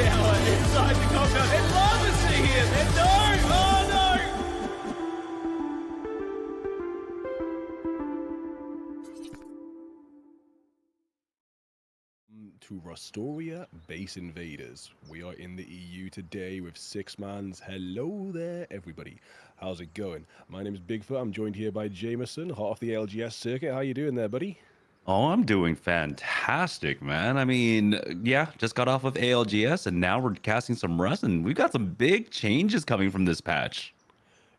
tower inside the compound. They're lavaing here. No! Oh no! To Rustoria Base Invaders. We are in the EU today with Six Mans. Hello there, everybody. How's it going? My name is Bigfoot. I'm joined here by Jamerson, hot off the LGS circuit. How you doing there, buddy? Oh, I'm doing fantastic, man. I mean, yeah, just got off of ALGS and now we're casting some Rust, and we've got some big changes coming from this patch.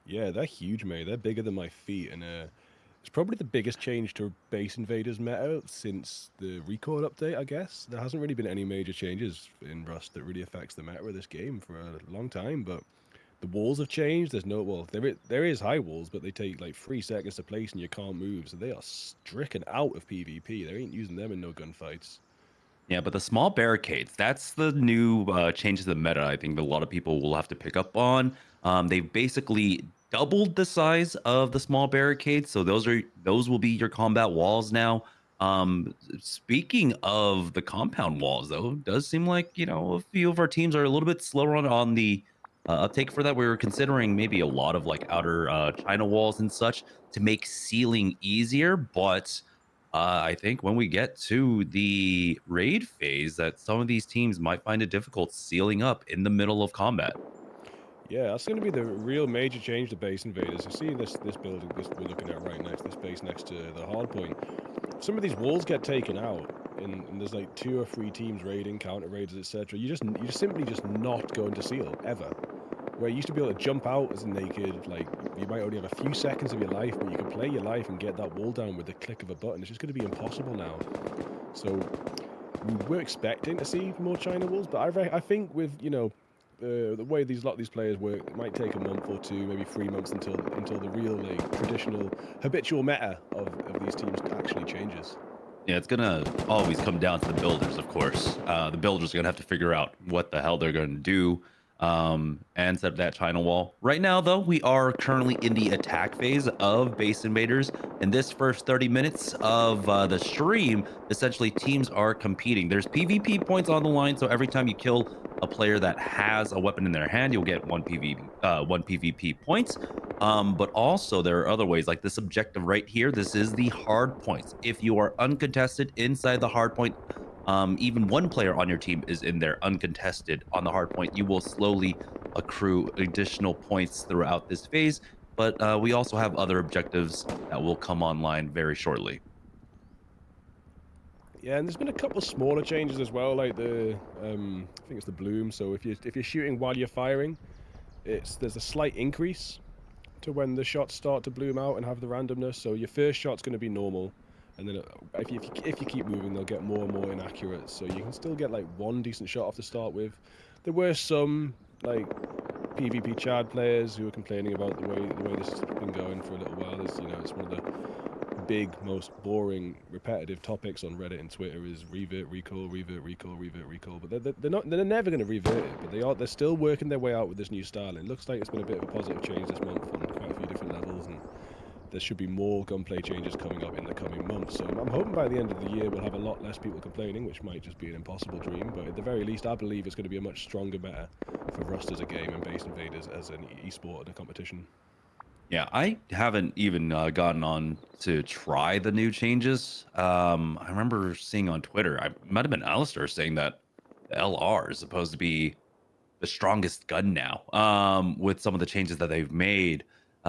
Yeah, they're huge, mate. They're bigger than my feet, and it's probably the biggest change to Base Invaders meta since the Record update, I guess. There hasn't really been any major changes in Rust that really affects the meta of this game for a long time, but the walls have changed. There's no, well, there is high walls, but they take like 3 seconds to place and you can't move, so they are stricken out of PvP. They ain't using them in no gunfights. Yeah, but the small barricades, that's the new change to the meta. I think a lot of people will have to pick up on. They've basically doubled the size of the small barricades, so those will be your combat walls now. Speaking of the compound walls, though, it does seem like a few of our teams are a little bit slower on the uptake for that. We were considering maybe a lot of like outer China walls and such to make sealing easier, but I think when we get to the raid phase, that some of these teams might find it difficult sealing up in the middle of combat. Yeah, that's going to be the real major change to Base Invaders. You see this building, this we're looking at right next, this base next to the hard point. Some of these walls get taken out, and there's like 2 or 3 teams raiding, counter raiders, etc. You're just simply just not going to seal ever. Where you used to be able to jump out as a naked, like you might only have a few seconds of your life, but you can play your life and get that wall down with the click of a button. It's just going to be impossible now. So we're expecting to see more China walls, but I think with the way these players work, it might take a month or 2, maybe 3 months until the real like traditional habitual meta of these teams actually changes. Yeah, it's gonna always come down to the builders, of course. The builders are gonna have to figure out what the hell they're gonna do and set up that China wall. Right now, though, we are currently in the attack phase of Base Invaders. In this first 30 minutes of the stream, essentially teams are competing. There's PvP points on the line, so every time you kill a player that has a weapon in their hand, you'll get one PvP points. But also there are other ways, like this objective right here. This is the hard points. If you are uncontested inside the hard point, even one player on your team is in there uncontested on the hard point, you will slowly accrue additional points throughout this phase. But we also have other objectives that will come online very shortly. Yeah, and there's been a couple smaller changes as well, like the I think it's the bloom. So if you're shooting while you're firing, there's a slight increase to when the shots start to bloom out and have the randomness. So your first shot's going to be normal, and then if you keep moving, they'll get more and more inaccurate. So you can still get like one decent shot off to start with. There were some like PvP Chad players who were complaining about the way this has been going for a little while. It's one of the big, most boring, repetitive topics on Reddit and Twitter is revert, recall, revert, recall, revert, recall. But they're never going to revert it. But they're still working their way out with this new style. It looks like it's been a bit of a positive change this month on quite a few different levels, and there should be more gunplay changes coming up in the coming months. So I'm hoping by the end of the year we'll have a lot less people complaining, which might just be an impossible dream. But at the very least, I believe it's going to be a much stronger meta for Rust as a game and Base Invaders as an esport and a competition. Yeah, I haven't even gotten on to try the new changes. I remember seeing on Twitter, I might have been Alistair saying that the LR is supposed to be the strongest gun now, with some of the changes that they've made.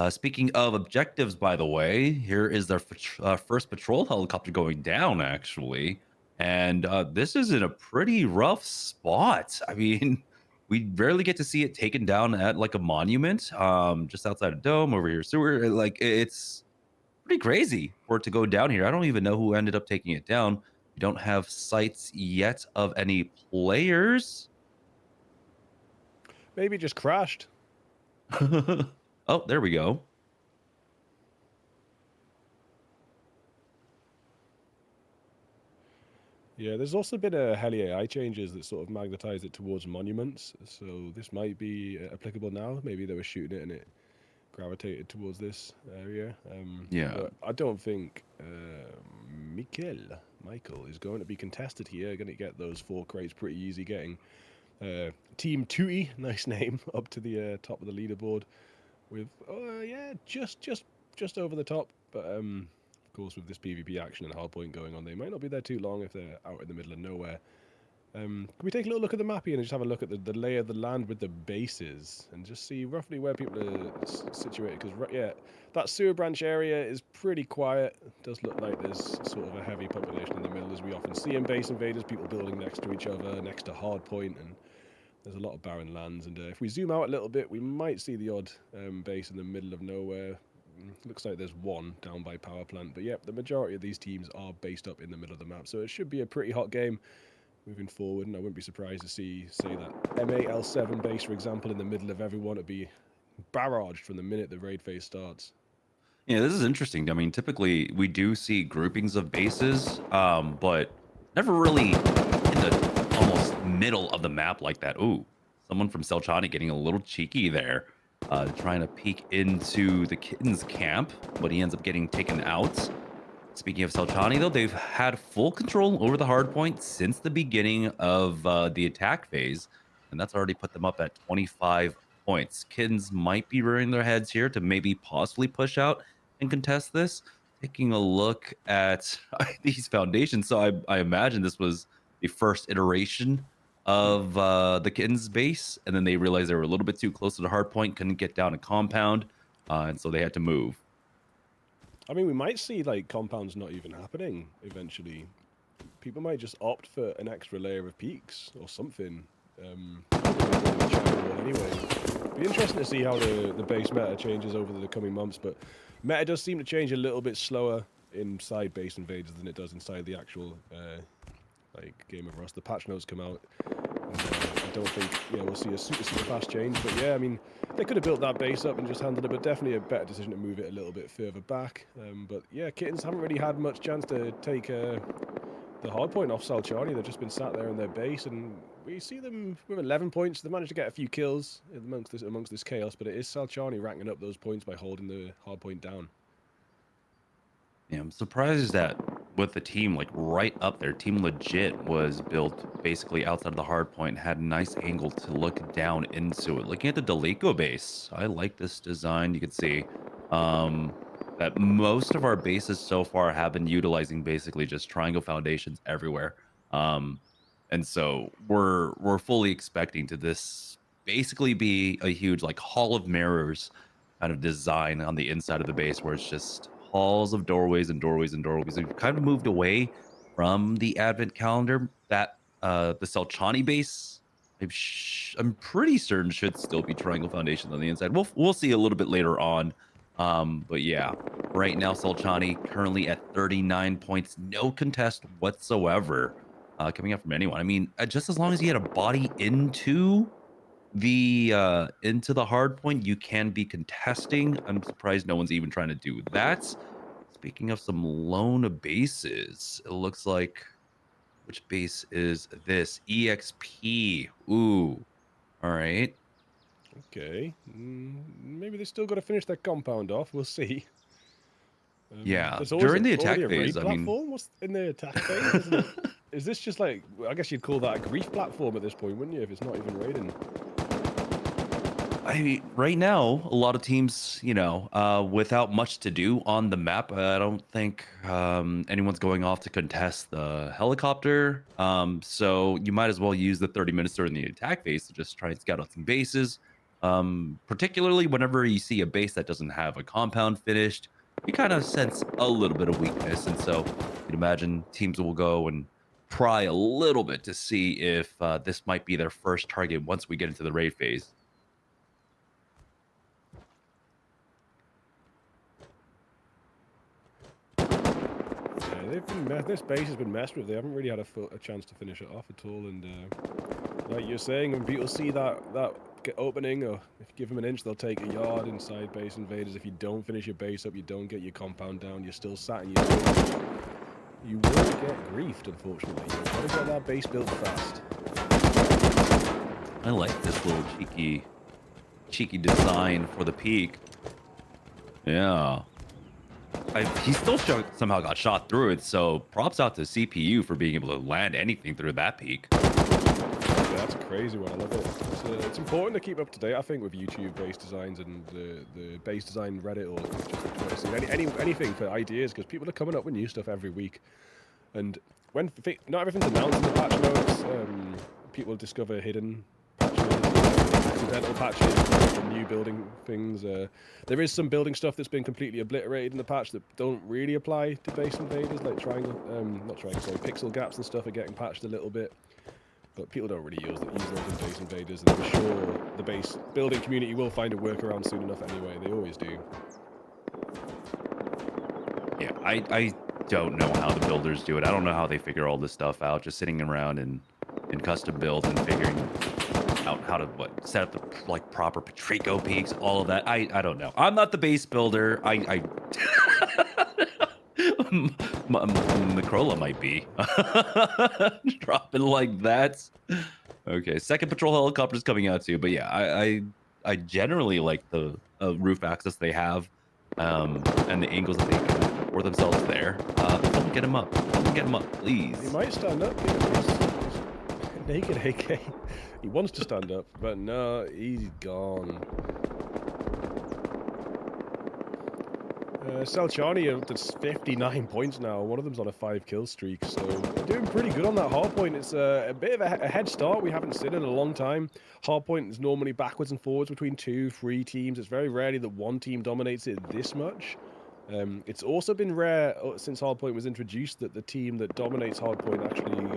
Speaking of objectives, by the way, here is their first patrol helicopter going down, actually. And this is in a pretty rough spot. I mean, we rarely get to see it taken down at like a monument, just outside a dome over here. Sewer, like it's pretty crazy for it to go down here. I don't even know who ended up taking it down. We don't have sights yet of any players. Maybe it just crashed. Oh, there we go. Yeah, there's also been a Heli AI changes that sort of magnetize it towards monuments, so this might be applicable now. Maybe they were shooting it and it gravitated towards this area. Yeah. But I don't think Michael is going to be contested here. Going to get those 4 crates pretty easy getting. Team Tootie, nice name, up to the top of the leaderboard with yeah, just over the top. But of course, with this PvP action and hardpoint going on, they might not be there too long if they're out in the middle of nowhere. Can we take a little look at the map here and just have a look at the lay of the land with the bases and just see roughly where people are situated? Because yeah, that sewer branch area is pretty quiet. It does look like there's sort of a heavy population in the middle, as we often see in Base Invaders, people building next to each other, next to hardpoint, and there's a lot of barren lands. And if we zoom out a little bit, we might see the odd base in the middle of nowhere. Looks like there's one down by power plant, but yep, the majority of these teams are based up in the middle of the map, so it should be a pretty hot game moving forward, and I wouldn't be surprised to see, say, that MAL7 base, for example, in the middle of everyone to be barraged from the minute the raid phase starts. Yeah, this is interesting. I mean, typically we do see groupings of bases, but never really in the almost middle of the map like that. Ooh, someone from Selchani getting a little cheeky there, trying to peek into the kitten's camp, but he ends up getting taken out. Speaking of Selchani, though, they've had full control over the hard point since the beginning of the attack phase, and that's already put them up at 25 points. Kittens might be rearing their heads here to maybe possibly push out and contest this. Taking a look at these foundations, so I imagine this was the first iteration of the Kittens base, and then they realized they were a little bit too close to the hard point, couldn't get down a compound, and so they had to move. I mean, we might see, like, compounds not even happening eventually. People might just opt for an extra layer of peaks or something. Anyway, be interesting to see how the base meta changes over the coming months, but meta does seem to change a little bit slower inside Base Invaders than it does inside the actual like Game of Rust. The patch notes come out, and, I don't think we'll see a super fast change. But yeah, I mean, they could have built that base up and just handled it, but definitely a better decision to move it a little bit further back. But yeah, Kittens haven't really had much chance to take the hardpoint off Salchani. They've just been sat there in their base, and we see them with 11 points. They managed to get a few kills amongst this chaos, but it is Salchani racking up those points by holding the hardpoint down. Yeah, I'm surprised that with the team like right up there, Team Legit was built basically outside of the hard point, had a nice angle to look down into it. Looking at the Deleco base, I like this design. You can see that most of our bases so far have been utilizing basically just triangle foundations everywhere. And so we're fully expecting to this basically be a huge like hall of mirrors kind of design on the inside of the base where it's just halls of doorways and doorways and doorways. We've kind of moved away from the advent calendar that the Selchani base I'm pretty certain should still be triangle foundations on the inside. We'll see a little bit later on. But yeah, right now Selchani currently at 39 points, no contest whatsoever coming up from anyone. I mean, just as long as you had a body into the hard point, you can be contesting. I'm surprised no one's even trying to do that. Speaking of some lone bases, it looks like, which base is this? EXP. Ooh, all right. Okay, maybe they still got to finish their compound off. We'll see. Yeah, There's always during the already attack a phase, raid I mean, platform. What's in the attack phase? Isn't it? Is this just like, I guess you'd call that a grief platform at this point, wouldn't you? If it's not even raiding. I mean, right now, a lot of teams, without much to do on the map, I don't think anyone's going off to contest the helicopter. So you might as well use the 30 minutes during the attack phase to just try and scout out some bases. Particularly whenever you see a base that doesn't have a compound finished, you kind of sense a little bit of weakness. And so you'd imagine teams will go and pry a little bit to see if this might be their first target once we get into the raid phase. This base has been messed with. They haven't really had a chance to finish it off at all. And like you're saying, when people see that opening, or if you give them an inch, they'll take a yard inside Base Invaders. If you don't finish your base up, you don't get your compound down, you're still sat in your base. You will get griefed, unfortunately. You've got to get that base built fast. I like this little cheeky design for the peak. Yeah. He still somehow got shot through it, so props out to CPU for being able to land anything through that peak. Yeah, that's a crazy one. I love it. It's important to keep up to date, I think, with YouTube base designs and the base design Reddit or just Twitter scene, anything for ideas, because people are coming up with new stuff every week. And when not everything's announced in the patch notes, people discover hidden patches, accidental patches, and new building things. There is some building stuff that's been completely obliterated in the patch that don't really apply to base invaders, like not triangle, sorry, pixel gaps and stuff are getting patched a little bit. But people don't really use those in base invaders, and I'm sure the base building community will find a workaround soon enough anyway. They always do. Yeah, I don't know how the builders do it. I don't know how they figure all this stuff out. Just sitting around in custom builds and figuring out how to set up the like proper Patrico peaks, all of that. I don't know. I'm not the base builder. I Macrola might be dropping like that. Okay, second patrol helicopter's coming out too. But yeah, I generally like the roof access they have, and the angles that they can pour themselves there. Don't get him up. Don't get him up, please. He might stand up. He's naked AK. He wants to stand up, but no, he's gone. Selchani up to 59 points now. One of them's on a 5-kill streak, so they're doing pretty good on that hardpoint. It's a bit of a head start we haven't seen in a long time. Hardpoint is normally backwards and forwards between 2-3 teams. It's very rarely that one team dominates it this much. It's also been rare since hardpoint was introduced that the team that dominates hardpoint actually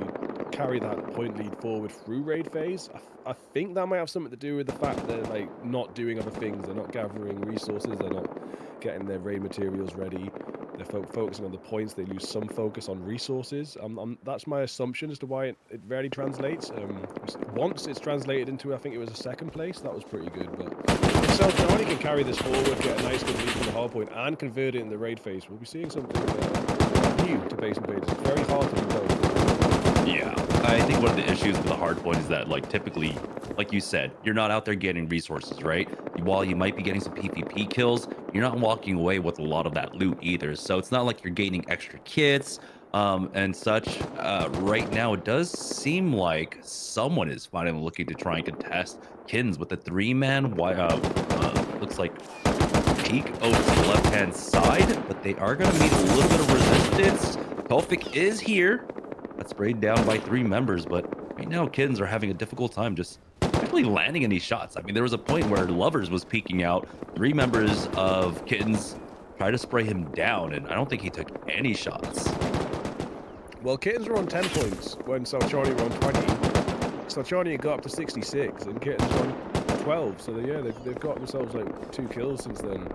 carry that point lead forward through raid phase. I think that might have something to do with the fact they're like not doing other things. They're not gathering resources. They're not getting their raid materials ready. They're focusing on the points. They lose some focus on resources. That's my assumption as to why it rarely translates. Once it's translated into, I think it was a second place. That was pretty good. But if Selchani can carry this forward, get a nice good lead from the hard point, and convert it in the raid phase, we'll be seeing something new to base invaders. It's very hard to do both. Yeah, I think one of the issues with the hard point is that, like, typically, like you said, you're not out there getting resources, right? While you might be getting some PvP kills, you're not walking away with a lot of that loot either. So it's not like you're gaining extra kits and such. Right now, it does seem like someone is finally looking to try and contest Kins with the 3-man. Looks like peek over to the left-hand side, but they are going to meet a little bit of resistance. Tofik is here. Got sprayed down by 3 members, but right now Kittens are having a difficult time just actually landing any shots. I mean, there was a point where Lovers was peeking out. 3 members of Kittens tried to spray him down, and I don't think he took any shots. Well, Kittens were on 10 points when Selchani were on 20. Selchani got up to 66, and Kittens were on 12. So yeah, they've got themselves like 2 kills since then.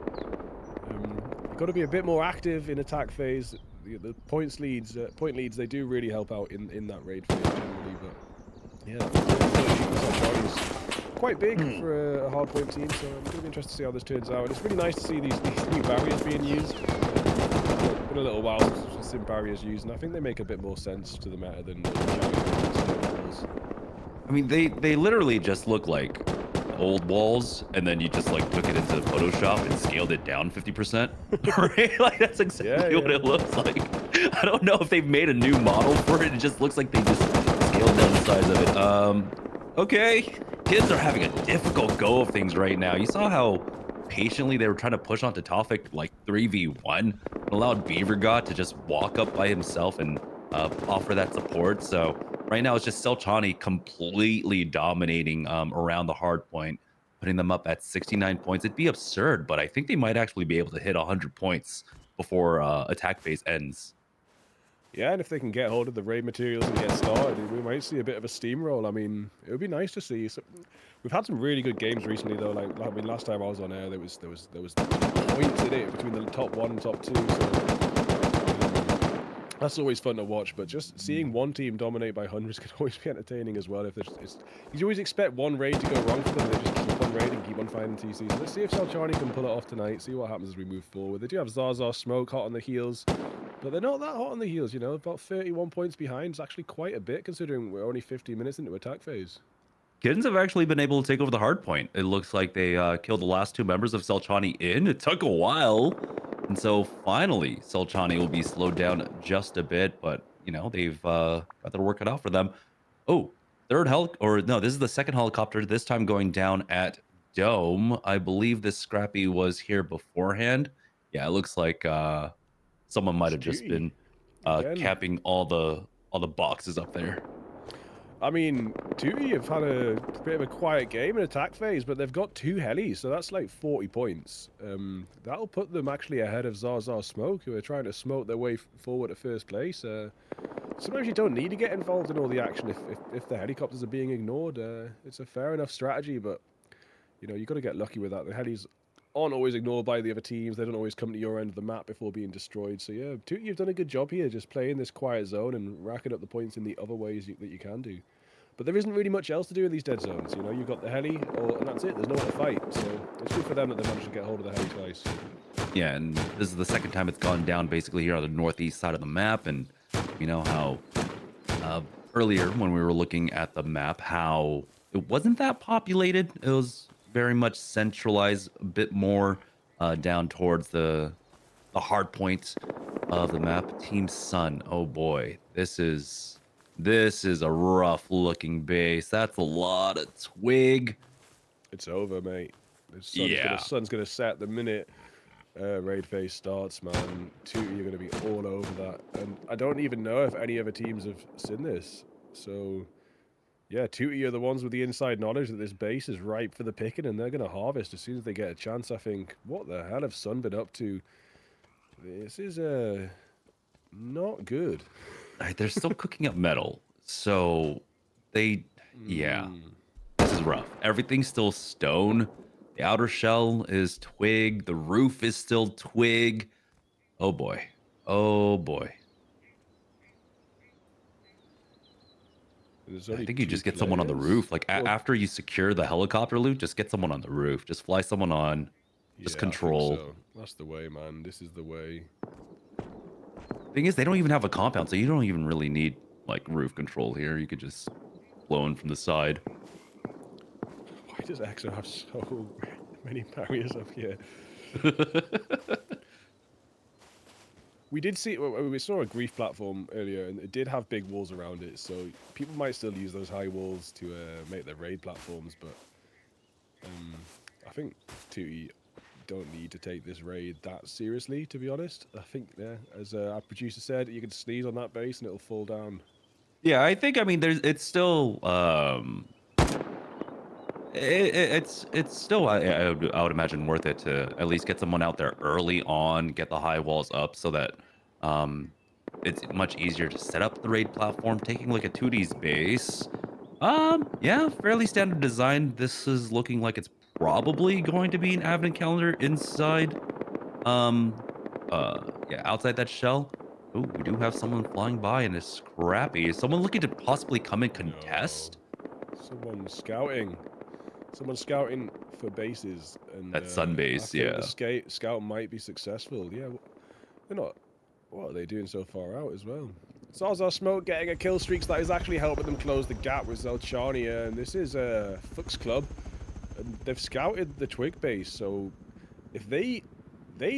You've got to be a bit more active in attack phase. The point leads, they do really help out in that raid phase generally. But yeah, Selchani's quite big for a hardpoint team, so I'm going to be interested to see how this turns out. And it's really nice to see these new barriers being used. It's been a little while since we've seen barriers used, and I think they make a bit more sense to the meta than the I mean, they literally just look like old walls, and then you just like took it into Photoshop and scaled it down 50%. Right? Like that's exactly what it looks like. I don't know if they've made a new model for it. It just looks like they just scaled down the size of it. Okay, kids are having a difficult go of things right now. You saw how patiently they were trying to push onto Tofik like 3v1, allowed Beavergot to just walk up by himself and offer that support. So right now, it's just Selchani completely dominating around the hard point, putting them up at 69 points. It'd be absurd, but I think they might actually be able to hit 100 points before attack phase ends. Yeah, and if they can get hold of the raid materials and get started, we might see a bit of a steamroll. I mean, it would be nice to see. We've had some really good games recently, though. Like I mean, last time I was on air, there was points in it between the top 1 and top 2. So that's always fun to watch, but just seeing one team dominate by hundreds could always be entertaining as well. If you always expect one raid to go wrong for them, they just keep on raiding, keep on finding TCs. So let's see if Selchani can pull it off tonight. See what happens as we move forward. They do have Zaza Smoke hot on the heels, but they're not that hot on the heels. You know, about 31 points behind. It's actually quite a bit considering we're only 15 minutes into attack phase. Kittens have actually been able to take over the hard point. It looks like they killed the last 2 members of Selchani in. It took a while. And so finally, Selchani will be slowed down just a bit, but you know, they've got their work cut out for them. Oh, third or no, this is the second helicopter. This time going down at Dome. I believe this Scrappy was here beforehand. Yeah, it looks like someone might It's have just Tootie been again. capping all the boxes up there. I mean, Tootie have had a bit of a quiet game in attack phase, but they've got 2 helis, so that's like 40 points. That'll put them actually ahead of Zaza Smoke, who are trying to smoke their way forward to first place. Sometimes you don't need to get involved in all the action if the helicopters are being ignored. It's a fair enough strategy, but you know, you've got to get lucky with that. The helis aren't always ignored by the other teams. They don't always come to your end of the map before being destroyed. So yeah, Tootie, you've done a good job here, just playing this quiet zone and racking up the points in the other ways that you can do. But there isn't really much else to do in these dead zones. You know, you've got the heli, and that's it. There's no one to fight. So it's good for them that they managed to get hold of the heli twice. Yeah, and this is the second time it's gone down basically here on the northeast side of the map. And you know how uh, earlier when we were looking at the map, how it wasn't that populated. It was very much centralized, a bit more down towards the hard point of the map. Team Sun. Oh boy, this is a rough looking base. That's a lot of twig. It's over, mate. The Yeah. sun's gonna set the minute raid phase starts, man. Tootie, you're gonna be all over that. And I don't even know if any other teams have seen this. So yeah, Tootie are the ones with the inside knowledge that this base is ripe for the picking, and they're gonna harvest as soon as they get a chance. I think. What the hell have Sun been up to? This is not good. They're still cooking up metal. So yeah, this is rough. Everything's still stone. The outer shell is twig. The roof is still twig. Oh boy. Oh boy. There's I only think you 2 just get someone on the players. roof. Like Well, after you secure the helicopter loot, just get someone on the roof. Just fly someone on. Just yeah, I think control. so. That's the way, man. This is the way. Thing is, they don't even have a compound, so you don't even really need like roof control here. You could just blow in from the side. Why does EXO have so many barriers up here? We did see, we saw a grief platform earlier, and it did have big walls around it, so people might still use those high walls to make their raid platforms, but I think 2E don't need to take this raid that seriously, to be honest. I think, yeah, as our producer said, you can sneeze on that base and it'll fall down. Yeah, I mean, it's still it's still I would imagine worth it to at least get someone out there early on, get the high walls up so that um it's much easier to set up the raid platform. Taking like a 2D's base, yeah, fairly standard design. This is looking like it's probably going to be an advent calendar inside. Um, yeah, outside that shell. Oh, we do have someone flying by and is scrappy. Is someone looking to possibly come and No. contest? Someone's scouting. Someone's scouting for bases, and That sun I base, think yeah. the scout might be successful. Yeah, they're not. What are they doing so far out as well? Zaza Smoke getting a kill streak that is actually helping them close the gap with Zelchania, and this is Fuchs Club, and they've scouted the twig base. So if they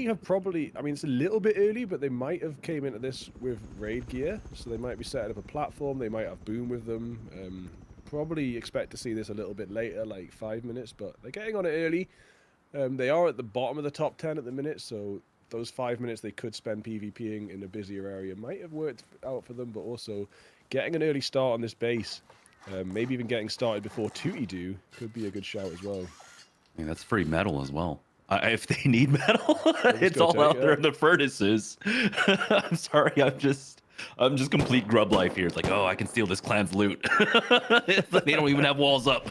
have probably, I mean, it's a little bit early, but they might have came into this with raid gear, so they might be setting up a platform. They might have boom with them. Probably expect to see this a little bit later, like 5 minutes, but they're getting on it early. They are at the bottom of the top 10 at the minute, so those 5 minutes they could spend PvPing in a busier area might have worked out for them, but also getting an early start on this base, maybe even getting started before Tootie do, could be a good shout as well. I mean, that's free metal as well. If they need metal, just it's go all take out it, there yeah. in the furnaces. I'm sorry, I'm just complete grub life here. It's like, oh, I can steal this clan's loot. It's like they don't even have walls up.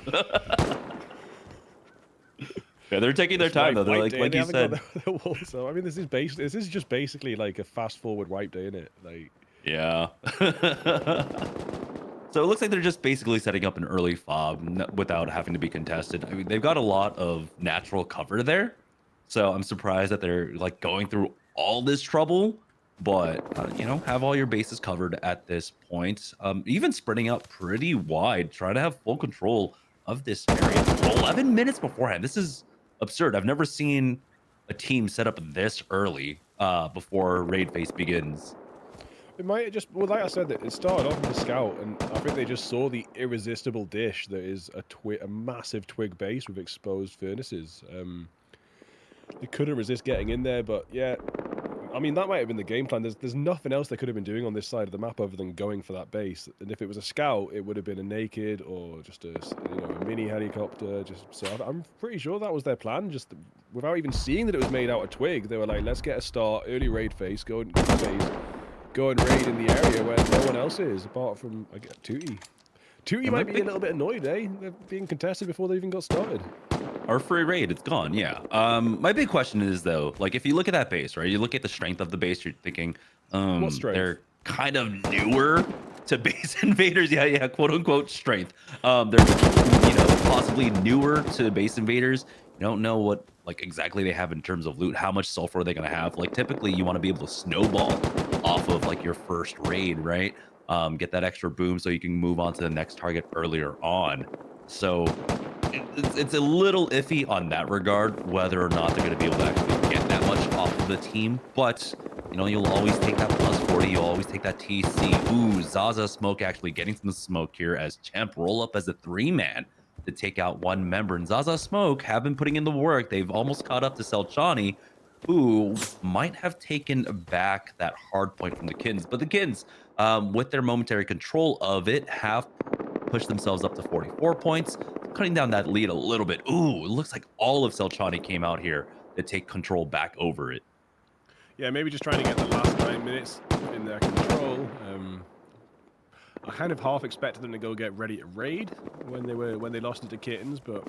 Yeah, they're taking their It's time though. They're wipe day, like they you haven't got said. the walls. So I mean, this is just basically like a fast forward wipe day, isn't it? Like, Yeah. So it looks like they're just basically setting up an early fob without having to be contested. I mean, they've got a lot of natural cover there. So I'm surprised that they're like going through all this trouble, but you know, have all your bases covered at this point. Even spreading out pretty wide, trying to have full control of this area. 11 minutes beforehand. This is absurd. I've never seen a team set up this early before raid phase begins. It might just, well, like I said, it started off with a scout, and I think they just saw the irresistible dish that is a massive twig base with exposed furnaces. They couldn't resist getting in there, but yeah, I mean that might have been the game plan. There's nothing else they could have been doing on this side of the map other than going for that base. And if it was a scout, it would have been a naked or just a mini helicopter. Just so I'm pretty sure that was their plan. Just without even seeing that it was made out of twig, they were like, let's get a start, early raid phase, go and raid in the area where no one else is, apart from, I guess, Tootie. Tootie might be a little bit annoyed, eh? They're being contested before they even got started. Our free raid, it's gone, yeah. My big question is, though, like, if you look at that base, right? You look at the strength of the base, you're thinking, What strength? they're kind of newer to base invaders. Yeah, quote-unquote strength. They're, possibly newer to base invaders. You don't know what, like, exactly they have in terms of loot. How much sulfur are they going to have? Like, typically, you want to be able to snowball off of, like, your first raid, right? Get that extra boom so you can move on to the next target earlier on. So it's a little iffy on that regard, whether or not they're going to be able to actually get that much off of the team. But, you'll always take that plus 40. You'll always take that TC. Ooh, Zaza Smoke actually getting some smoke here as Champ roll up as a 3-man to take out one member. And Zaza Smoke have been putting in the work. They've almost caught up to Selchani, who might have taken back that hard point from the Kins. But the Kins, with their momentary control of it, have pushed themselves up to 44 points, cutting down that lead a little bit. Ooh, it looks like all of Selchani came out here to take control back over it. Yeah, maybe just trying to get the last 9 minutes in their control. I kind of half expected them to go get ready to raid when they lost it to Kittens, but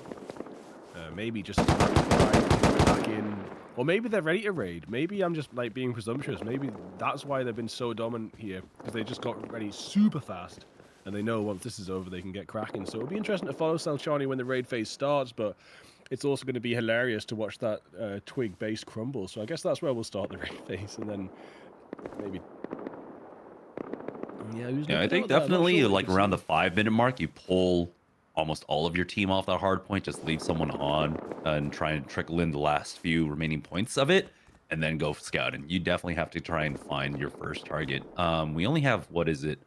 maybe just back in, or maybe they're ready to raid. Maybe I'm just like being presumptuous. Maybe that's why they've been so dominant here, because they just got ready super fast, and they know once this is over they can get cracking. So it'll be interesting to follow Selchani when the raid phase starts, but it's also going to be hilarious to watch that twig base crumble. So I guess that's where we'll start the raid phase, and then maybe. Yeah, I think definitely like around the 5-minute mark, you pull almost all of your team off that hard point, just leave someone on and try and trickle in the last few remaining points of it, and then go scout. And you definitely have to try and find your first target. We only have, what is it?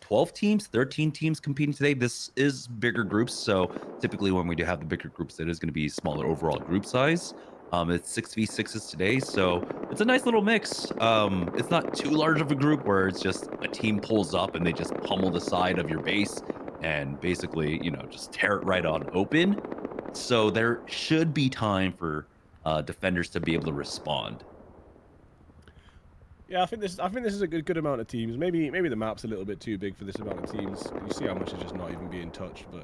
12 teams, 13 teams competing today. This is bigger groups, so typically when we do have the bigger groups, it is going to be smaller overall group size. It's 6v6s today, so it's a nice little mix. It's not too large of a group where it's just a team pulls up and they just pummel the side of your base and basically, just tear it right on open. So there should be time for defenders to be able to respond. Yeah, I think this is a good amount of teams. Maybe the map's a little bit too big for this amount of teams. You see how much is just not even being touched, but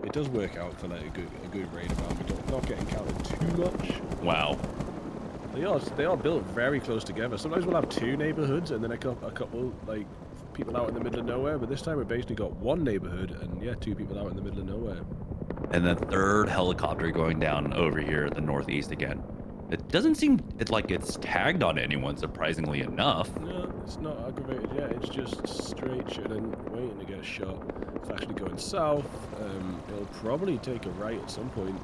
it does work out for like a good raid amount. We're not getting counted too much. Wow. They are built very close together. Sometimes we'll have 2 neighborhoods and then a couple like people out in the middle of nowhere. But this time we've basically got 1 neighborhood and 2 people out in the middle of nowhere. And the 3rd helicopter going down over here at the northeast again. It doesn't seem like it's tagged on anyone, surprisingly enough. No, it's not aggravated yet. It's just straight chilling, waiting to get a shot. It's actually going south. It'll probably take a right at some point.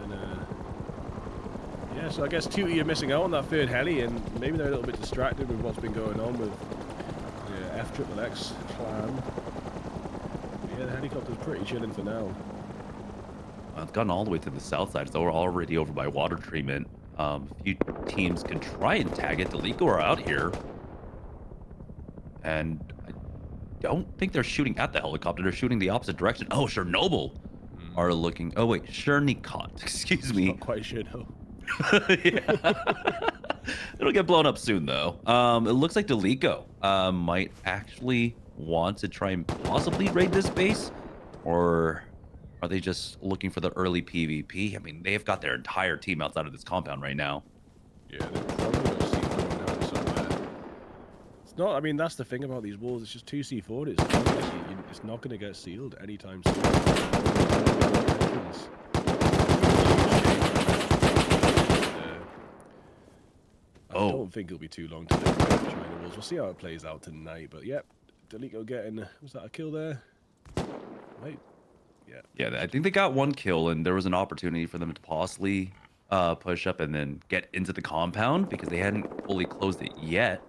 And then, so I guess Tootie are missing out on that 3rd heli, and maybe they're a little bit distracted with what's been going on with the FXXX clan. But yeah, the helicopter's pretty chilling for now. It's gone all the way to the south side, so we're already over by water treatment. A few teams can try and tag it. Delico are out here. And I don't think they're shooting at the helicopter. They're shooting the opposite direction. Oh, Chernobyl are looking. Oh, wait. Chernikot. Excuse me. Not quite sure, no. Yeah. It'll get blown up soon, though. It looks like Delico might actually want to try and possibly raid this base. Or are they just looking for the early PvP? I mean, they've got their entire team outside of this compound right now. Yeah, they're probably going to see down somewhere. It's not, I mean, that's the thing about these walls. It's just 2 C4. It's not going to get sealed anytime soon. I don't think it'll be too long to the China walls. We'll see how it plays out tonight. But yep, Delico getting, was that a kill there? Right. Yeah, I think they got 1 kill, and there was an opportunity for them to possibly push up and then get into the compound because they hadn't fully closed it yet.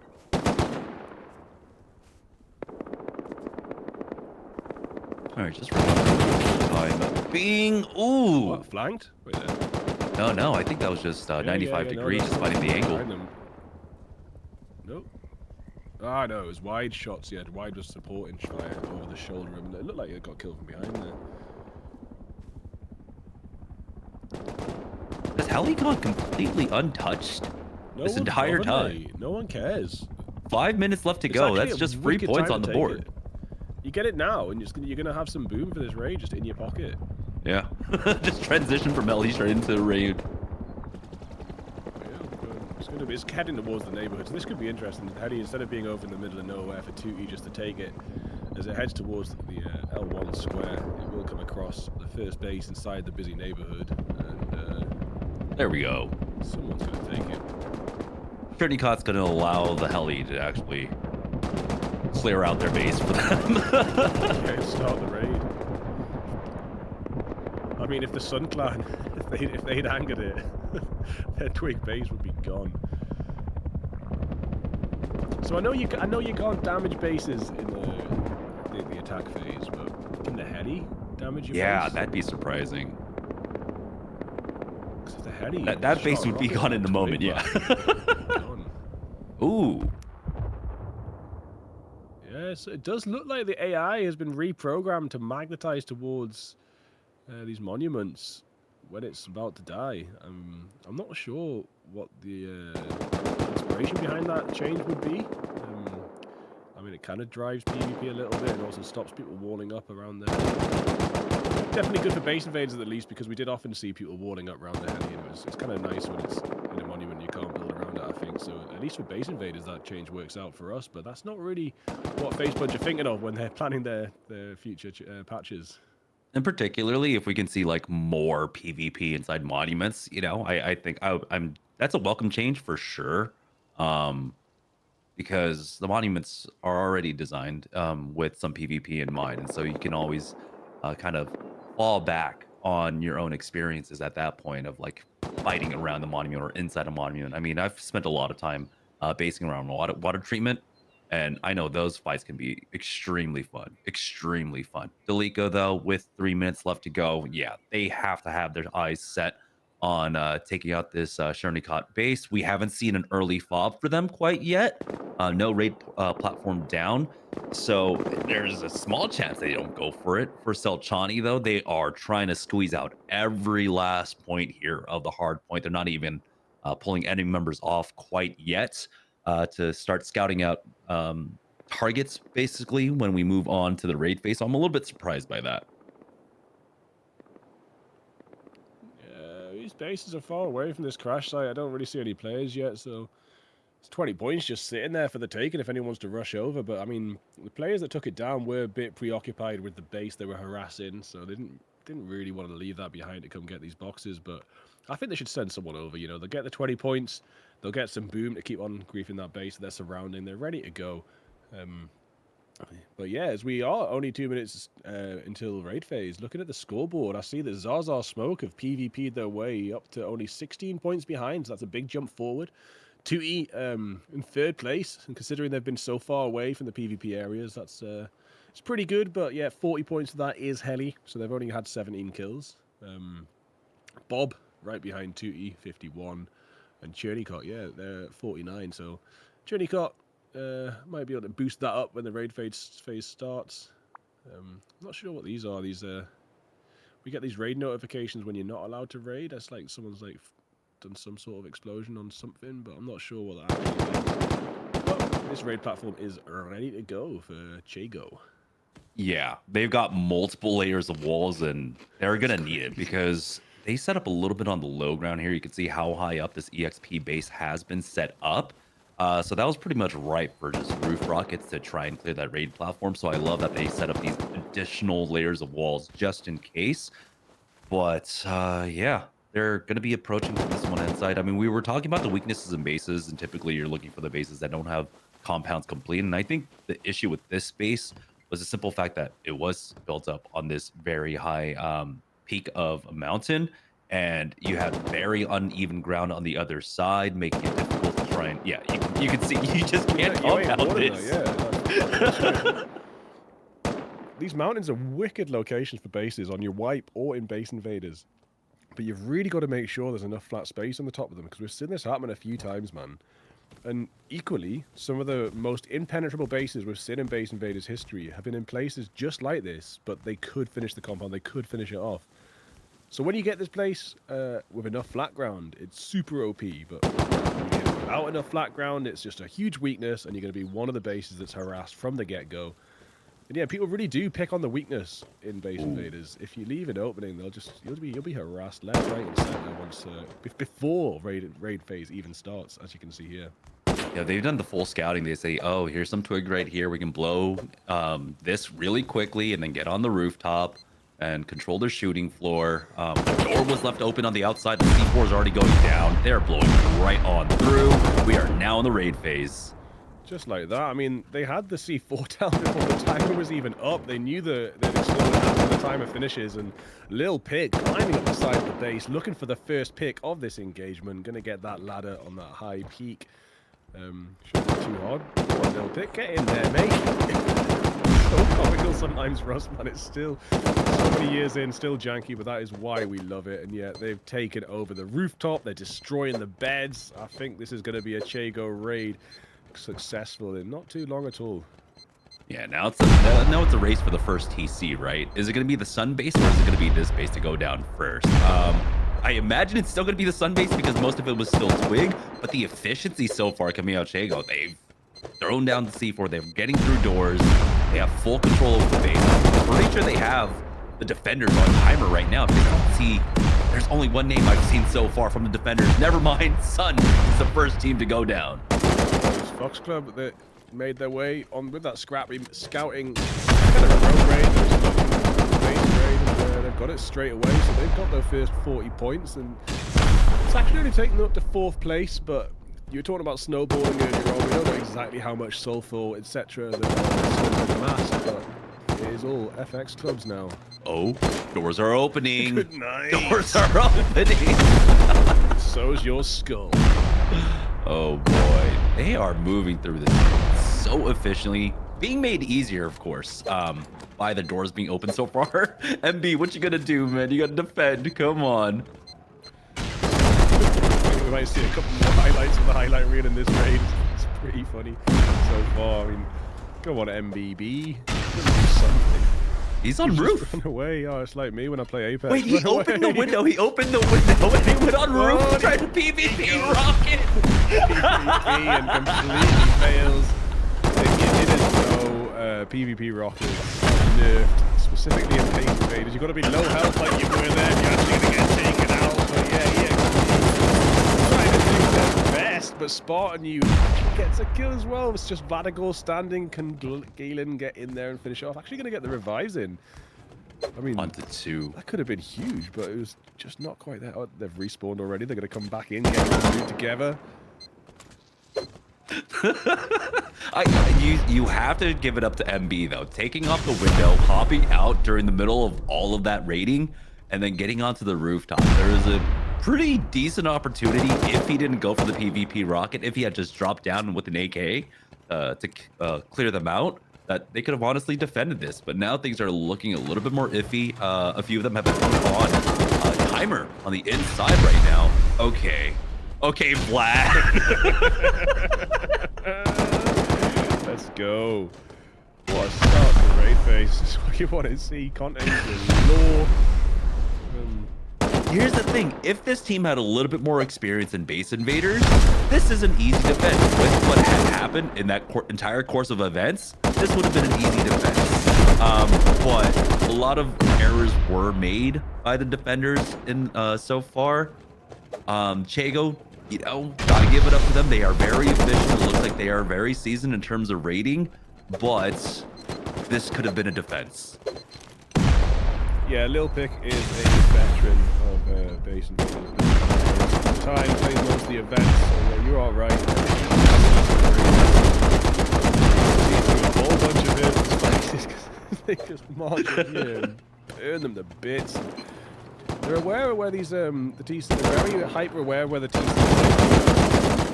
All right, just time being. Ooh. What, flanked? Wait there. No, I think that was just Yeah, 95 no, degrees, there's just finding the someone angle. behind them. Nope. Ah, no, it was wide shots. Yeah, wide was supporting fire over the shoulder, and it looked like it got killed from behind there. Has Heli gone completely untouched No this one's entire bothered, time? mate. No one cares. 5 minutes left to It's go. actually That's a just 3 wicked points time on to the take board. it. You get it now, and you're gonna have some boom for this raid just in your pocket. Yeah. Just transition from Heli straight into the raid. Yeah, it's heading towards the neighborhood, so this could be interesting. Heli, instead of being over in the middle of nowhere for 2E just to take it, as it heads towards the L1 square, it will come across the first base inside the busy neighborhood, and There we go. someone's going to take it. Chernykot's going to allow the Heli to actually clear out their base for them. Yeah, start the raid. I mean, if the Sun Clan, if they'd angered it, their twig base would be gone. So I know you can't damage bases in the attack phase, but can the Heli damage your Yeah, base? that'd be surprising. Because if the Heli That base would be gone in a moment, yeah. Gone. Ooh. Yes, it does look like the AI has been reprogrammed to magnetize towards these monuments when it's about to die. I'm not sure what the inspiration behind that change would be. I mean, it kind of drives PvP a little bit and also stops people walling up around there. Definitely good for base invaders at least, because we did often see people walling up around the Heli, and it's kind of nice when it's in a monument you can't build around it, I think. So at least for base invaders that change works out for us, but that's not really what Facebook are thinking of when they're planning their future patches. And particularly if we can see like more PvP inside monuments, you know, I think I'm that's a welcome change for sure. Because the monuments are already designed with some PvP in mind, and so you can always kind of fall back on your own experiences at that point of like fighting around the monument or inside a monument. I mean, I've spent a lot of time basing around water treatment, and I know those fights can be extremely fun, extremely fun. Delico, though, with 3 minutes left to go, yeah, they have to have their eyes set on taking out this Chernykot base. We haven't seen an early fob for them quite yet. No raid platform down. So there's a small chance they don't go for it. For Selchani, though, they are trying to squeeze out every last point here of the hard point. They're not even pulling enemy members off quite yet to start scouting out targets, basically, when we move on to the raid phase. So I'm a little bit surprised by that. These bases are far away from this crash site. I don't really see any players yet, so it's 20 points just sitting there for the taking if anyone wants to rush over. But I mean, the players that took it down were a bit preoccupied with the base they were harassing, so they didn't really want to leave that behind to come get these boxes. But I think they should send someone over. You know, they'll get the 20 points, they'll get some boom to keep on griefing that base they're surrounding. They're ready to go. But yeah, as we are only 2 minutes until raid phase, looking at the scoreboard, I see that Zaza Smoke have PvP'd their way up to only 16 points behind, so that's a big jump forward. 2E in third place, and considering they've been so far away from the PvP areas, that's it's pretty good. But yeah, 40 points of that is Heli, so they've only had 17 kills. Bob right behind 2E, 51, and Chernykot, yeah, they're 49. So Chernykot might be able to boost that up when the raid phase starts. Not sure what these are. These we get these raid notifications when you're not allowed to raid. That's like someone's like done some sort of explosion on something, but I'm not sure what that actually is. But this raid platform is ready to go for Chago. Yeah, they've got multiple layers of walls, and they're gonna need it because they set up a little bit on the low ground here. You can see how high up this EXP base has been set up. So that was pretty much ripe for just roof rockets to try and clear that raid platform. So I love that they set up these additional layers of walls just in case. But yeah, they're going to be approaching from this one inside. I mean, we were talking about the weaknesses in bases, and typically you're looking for the bases that don't have compounds complete. And I think the issue with this base was the simple fact that it was built up on this very high peak of a mountain, and you had very uneven ground on the other side, making it difficult to try and you can see you just can't compound this. Yeah. these mountains are wicked locations for bases on your wipe or in base invaders. But you've really got to make sure there's enough flat space on the top of them, because we've seen this happen a few times, man. And equally, some of the most impenetrable bases we've seen in Base Invaders history have been in places just like this, but they could finish the compound, they could finish it off. So when you get this place with enough flat ground, it's super OP, but when you get it without enough flat ground, it's just a huge weakness, and you're going to be one of the bases that's harassed from the get-go. And yeah, people really do pick on the weakness in Base Invaders. If you leave an opening, you'll be harassed left, right, and center once before raid phase even starts, as you can see here. Yeah, they've done the full scouting. They say, oh, here's some twig right here. We can blow this really quickly and then get on the rooftop and control their shooting floor. The door was left open on the outside. The C4 is already going down. They're blowing right on through. We are now in the raid phase. Just like that. I mean, they had the C4 down before the timer was even up. They knew they'd explode after the timer finishes. And Lil Pig climbing up the side of the base, looking for the first pick of this engagement. Going to get that ladder on that high peak. Shouldn't be too hard. Come on, Lil Pig, get in there, mate. So comical sometimes, Russ, man. It's still so many years in, still janky, but that is why we love it. And yet they've taken over the rooftop. They're destroying the beds. I think this is going to be a Chago raid. Successful in not too long at all. Yeah, now it's a race for the first TC, right? Is it going to be the sun base, or is it going to be this base to go down first? I imagine it's still going to be the sun base because most of it was still twig, but the efficiency so far coming out Chago, they've thrown down the C4, they're getting through doors, they have full control over the base. I'm pretty sure they have the defenders on timer right now. If they don't see, there's only one name I've seen so far from the defenders. Never mind, Sun is the first team to go down. Fox Club that made their way on with that scrappy scouting kind of road raid, base raid, and they've got it straight away, so they've got their first 40 points, and it's actually only taken them up to 4th place, but you were talking about snowballing earlier on. We don't know exactly how much sulfur, etc. that amassed, but it is all FX clubs now. Oh, doors are opening. Good night. Doors are opening. So's your skull. Oh boy, they are moving through this so efficiently, being made easier, of course, by the doors being open so far. MB, what you gonna do, man? You gotta defend. Come on. We might see a couple more highlights of the highlight reel in this raid. It's pretty funny so far. I mean, go on, MBB. Do something. He's on roof. Run away. Oh, it's like me when I play Apex. Wait, he opened the window. He opened the window and he went on roof, tried to PvP rocket. PvP and completely fails. If you didn't know, PvP rocket nerfed specifically in Base Invaders. You've got to be low health like you were there. You're actually going to get taken out. But yeah, trying to do their best, but Spartan you gets a kill as well. It's just Vadigal standing. Can Galen get in there and finish it off? Actually going to get the revives in. I mean, onto 2. That could have been huge, but it was just not quite there. Oh, they've respawned already. They're going to come back in, get them together. You have to give it up to MB though. Taking off the window, popping out during the middle of all of that raiding, and then getting onto the rooftop. There is a pretty decent opportunity if he didn't go for the PvP rocket, if he had just dropped down with an AK to clear them out, that they could have honestly defended this. But now things are looking a little bit more iffy. A few of them have been on timer on the inside right now. Okay, Vlad. Let's go. What a start to raid phase. This is what you want to see. Content galore. Here's the thing. If this team had a little bit more experience in Base Invaders, this is an easy defense. With what had happened in that entire course of events, this would have been an easy defense. But a lot of errors were made by the defenders in so far. Chago, you know, gotta give it up to them. They are very efficient. It looks like they are very seasoned in terms of raiding, but this could have been a defense. Yeah, Lil Pick is a veteran of Base Invaders. Time plays most of the events, so yeah, you're all right. A whole bunch of it, because they just march in here and burn them to bits. They're aware of where these the TC. They're very hyper aware where the TC is,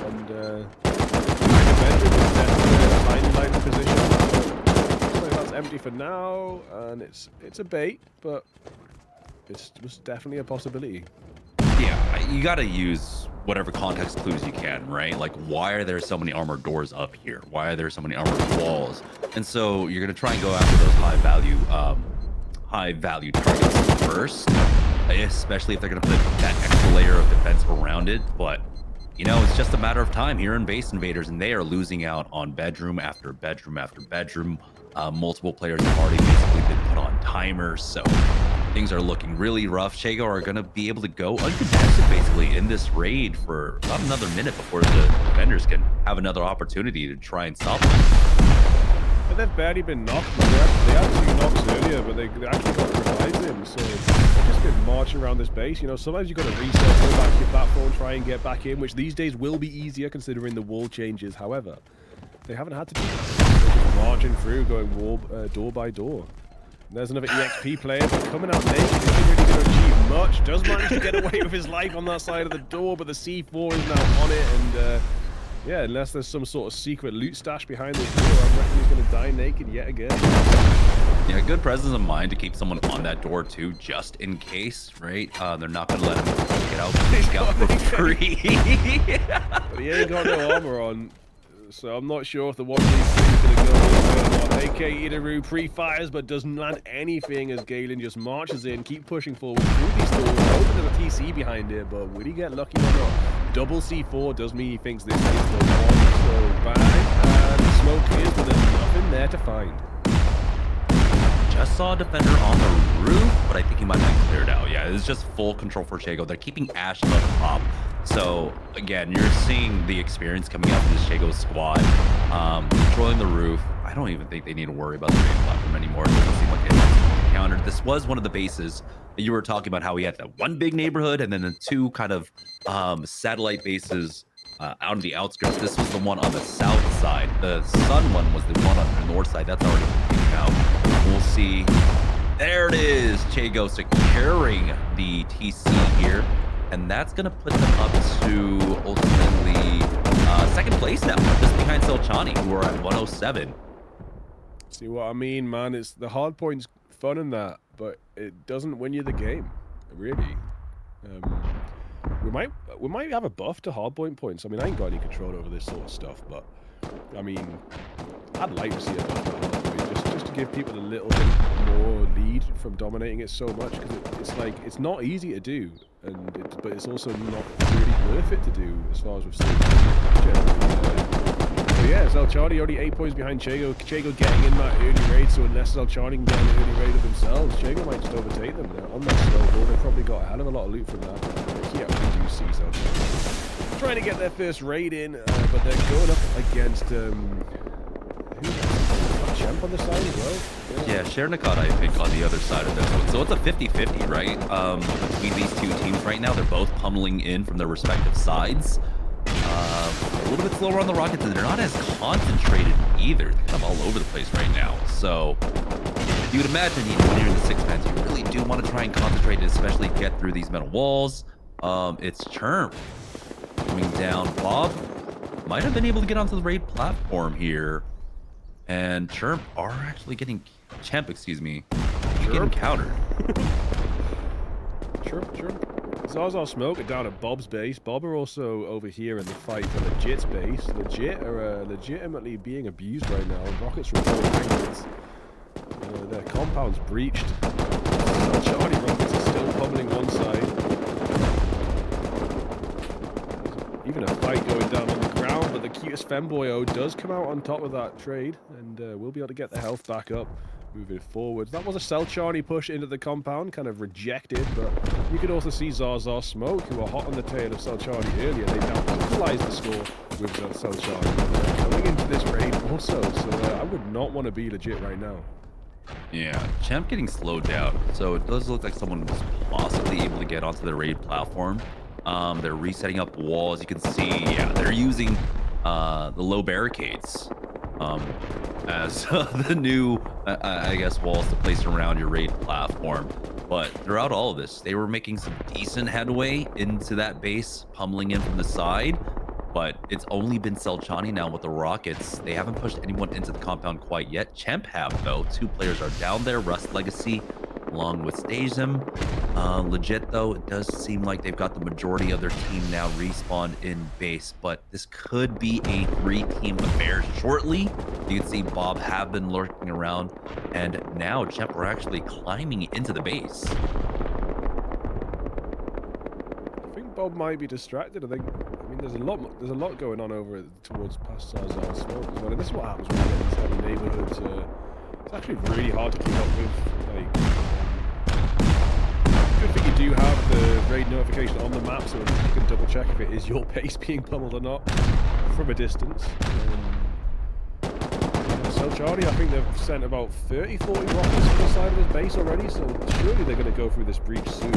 and the defender is definitely a highly likely position. So that's empty for now, and it's a bait, but it's was definitely a possibility. Yeah, you got to use whatever context clues you can, right? Like, why are there so many armored doors up here? Why are there so many armored walls? And so you're gonna try and go after those high value targets first, especially if they're gonna put that extra layer of defense around it. But you know, it's just a matter of time here in Base Invaders, and they are losing out on bedroom after bedroom after bedroom. Multiple players have already basically been put on timers, so things are looking really rough. Shago are going to be able to go uncontested basically in this raid for about another minute before the defenders can have another opportunity to try and stop them. But they've barely been knocked. They had 2 knocks earlier, but they actually got revived him. So they've just been marching around this base. You know, sometimes you've got to reset, go back to your platform, try and get back in, which these days will be easier considering the wall changes. However, they haven't had to do that. They're just marching through, going door by door. And there's another EXP player, but coming out naked isn't really going to achieve much. Does manage to get away with his life on that side of the door, but the C4 is now on it, and yeah, unless there's some sort of secret loot stash behind this door, I reckon he's going to die naked yet again. Yeah, good presence of mind to keep someone on that door too, just in case, right? They're not going to let him get out for free. But he ain't got no armor on, so I'm not sure if the 1v3 is going to go or not. AK Idaru pre-fires, but doesn't land anything as Galen just marches in, keep pushing forward through these doors, hoping there's a TC behind it, but will he get lucky or not? Double C4 does mean he thinks this is the one, so bang, and smoke clears, but there's nothing there to find. Just saw a defender on the roof, but I think he might have been cleared out. Yeah, it's just full control for Shago. They're keeping Ash above the top. So again, you're seeing the experience coming out of this Shago squad, controlling the roof. I don't even think they need to worry about the main platform anymore. It doesn't seem like it's countered. This was one of the bases that you were talking about, how we had that one big neighborhood and then the 2 kind of satellite bases out on the outskirts. This was the one on the south side. The sun one was the one on the north side. That's already been taken out. We'll see. There it is. Chago securing the TC here. And that's going to put them up to ultimately second place now, just behind Selchani, who are at 107. See what I mean, man? It's the hard points fun in that, but it doesn't win you the game, really. We might have a buff to hardpoint points. I mean, I ain't got any control over this sort of stuff, but I mean, I'd like to see a buff to hardpoint just to give people a little bit more lead from dominating it so much, because it's like it's not easy to do, but it's also not really worth it to do as far as we've seen. But yeah, Zelchani already 8 points behind Chago. Chago getting in that early raid, so unless Zelchani can get an early raid of themselves, Chago might just overtake them. They're on that slow ball. They've probably got a hell of a lot of loot from that. Yeah, we do see Zelchani trying to get their first raid in, but they're going up against Champ on the side as well. Yeah, Shernikot, I think, on the other side of this one. So it's a 50-50, right? Between these 2 teams right now. They're both pummeling in from their respective sides. A little bit slower on the rockets, and they're not as concentrated either. They're kind of all over the place right now. So you would imagine, when you're in the 6-mans, you really do want to try and concentrate, and especially get through these metal walls. It's Chirp coming down. Bob might have been able to get onto the raid platform here. And Chirp are actually getting... Champ, excuse me. Getting countered. Chirp. Zaza Smoke are down at Bob's base. Bob are also over here in the fight for Legit's base. Legit are legitimately being abused right now. Rockets from all angles. Their compound's breached. Charlie Rockets are still pummeling one side. Even a fight going down on the ground, but the cutest femboyo does come out on top of that trade, and we'll be able to get the health back up moving forward. That was a Selchani push into the compound, kind of rejected, but you could also see Zaza Smoke, who were hot on the tail of Selchani earlier. They now equalized the score with Selchani. Coming into this raid also, so I would not want to be legit right now. Yeah, Champ getting slowed down, so it does look like someone was possibly able to get onto the raid platform. They're resetting up walls. You can see, yeah, they're using the low barricades as the new, I guess, walls to place around your raid platform. But throughout all of this, they were making some decent headway into that base, pummeling in from the side. but it's only been Selchani now with the rockets. They haven't pushed anyone into the compound quite yet. Chemp have, though. 2 players are down there. Rust Legacy along with Stasem. Legit, though, it does seem like they've got the majority of their team now respawned in base, but this could be a 3-team affair shortly. You can see Bob have been lurking around, and now Chemp are actually climbing into the base. I think Bob might be distracted. I mean, there's a lot going on over towards past Sarzar Smoke as well. And this is what happens when you get these heavy neighborhoods. It's actually really hard to keep up with. Like, good thing you do have the raid notification on the map, so you can double check if it is your base being pummeled or not from a distance. So Charlie, I think they've sent about 30, 40 rockets to the side of his base already, so surely they're going to go through this breach soon.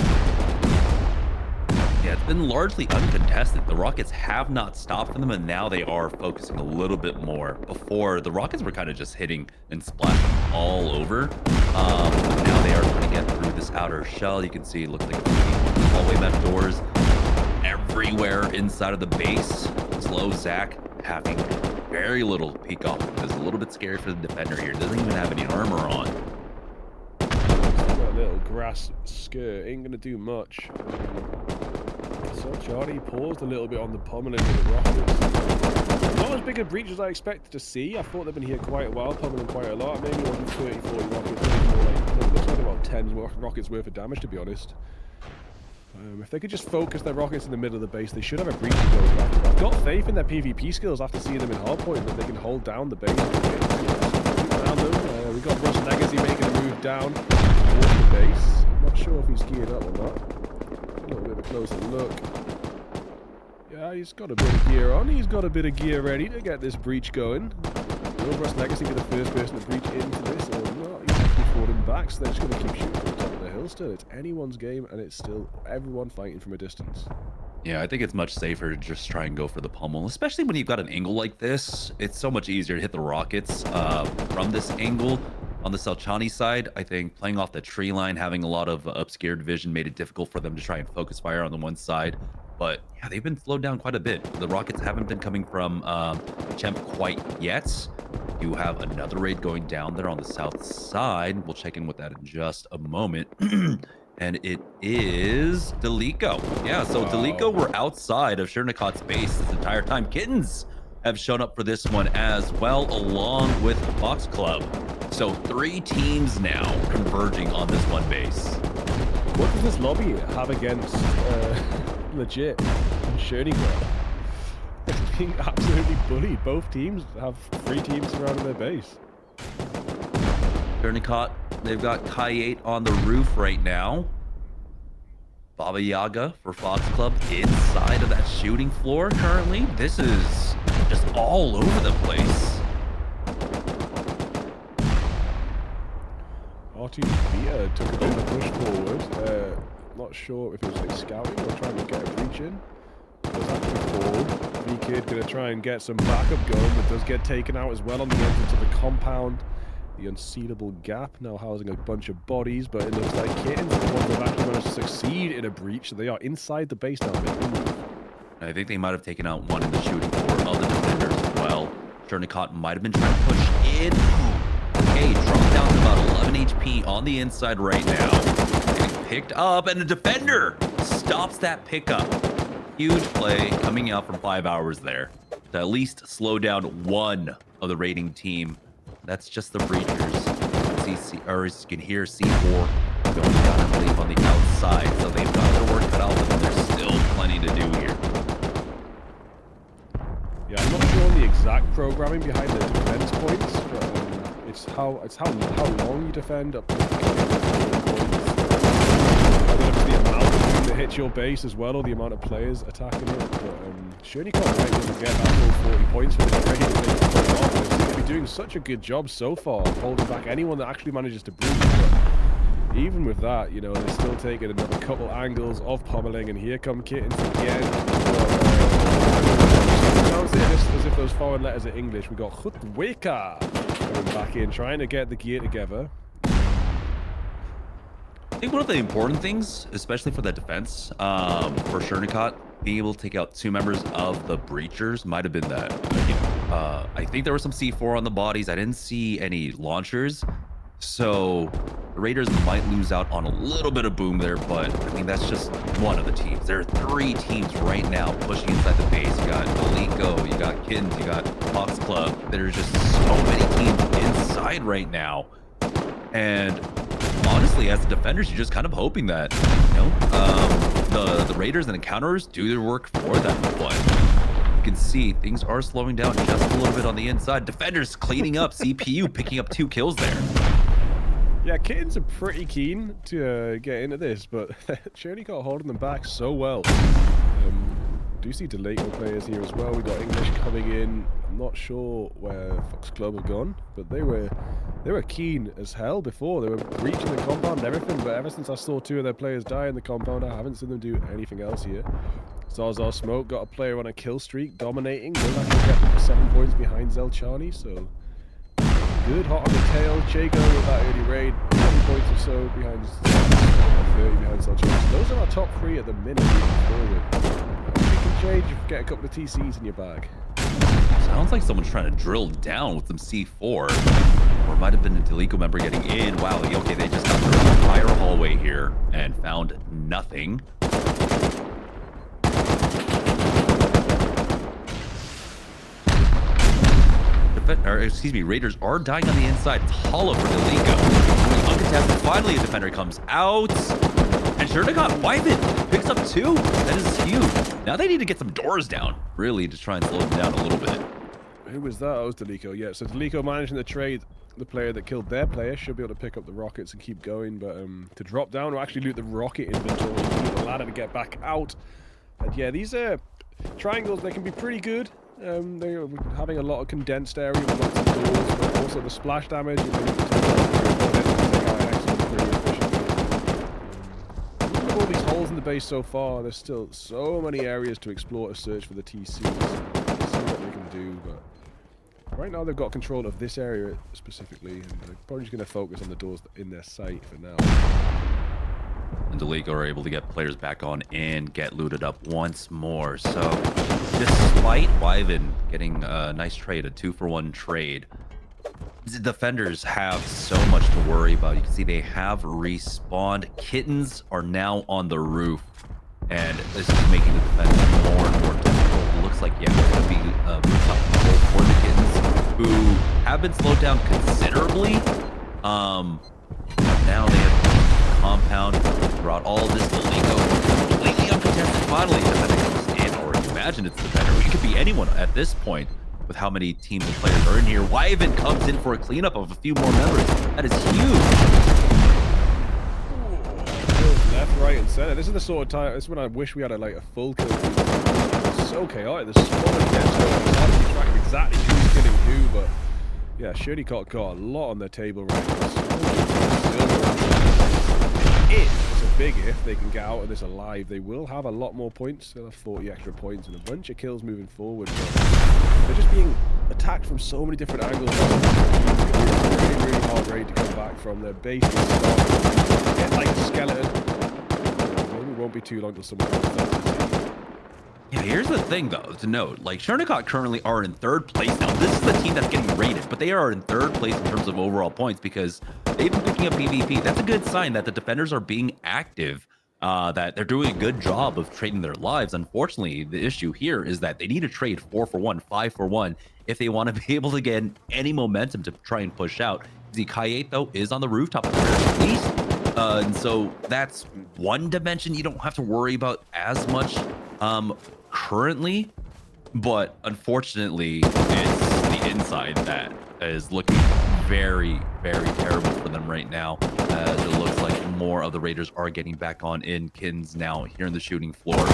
Yeah, it's been largely uncontested. The Rockets have not stopped for them, and now they are focusing a little bit more. Before, the Rockets were kind of just hitting and splashing all over. But now they are trying to get through this outer shell. You can see it looks like hallway map doors everywhere inside of the base. Slow Zach having very little peek off. It's a little bit scary for the defender here. Doesn't even have any armor on. That little grass skirt ain't going to do much. So Charlie paused a little bit on the pummeling of the rockets. Not as big a breach as I expected to see. I thought they've been here quite a while, pummeling quite a lot. Maybe only 30, 40 rockets. It looks like about 10 rockets worth of damage, to be honest. If they could just focus their rockets in the middle of the base, they should have a breach to go back. I've got faith in their PvP skills after seeing them in hardpoint, that they can hold down the base. We've got Rust Legacy making a move down towards the base. I'm not sure if he's geared up or not. A little bit of a closer look. Yeah, he's got a bit of gear on. He's got a bit of gear ready to get this breach going. Will Rust Legacy be the first person to breach into this or not? He's actually falling back, so they're just going to keep shooting from the top of the hill still. It's anyone's game, and it's still everyone fighting from a distance. Yeah, I think it's much safer to just try and go for the pummel, especially when you've got an angle like this. It's so much easier to hit the rockets from this angle. On the Selchani side, I think playing off the tree line, having a lot of obscured vision made it difficult for them to try and focus fire on the one side. But yeah, they've been slowed down quite a bit. The rockets haven't been coming from Chemp quite yet. You have another raid going down there on the south side. We'll check in with that in just a moment. And it is Delico. Yeah, so Delico were outside of Chernikot's base this entire time. Kittens have shown up for this one as well, along with Fox Club. So 3 teams now converging on this one base. What does this lobby have against legit Chernikot? It's being absolutely bullied. Both teams have 3 teams surrounding their base. Chernikot, they've got Kai 8 on the roof right now. Baba Yaga for Fox Club inside of that shooting floor currently. This is just all over the place. RT Vita took a bit of a push forward. Not sure if it was like scouting or trying to get a breach in. Does actually fall. V-Kid gonna try and get some backup going, but does get taken out as well on the entrance of the compound. The unsealable gap now housing a bunch of bodies, but it looks like Kittens are the ones that have actually managed to succeed in a breach. So they are inside the base now. I think they might have taken out one in the shooting floor of the defenders as well. Chernikot might have been trying to push in. Okay, dropped down to about 11 HP on the inside right now. Getting picked up, and the defender stops that pickup. Huge play coming out from 5 hours there to at least slow down one of the raiding team. That's just the breachers. You can hear C4 going down, I believe, on the outside. So they've got their work cut out, but there's still plenty to do here. Yeah, I'm not sure on the exact programming behind the defense points, but it's how long you defend up to the amount of things that hit your base as well, or the amount of players attacking it. But Chernikot might be able to get that full 40 points for this raid. They're doing such a good job so far, holding back anyone that actually manages to breach. But even with that, you know, they're still taking another couple angles of pummeling, and here come Kittens again. Pronounce it as if those foreign letters are English. We got Chutweka coming back in, trying to get the gear together. I think one of the important things, especially for the defense, for Chernikot, being able to take out 2 members of the breachers might have been that. I think there was some C4 on the bodies. I didn't see any launchers, so the Raiders might lose out on a little bit of boom there. But I mean, that's just one of the teams. There are 3 teams right now pushing inside the base. You got Delico, you got Kittens, you got Fox Club. There's just so many teams inside right now, and honestly, as the defenders, you're just kind of hoping that, the Raiders and Encounterers do their work for them. But you can see things are slowing down just a little bit on the inside. Defenders cleaning up, CPU picking up 2 kills there. Yeah, Kittens are pretty keen to get into this, but Chernikot holding them back so well. Do see Delico players here as well. We got English coming in. I'm not sure where Fox Club have gone, but they were keen as hell before. They were breaching the compound and everything, but ever since I saw 2 of their players die in the compound, I haven't seen them do anything else here. Zarzar Smoke got a player on a kill streak, dominating. They'll actually get 7 points behind Zelchani, so good. Hot on the tail. Chaco with that early raid, 20 points or so behind 30 behind Zelchani. So those are our top 3 at the minute moving forward. You can change if you get a couple of TCs in your bag. Sounds like someone's trying to drill down with some C4. Or it might have been a Delico member getting in. Wow, okay, they just got through the entire hallway here and found nothing. Raiders are dying on the inside. It's hollow for Delico. Uncontested. Finally, a defender comes out. And Chernikot, Wyvern picks up 2. That is huge. Now they need to get some doors down, really, to try and slow them down a little bit. Who was that? Oh, it was Delico. Yeah, so Delico managing to trade the player that killed their player. Should be able to pick up the rockets and keep going, but to drop down or actually loot the rocket inventory, need the ladder to get back out. And yeah, these triangles, they can be pretty good. They're having a lot of condensed area with lots of doors, but also the splash damage. And then you can take out excellent pretty efficiently. Even with all these holes in the base so far, there's still so many areas to explore to search for the TCs. See what they can do, but right now they've got control of this area specifically, and they're probably just going to focus on the doors in their sight for now. And Delico are able to get players back on and get looted up once more. So, despite Wyvern getting a nice trade, a 2-for-1 trade, the defenders have so much to worry about. You can see they have respawned. Kittens are now on the roof, and this is making the defense more and more difficult. It looks like, yeah, it's going to be a rooftop control for the Kittens, who have been slowed down considerably. Now they have compound throughout all this. Delico completely uncontested. Finally, the defender comes in, or imagine it's the defender. It could be anyone at this point with how many teams and players are in here. Wyvern comes in for a cleanup of a few more members. That is huge. Left, right, and center. This is the sort of time. This is when I wish we had a full kill. It's so chaotic. There's so many deaths. It's hard to keep track of exactly who's killing who, but yeah, Chernikot got a lot on their table right now. It's a big if they can get out of this alive. They will have a lot more points. They'll have 40 extra points and a bunch of kills moving forward. But they're just being attacked from so many different angles. It's really hard raid to come back from. Their base is starting to get like a skeleton. Maybe it won't be too long till someone else does. Yeah, here's the thing, though, to note. Like, Chernikot currently are in 3rd place now. This is the team that's getting raided, but they are in 3rd place in terms of overall points because they've been picking up PvP. That's a good sign that the defenders are being active, that they're doing a good job of trading their lives. Unfortunately, the issue here is that they need to trade 4-for-1, 5-for-1 if they want to be able to get any momentum to try and push out. Kai8, though, is on the rooftop at the very least. And so that's one dimension you don't have to worry about as much currently, but unfortunately it's the inside that is looking very, very terrible for them right now, as it looks like more of the Raiders are getting back on in. Kittens now here in the shooting floor,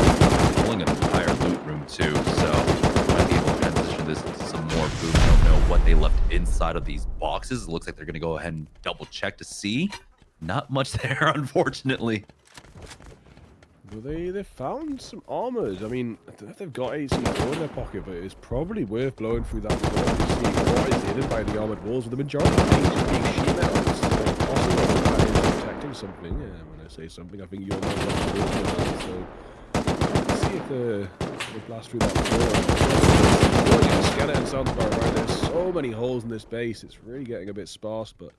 pulling an entire loot room too, so might be able to transition this into some more boom. I don't know what they left inside of these boxes. It looks like they're going to go ahead and double check to see. Not much there, unfortunately. Well, they found some armors. I mean, I don't know if they've got AC4 in their pocket, but it's probably worth blowing through that door to see what is hidden by the armored walls, with the majority of things being sheet metal. It's possible that is protecting something. When I say something, I think you'll know what I'm talking about. So let's see if they blast through that door. The skeleton sounds about right. There's so many holes in this base. It's really getting a bit sparse, but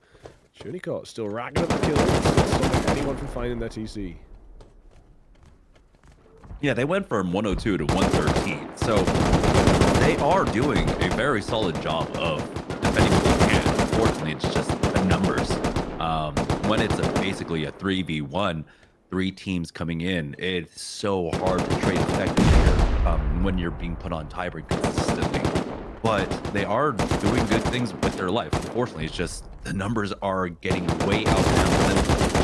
Churnicott still racking up the kills. It's stopping anyone from finding their TC. Yeah, they went from 102 to 113. So they are doing a very solid job of defending what they can. Unfortunately, it's just the numbers. When it's basically a 3v1, 3 teams coming in, it's so hard to trade effective here when you're being put on tiebreak consistently. But they are doing good things with their life. Unfortunately, it's just the numbers are getting way outnumbered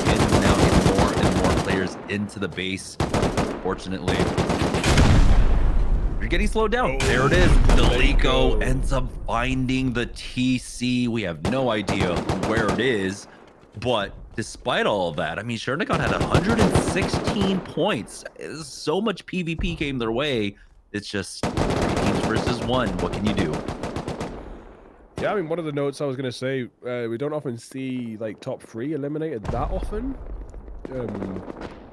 and now getting more and more players into the base. Fortunately, you're getting slowed down. Oh, there it is. Delico ends up finding the TC. We have no idea where it is, but despite all of that, I mean, Churnicott had 116 points. So much PvP came their way. It's just 3 teams versus 1. What can you do? Yeah, I mean, one of the notes I was going to say, we don't often see, like, top 3 eliminated that often.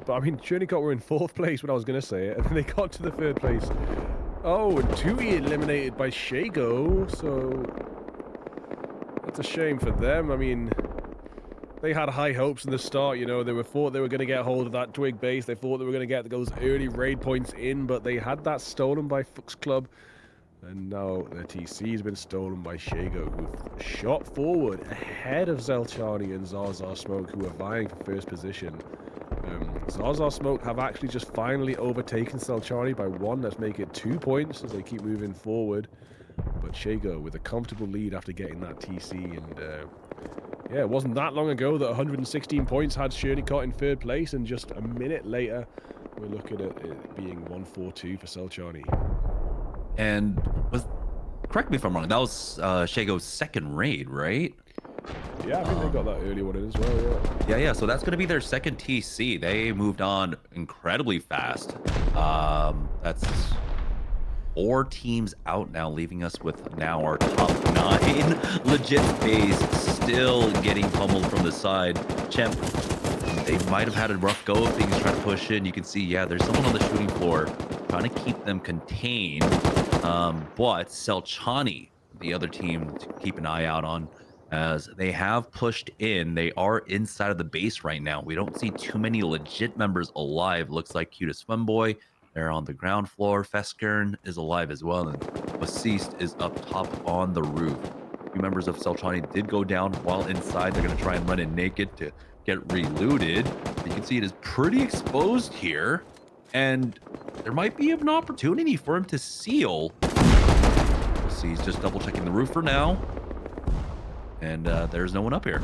But, I mean, Churnicott were in 4th place when I was going to say it, and then they got to the 3rd place. Oh, and Tui eliminated by Shago, so that's a shame for them. I mean, they had high hopes in the start, you know. They thought they were going to get hold of that Twig base. They thought they were going to get those early raid points in, but they had that stolen by Fox Club. And now their TC has been stolen by Shago, who've shot forward ahead of Zelchani and Zaza Smoke, who are vying for 1st position. Zaza Smoke have actually just finally overtaken Zelchani by 1. Let's make it 2 points as they keep moving forward. But Shago with a comfortable lead after getting that TC. And yeah, it wasn't that long ago that 116 points had Churnicott in 3rd place. And just a minute later, we're looking at it being 1-4-2 for Zelchani. And correct me if I'm wrong, that was Shago's 2nd raid, right? Yeah, I think they got that early one in as well, yeah. Yeah, so that's going to be their 2nd TC. They moved on incredibly fast. That's 4 teams out now, leaving us with now our top 9. Legit base still getting pummeled from the side. Champ, they might have had a rough go of things trying to push in. You can see, yeah, there's someone on the shooting floor trying to keep them contained. But Zelchani, the other team to keep an eye out on, as they have pushed in. They are inside of the base right now. We don't see too many legit members alive. Looks like Cutest Funboy, they're on the ground floor. Feskern is alive as well, and Basiste is up top on the roof. A few members of Zelchani did go down while inside. They're going to try and run in naked to get relooted. You can see it is pretty exposed here, and there might be an opportunity for him to seal. We'll see. He's just double checking the roof for now. And there's no one up here.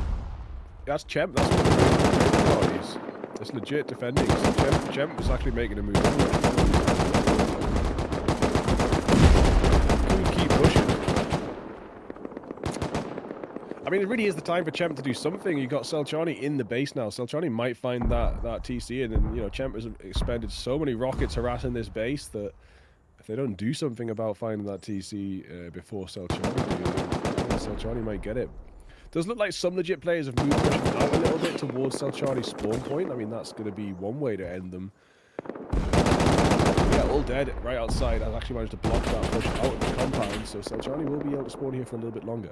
That's Champ. That's what he's. It's legit defending. So Champ was actually making a move. Can we keep pushing? I mean, it really is the time for Champ to do something. You got Zelchani in the base now. Zelchani might find that TC, and then, you know, Champ has expended so many rockets harassing this base that if they don't do something about finding that TC before Zelchani might get it. Does look like some legit players have moved out a little bit towards Zelchani's spawn point. I mean, that's going to be one way to end them. Yeah, all dead right outside. I've actually managed to block that push out of the compound, so Zelchani will be able to spawn here for a little bit longer.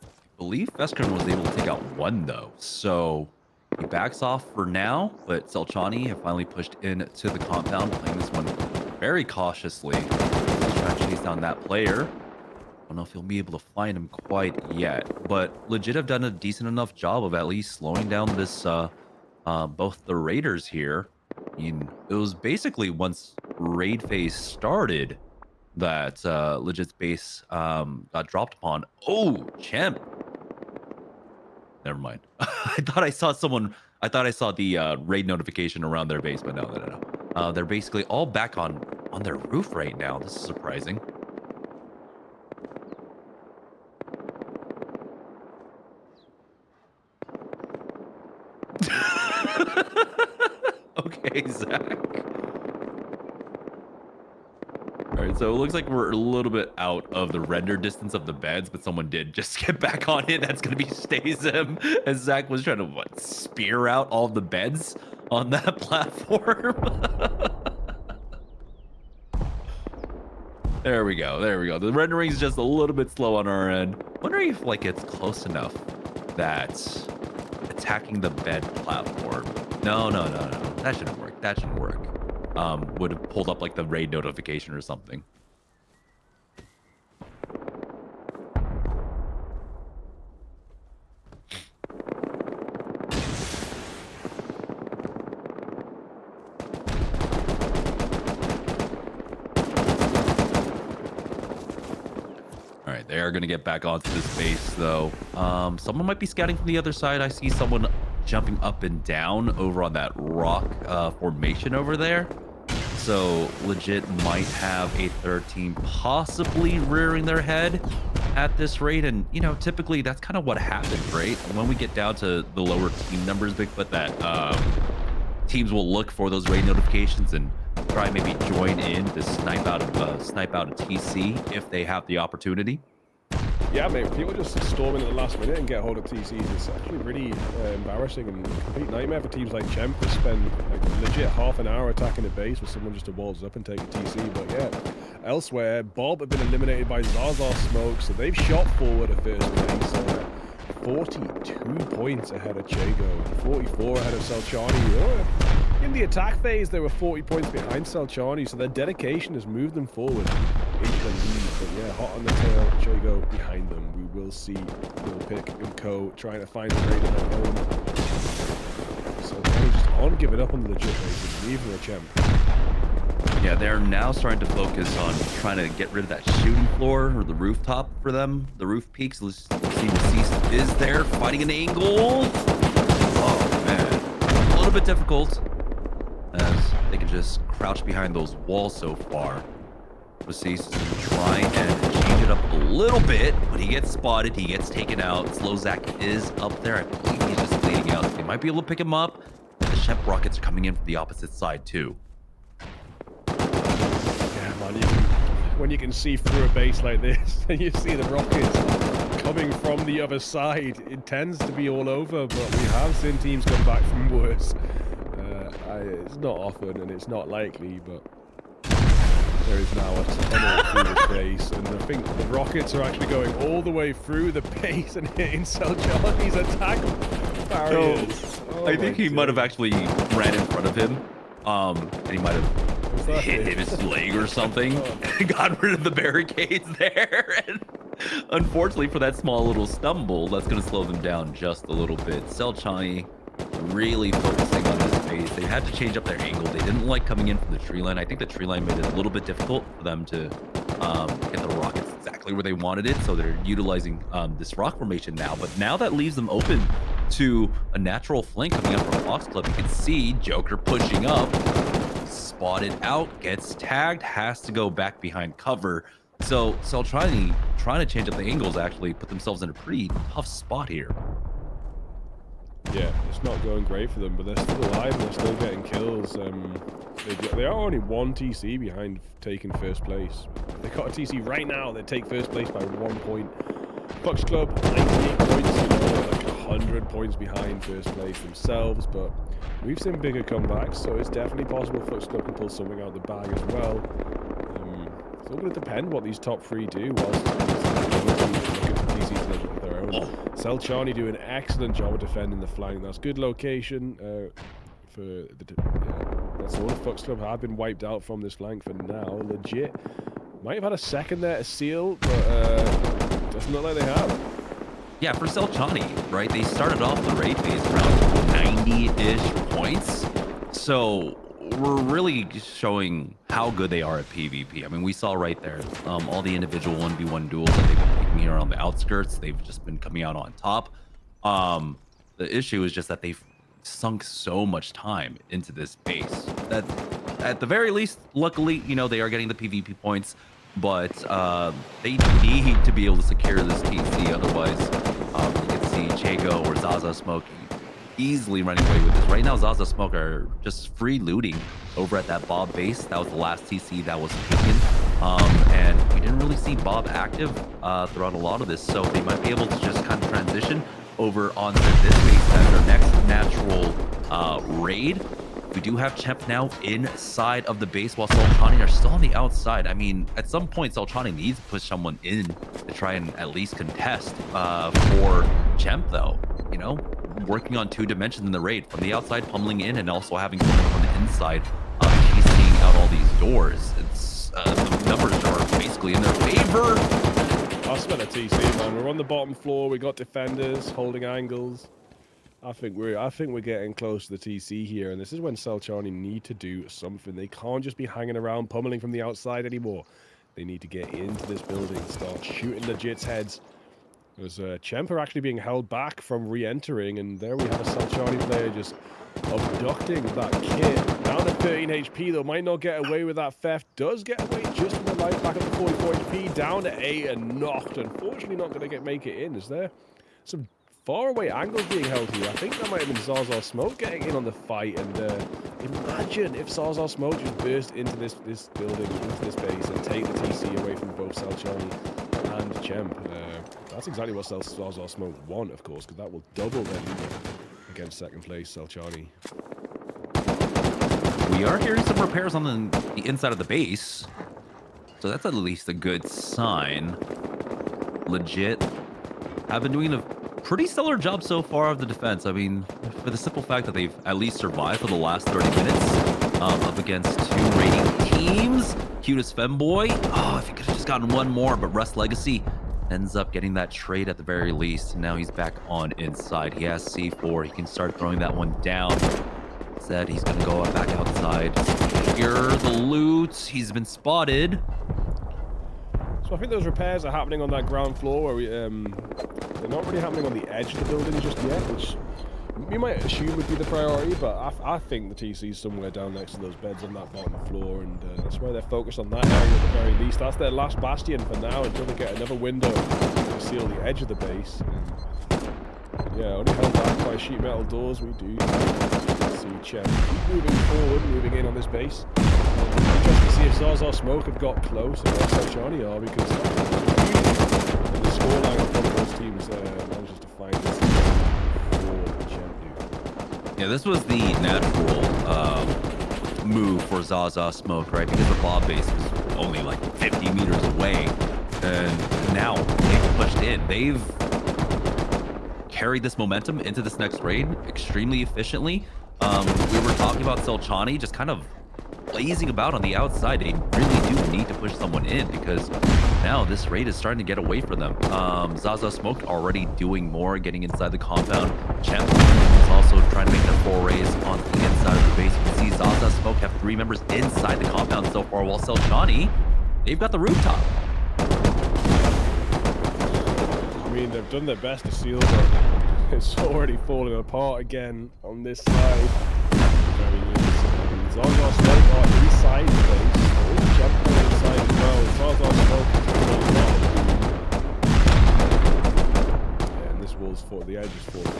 I believe Feskern was able to take out 1, though, so he backs off for now, but Zelchani have finally pushed into the compound, playing this one very cautiously. He's trying to chase down that player. I don't know if he'll be able to find him quite yet, but legit have done a decent enough job of at least slowing down this both the raiders here. I mean, it was basically once raid phase started that legit's base got dropped upon. Oh, Champ. Never mind. I thought I saw someone. I thought I saw the raid notification around their base, but no. They're basically all back on their roof right now. This is surprising. Okay, Zach. All right, So it looks like we're a little bit out of the render distance of the beds, but someone did just get back on it. That's gonna be Stazem, as Zach was trying to what, spear out all the beds on that platform. There we go. There we go. The rendering's just a little bit slow on our end. Wondering if like it's close enough that attacking the bed platform. No, no, no, no. That shouldn't work. That shouldn't work. Would have pulled up like the raid notification or something. All right, they are going to get back onto this base, though. Someone might be scouting from the other side. I see someone jumping up and down over on that rock formation over there. So legit might have a third team possibly rearing their head at this rate. And, you know, typically that's kind of what happens, right? When we get down to the lower team numbers, Bigfoot, that teams will look for those raid notifications and try maybe join in to snipe out a TC if they have the opportunity. Yeah, mate, people just storm in at the last minute and get hold of TCs. It's actually really embarrassing and a complete nightmare for teams like Chem to spend like legit half an hour attacking a base with someone just to walls up and take a TC. But yeah, elsewhere, Bob have been eliminated by Zaza Smoke, so they've shot forward at first place. 42 points ahead of Chago, 44 ahead of Selchani. In the attack phase, they were 40 points behind Selchani, so their dedication has moved them forward into the lead. But yeah, hot on the tail, Chago behind them. We will see Lil Pick and Co trying to find the raid of their own. Selchani just aren't giving up on the legit bases, leaving the champ. Yeah, they're now starting to focus on trying to get rid of that shooting floor or the rooftop for them. The roof peaks. Let's see what Cease is there, fighting an angle. Oh, man. A little bit difficult as they can just crouch behind those walls so far. Cease is going to try and change it up a little bit, but he gets spotted. He gets taken out. Slowzak is up there. I believe he's just bleeding out. They might be able to pick him up. The Shemp rockets are coming in from the opposite side, too. When you can see through a base like this and you see the rockets coming from the other side, it tends to be all over, but we have seen teams come back from worse. It's not often and it's not likely, but there is now a tunnel through this base, and I think the rockets are actually going all the way through the base and hitting Selchani's attack barriers. I think he might have actually ran in front of him, and he might have hit his leg or something. Got rid of the barricades there, and unfortunately for that small little stumble, that's going to slow them down just a little bit. Selchani really focusing on this base. They had to change up their angle. They didn't like coming in from the tree line. I think the tree line made it a little bit difficult for them to get the rockets exactly where they wanted it, so they're utilizing this rock formation now. But now that leaves them open to a natural flank coming up from Fox Club. You can see Joker pushing up, spotted out, gets tagged, has to go back behind cover. So Selchani trying to change up the angles actually put themselves in a pretty tough spot here. Yeah, it's not going great for them, but they're still alive and they're still getting kills. They are only one TC behind taking first place. If they got a TC right now, they'd take first place by 1 point. Fox Club, 98 points, you know, like 100 points behind first place themselves, but we've seen bigger comebacks, so it's definitely possible Fox Club can pull something out of the bag as well. It's all going to depend what these top three do whilst looking for TCs of their own. Selchani do an excellent job of defending the flank. That's good location for the... that's all the Fox Club have been wiped out from this flank for now. Legit. Might have had a second there to seal, but doesn't look like they have. Yeah, for Selchani, right? They started off the raid phase around 90-ish points. So we're really showing how good they are at PvP. I mean, we saw right there all the individual 1v1 duels that they've been picking here on the outskirts. They've just been coming out on top. The issue is just that they've sunk so much time into this base that at the very least, luckily, you know, they are getting the PvP points, but they need to be able to secure this TC. Otherwise, you can see Chago or Zaza Smoke easily running away with this. Right now, Zaza Smoke are just free looting over at that Bob base. That was the last TC that was taken And we didn't really see Bob active throughout a lot of this, so they might be able to just kind of transition over onto this base as their next natural raid. We do have Chemp now inside of the base while Solchani are still on the outside. I mean, at some point, Solchani needs to push someone in to try and at least contest for Chemp, though. You know, working on 2 dimensions in the raid, from the outside pummeling in and also having someone from the inside chasing out all these doors. It's the numbers are basically in their favor. I smell a TC, man. We're on the bottom floor. We got defenders holding angles. I think we're getting close to the TC here, and this is when Solchani need to do something. They can't just be hanging around pummeling from the outside anymore. They need to get into this building, start shooting legit heads. There's Chemper actually being held back from re-entering, and there we have a Solchani player just abducting that kid. Down to 13 HP though, might not get away with that theft. Does get away just with the life back up to 44 HP. Down to 8 and knocked. Unfortunately not going to make it in. Is there some far away angles being held here? I think that might have been Zaza Smoke getting in on the fight, and imagine if Zaza Smoke just burst into this building, into this base, and take the TC away from both Solchani and Chemp. That's exactly what Zaza Smoke want, of course, because that will double their lead against second place Solchani. We are hearing some repairs on the inside of the base, so that's at least a good sign. Legit have been doing a pretty stellar job so far of the defense. I mean, for the simple fact that they've at least survived for the last 30 minutes up against 2 raiding teams. Cutest Femboy. Oh, if he could have just gotten one more, but Rust Legacy ends up getting that trade at the very least. Now he's back on inside. He has C4. He can start throwing that one down. Said he's going to go back outside. Secure the loot. He's been spotted. So I think those repairs are happening on that ground floor where we, they're not really happening on the edge of the building just yet, which we might assume would be the priority, but I think the TC's somewhere down next to those beds on that bottom floor, and that's why they're focused on that area at the very least. That's their last bastion for now until they get another window to seal the edge of the base. And, yeah, only held back by sheet metal doors. We do see Chemp keep moving forward, moving in on this base. Interesting to see if Zaza Smoke have got close and where Solchani are, because the scoreline of both those teams manages to find this for Chemp. Yeah, this was the natural move for Zaza Smoke, right? Because the Bob base was only like 50 meters away, and now they've pushed in. They've carried this momentum into this next raid extremely efficiently. We were talking about Solchani just kind of blazing about on the outside. They really do need to push someone in, because now this raid is starting to get away from them. Zaza Smoke already doing more, getting inside the compound. Chemp is also trying to make their forays on the inside of the base. You can see Zaza Smoke have 3 members inside the compound so far, while Solchani, they've got the rooftop. I mean, they've done their best to seal, but it's already falling apart again on this side. Very loose. Zaza Smoke are inside the base. Chemp are inside as well. Zaza Smoke yeah, and this wall's fought, the edge is fought.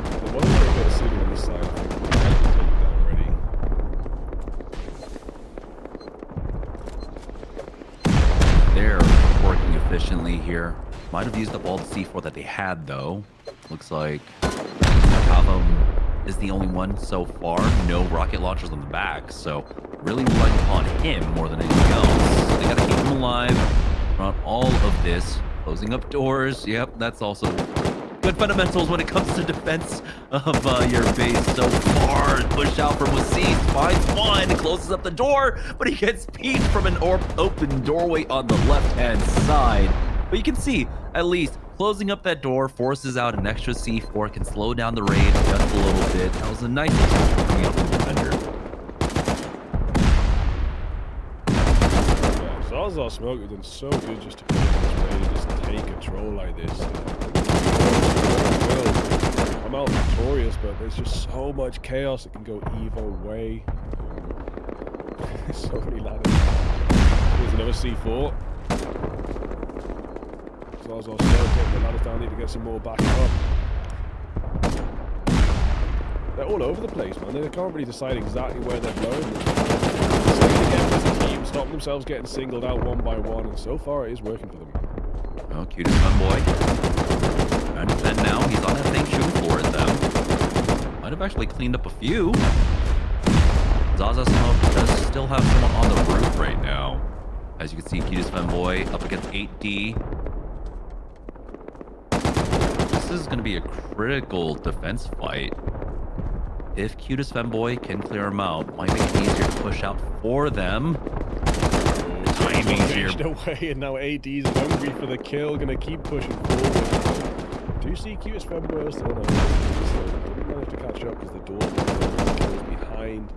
There was a little bit of ceiling on this side, I think. We have to take it down already. They're working efficiently here. Might have used up all the C4 that they had, though. Looks like Kavam is the only one so far. No rocket launchers on the back, so really relying upon him more than anything else. They gotta keep him alive throughout all of this. Closing up doors. Yep, that's also good fundamentals when it comes to defense of your base so far. Push out from Wasis, finds one, closes up the door, but he gets peeked from an open doorway on the left-hand side. But you can see, at least, closing up that door forces out an extra C4, can slow down the raid just a little bit. That was a nice attempt coming out from the defender. Yeah, Zaza Smoke have done so good just to come into this raid and just take control like this. Come out victorious, but there's just so much chaos. It can go either way. So many ladders. Here's another C4. Zaza Smoke getting the ladders down. Need to get some more backing up. They're all over the place, man. They can't really decide exactly where they're blowing. It's like as a team, stopping themselves getting singled out one by one, and so far it is working for them. Oh, cutest fun boy. Trying to defend now. He's on that same shooting floor as them. Might have actually cleaned up a few. Zaza Smoke does still have someone on the roof right now. As you can see, cutest fun boy up against 8D. This is going to be a critical defense fight. If cutest femboy can clear him out, might make it easier to push out for them. Timing here. Away, and now AD's hungry for the kill, gonna keep pushing forward. Do you see cutest femboy still on? So didn't manage to catch up because the door was behind.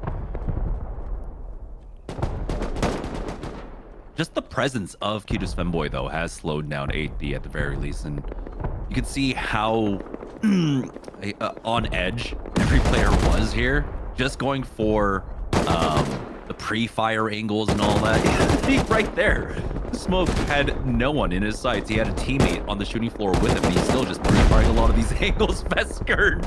Just the presence of cutest femboy though has slowed down 8D at the very least, and you can see how on edge every player was here, just going for the pre-fire angles and all that. Right there, Smoke had no one in his sights. He had a teammate on the shooting floor with him, and he's still just pre-firing a lot of these angles. Vesker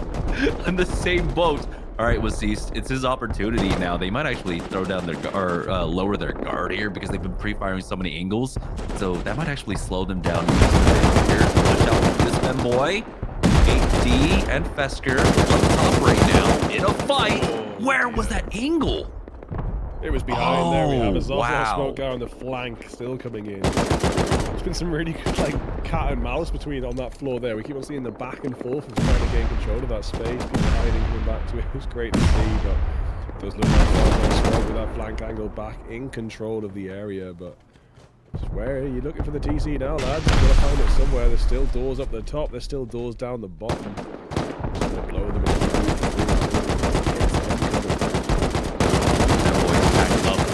in the same boat. All right, Wazeest, it's his opportunity now. They might actually throw down their or lower their guard here because they've been pre-firing so many angles. So that might actually slow them down. Here's push out for this femboy. 8D and Vesker on top right now in a fight. Where was that angle? It was behind there. We have a Zaza wow. Smoke guy on the flank still coming in. There's been some really good like cat and mouse between on that floor there. We keep on seeing the back and forth of trying to gain control of that space. People hiding, coming back to it. It was great to see, but it does look like Zaza Smoke with that flank angle back in control of the area. But where are you looking for the TC now, lads? You've got to find it somewhere. There's still doors up the top. There's still doors down the bottom. Just gonna blow them in.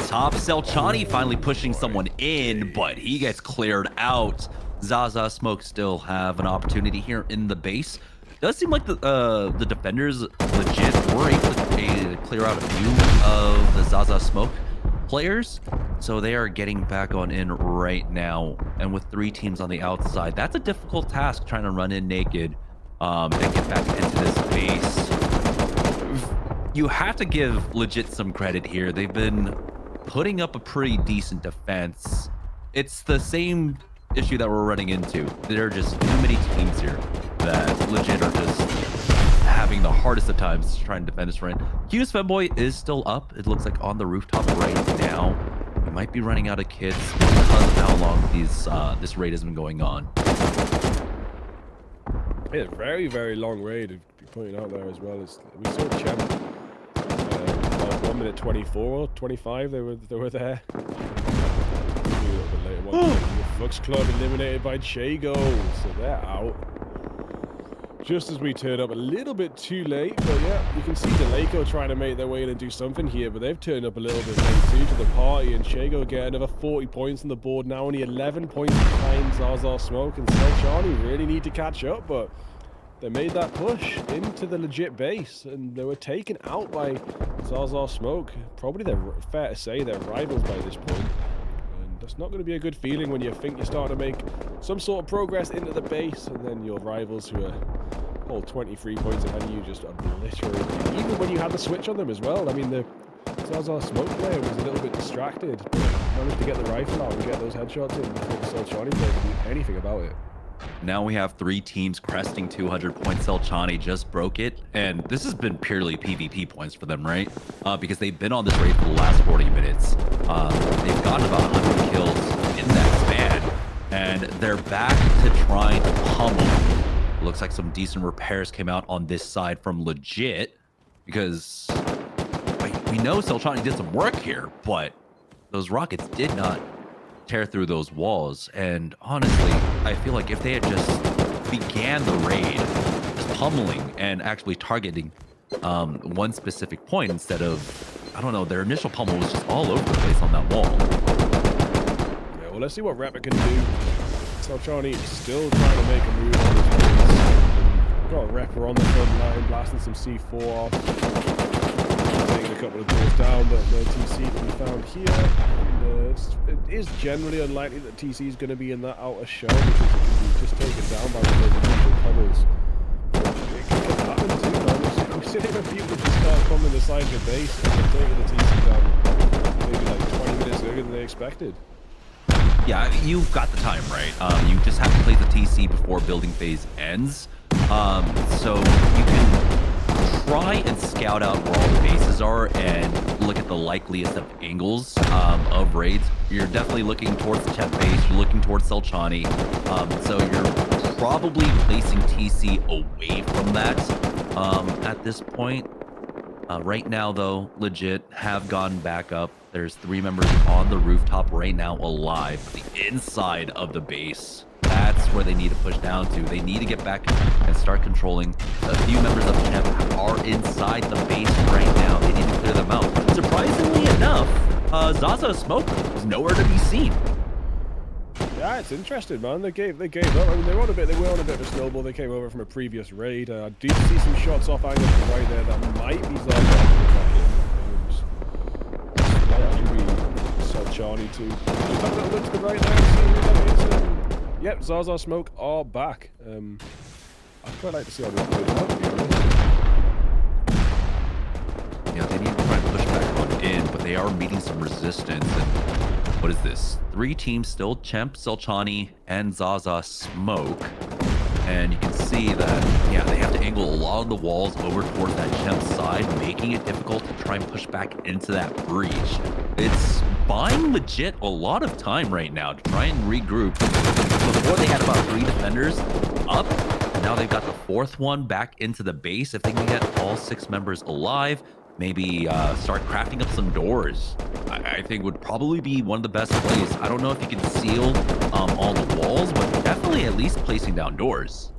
Top Selchani finally pushing someone in, but he gets cleared out. Zaza Smoke still have an opportunity here in the base. Does seem like the defenders legit were able to clear out a few of the Zaza Smoke players, so they are getting back on in right now. And with 3 teams on the outside, that's a difficult task, trying to run in naked and get back into this base. You have to give legit some credit here. They've been putting up a pretty decent defense. It's the same issue that we're running into. There are just too many teams here that legit are just having the hardest of times trying to defend this run. Cutest femboy is still up. It looks like on the rooftop right now. We might be running out of kits because of how long this raid has been going on. Yeah, very, very long raid. To be pointing out there as well. We saw Chem. 1 minute 24 or 25 they were there. A little bit later, the Flux Club eliminated by Chago, so they're out. Just as we turn up a little bit too late, but yeah, you can see Deleco trying to make their way in and do something here, but they've turned up a little bit late too to the party, and Chago get another 40 points on the board now, only 11 points behind Zaza Smoke, and Selchani really need to catch up, but they made that push into the legit base, and they were taken out by Zaza Smoke. Probably, they're fair to say, they're rivals by this point. And that's not going to be a good feeling when you think you're starting to make some sort of progress into the base, and then your rivals who are all 23 points ahead of you just obliterate you. Even when you had the switch on them as well. I mean, the Zaza Smoke player was a little bit distracted, but managed to get the rifle out and get those headshots in before the Selchani player could do anything about it. Now we have 3 teams cresting 200 points. Selchani just broke it, and this has been purely PvP points for them, right? Because they've been on this raid for the last 40 minutes. They've gotten about 100 kills in that span, and they're back to trying to pummel. It looks like some decent repairs came out on this side from legit, because we know Selchani did some work here, but those rockets did not tear through those walls. And honestly, I feel like if they had just began the raid just pummeling and actually targeting one specific point instead of, I don't know, their initial pummel was just all over the place on that wall. Yeah, well, let's see what Rapper can do. Selchani still trying to make a move on his points. Got a Rapper on the front line, blasting some C4 off. Taking a couple of doors down, but no TC to be found here. It is generally unlikely that TC is going to be in that outer shell because it can be just taken down by one of those initial pummels. It can happen too, man. We're seeing when people just start bombing the side of the base and they're taking the TC down. They maybe like 20 minutes earlier than they expected. Yeah, you've got the time, right? You just have to play the TC before building phase ends. So you can try and scout out where all the bases are and look at the likeliest of angles of raids. You're definitely looking towards the Chet base. You're looking towards Selchani. So you're probably placing TC away from that at this point. Right now, though, legit have gone back up. There's 3 members on the rooftop right now alive, the inside of the base. That's where they need to push down to. They need to get back and start controlling. A few members of Temp are inside the base right now. They need to clear them out. Surprisingly enough, Zaza Smoke is nowhere to be seen. Yeah, it's interesting, man. They gave up. I mean, they were on a bit of a snowball. They came over from a previous raid. I did see some shots off angle to the right there that might be Zaza. Might actually be Selchani too. Just have a little look to the right there and see who that is. Yep, Zaza Smoke are back. I'd quite like to see how they play it out, to be honest. Yeah, they need to try and push back on in, but they are meeting some resistance. And what is this? 3 teams still, Chemp, Selchani, and Zaza Smoke. And you can see that, yeah, they have to angle a lot of the walls over towards that Chemp side, making it difficult to try and push back into that breach. It's buying legit a lot of time right now to try and regroup. Before they had about 3 defenders up, and now they've got the 4th one back into the base. If they can get all 6 members alive, maybe start crafting up some doors, I think would probably be one of the best plays. I don't know if you can seal all the walls, but definitely at least placing down doors.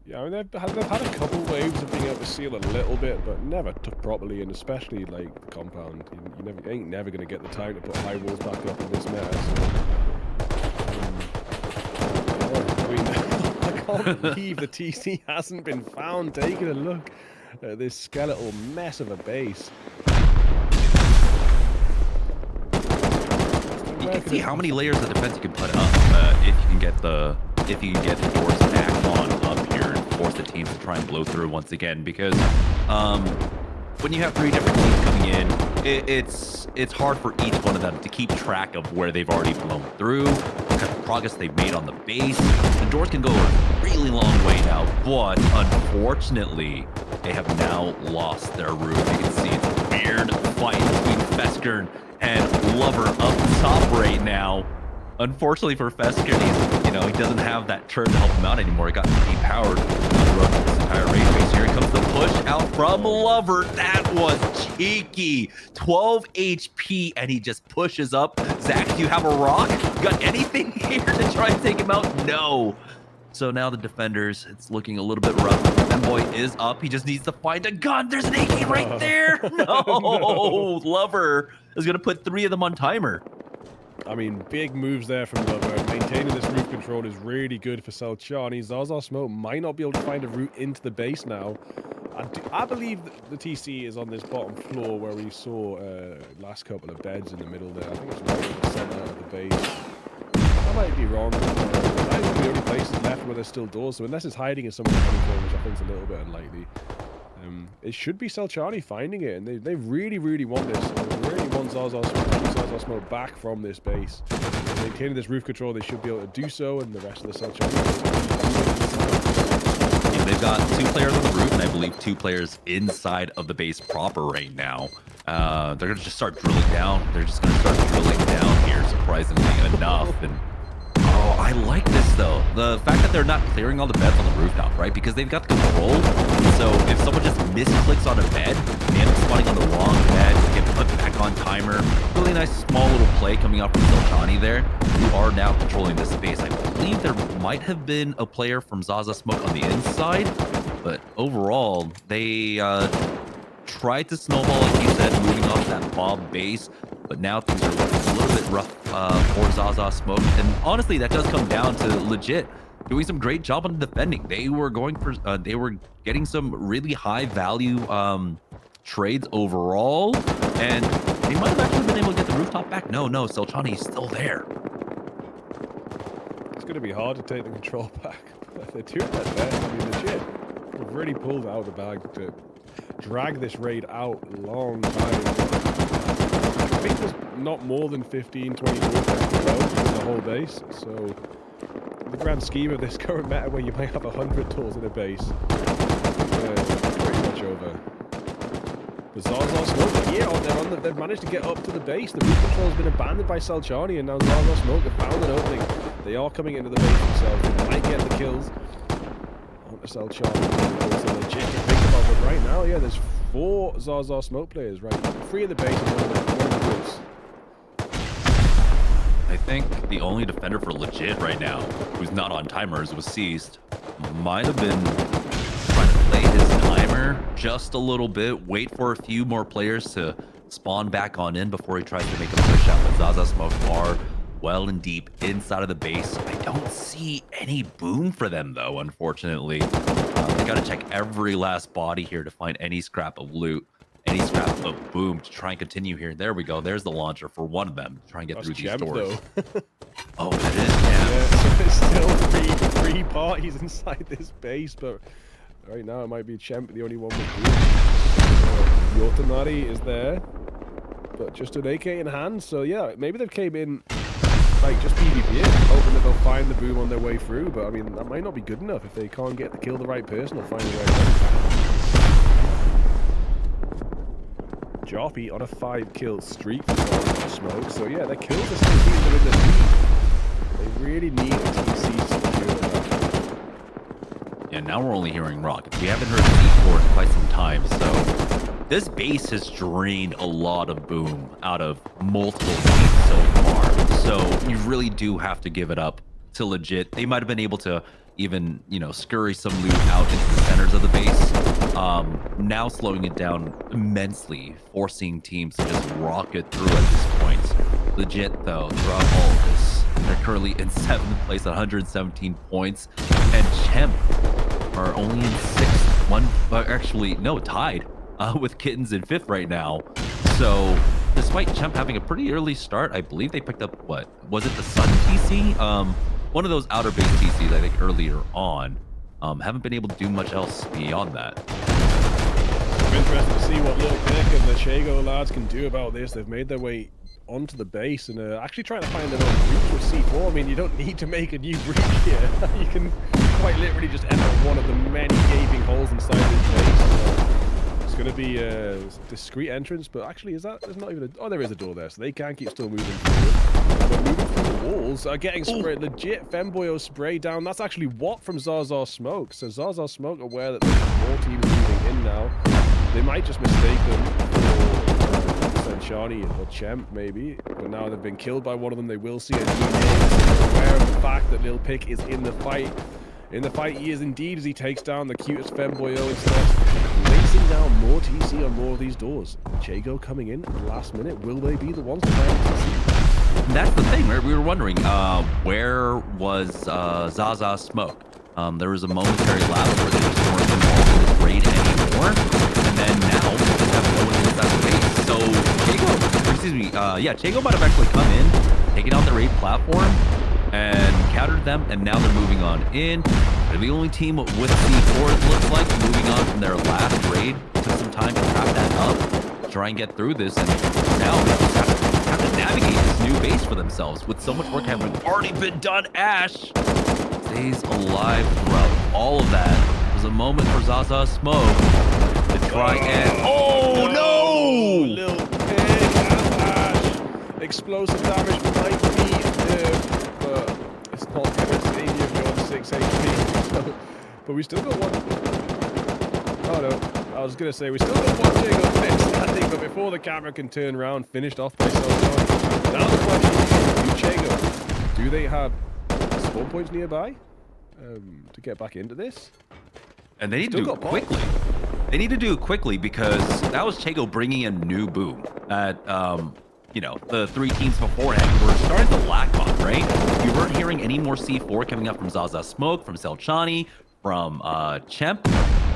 Yeah, I mean, they've had a couple waves of being able to seal a little bit, but never properly, and especially like the compound. You ain't never gonna get the time to put high walls back up in this mess. Yeah, I mean, I can't believe the TC hasn't been found. Taking a look at this skeletal mess of a base. You can see how many layers of defense you can put up if you can get the doors back on up here and force the teams to try and blow through once again. Because when you have 3 different teams coming in, it's hard for each one of them to keep track of where they've already blown through, what kind of progress they've made on the base. The doors can go a really long way now, but unfortunately, they have now lost their roof. You can see it's a weird fight between Feskern and Lover up top right now. Unfortunately for Feskern, he doesn't have that turn to help him out anymore. He got depowered throughout this entire raid phase. Here comes the push out from Lover. That was cheeky. 12 HP, and he just pushes up. Zach, do you have a rock? You got anything here to try and take him out? No. So now the defenders, it's looking a little bit rough. Femboy is up. He just needs to find a gun. There's an AK right there. No. No. Lover is going to put 3 of them on timer. I mean, big moves there from Lover. Maintaining this roof control is really good for Selchani. Zaza Smoke might not be able to find a route into the base now. I believe that the TC is on this bottom floor where we saw last couple of beds in the middle there. I think it's right in the center of the base. I might be wrong. That is the only places left where there's still doors, so unless it's hiding in some of the honeycomb, which I think is a little bit unlikely, it should be Selchani finding it, and they really, really want this. They really want Zaza Smoke back from this base. Maintaining this roof control, they should be able to do so, and the rest of the Selchani. They've got 2 players on the roof, and I believe 2 players inside of the base proper right now. They're going to just start drilling down. They're just going to start drilling down here, surprisingly enough. And oh, I like this, though. The fact that they're not clearing all the beds on the rooftop, right? Because they've got the control. So if someone just misclicks on a bed, they end up spawning on the wrong bed, get put back on timer. Really nice small little play coming out from Selchani there, who are now controlling this space. I believe there might have been a player from Zaza Smoke on the inside, but overall, they tried to snowball, like you said, moving off that Bob base, but now things are looking a little bit rough for Zaza Smoke. And honestly, that does come down to legit doing some great job on defending. They were going for, they were getting some really high value trades overall, and they might have actually been able to get the rooftop back. No, Selchani is still there. It's going to be hard to take the control back. They're doing their best. I mean, legit. They've really pulled out the bag to drag this raid out a long time. I think there's not more than 15, 20 doors left to go in the whole base. So, in the grand scheme of this current meta, where you might have 100 doors in a base, pretty much over. The Zaza Smoke, yeah, they've managed to get up to the base. The roof control has been abandoned by Selchani, and now Zaza Smoke have found an opening. They are coming into the base themselves. They might get the kills onto Selchani. It's legit to think about, but right now, yeah, there's 4 Zaza Smoke players, right? 3 in the base and 1 in the woods. I think the only defender for legit right now who's not on timers was Seized. Might have been trying to play his timer just a little bit, wait for a few more players to spawn back on in before he tries to make a push out. But Zaza Smoke are well and deep inside of the base. I don't see any boom for them though, unfortunately. They got to check every last body here to find any scrap of loot, any scrap of boom to try and continue here. There we go. There's the launcher for one of them to try and get through these doors. Oh, it is. Yeah, so there's still three parties inside this base, but right now it might be Chemp, the only one with boom. Yotanari is there, but just an AK in hand. So yeah, maybe they've came in like just PvP, hoping that they'll find the boom on their way through. But I mean, that might not be good enough if they can't get to kill the right person or find the right person. Joppy on a 5-kill streak for Smoke. So yeah, their kills are still keeping them in the lead. They really need a TC to secure that. Yeah, now we're only hearing rockets. We haven't heard C4 in quite some time, so this base has drained a lot of boom out of multiple teams so far. So you really do have to give it up to legit. They might have been able to even, you know, scurry some loot out into the centers of the base. Now slowing it down immensely, forcing teams to just rocket through at this point. Legit, though, throughout all of this, they're currently in 7th place, 117 points, and Chemp are only in 6th. Actually, no, tied with Kittens in 5th right now. So despite Chemp having a pretty early start, I believe they picked up, what was it, the Sun TC? One of those outer base TCs, I think, earlier on. Haven't been able to do much else beyond that. I'm interested to see what Lil Pick and the Chago lads can do about this. They've made their way onto the base and actually trying to find their own breach with C4. I mean, you don't need to make a new breach here. You can quite literally just enter one of the many gaping holes inside this base. It's going to be a discreet entrance, but actually, there's not even a... Oh, there is a door there, so they can keep still moving forward. But moving through the walls, getting sprayed, legit Femboyo spray down. That's actually what from Zaza Smoke. So Zaza Smoke aware that there's more teams moving in now. They might just mistake them for Senchani or Chemp, maybe. But now they've been killed by one of them. They will see a DNA. Aware of the fact that Lil Pick is in the fight. In the fight, he is indeed, as he takes down the cutest Femboyo instead. Racing down more TC on more of these doors. Chago coming in at the last minute. Will they be the ones to find TC? That's the thing, right? We were wondering, where was Zaza Smoke? There was a momentary lapse where they just weren't involved in this raid anymore. And then now, they just have no one inside the base. So, Chago might have actually come in, taken out the raid platform, and countered them, and now they're moving on in. They're the only team with C4, it looks like, moving on from their last raid. Took some time to wrap that up, try and get through this, and now they just have to navigate this new base for themselves with so much work having already been done. Ash stays alive throughout all of that. There's a moment for Zaza Smoke to try and... Oh, no! Lil Pig and Ash. Explosive damage might be... but it's not going to save you if you're on 6 HP. So, but we still got one. Oh no, I was going to say we still got one Chago standing, but before the camera can turn around, finished off by Selchani. Now the question is, Chago, do they have spawn points nearby to get back into this? And they need to do it quickly. They need to do it quickly because that was Chago bringing a new boom at you know, the 3 teams beforehand were starting to lack on, right? We weren't hearing any more C4 coming up from Zaza Smoke, from Selchani, from Chemp,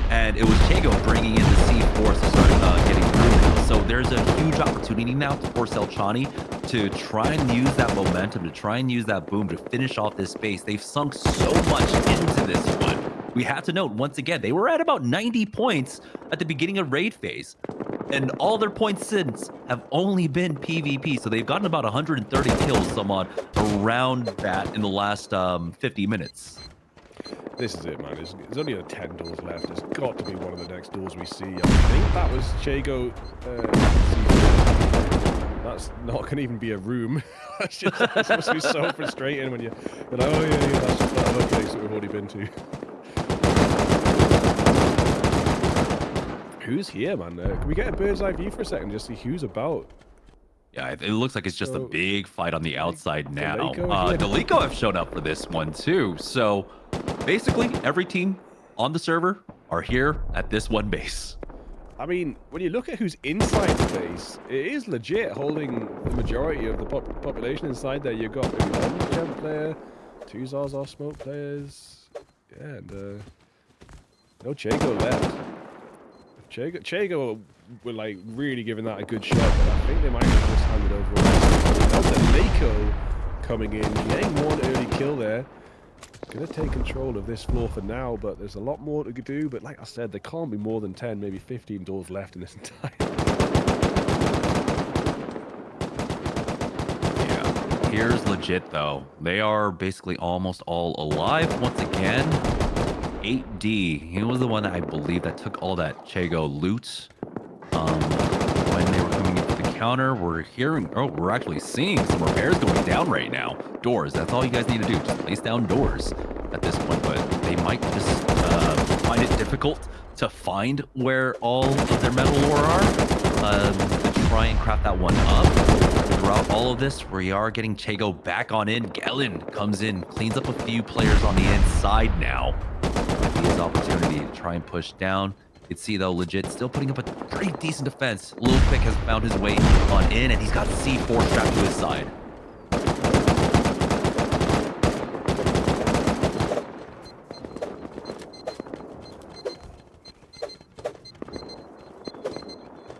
and it was Chago bringing in the C4 to start getting through now. So there's a huge opportunity now for Selchani to try and use that momentum, to try and use that boom to finish off this space. They've sunk so much into this one. We have to note, once again, they were at about 90 points at the beginning of raid phase. and all their points since have only been PvP. So they've gotten about 130 kills, somewhat around that in the last 50 minutes. This is it, man. There's only 10 doors left. It's got to be one of the next doors we see. I think that was Chago. That's not going to even be a room. That's supposed to be so frustrating when you're like, oh yeah, that's just that other place that we've already been to. Who's here, man? Can we get a bird's eye view for a second? Just see who's about. Yeah, it looks like it's just a big fight on the outside now. Deleco, Deleco have shown up for this one too. So basically, every team on the server are here at this one base. I mean, when you look at who's inside the base, it is legit holding the majority of the population inside there. You've got one gem player, 2 Zaza smoke players, yeah, and no Chago left. Chago were like really giving that a good shot, but I think they might have just handed over. Now Deleco coming in, getting one early kill there. Gonna take control of this floor for now, but there's a lot more to do. But like I said, there can't be more than 10, maybe 15 doors left in this entire. Yeah, here's legit though. They are basically almost all alive once again. 8D, he was the one that I believe that took all that Chago loot. When they were coming into the counter, we're actually seeing some repairs going down right now. Doors, that's all you guys need to do. Just place down doors at this point, but they might just find it difficult to find where all of their metal ore are. To try and craft that one up. Throughout all of this, we are getting Chago back on in. Gellin comes in, cleans up a few players on the inside now. His opportunity to try and push down. You can see though, legit still putting up a pretty decent defense. Lil Pick has found his way on in, and he's got C4 strapped to his side.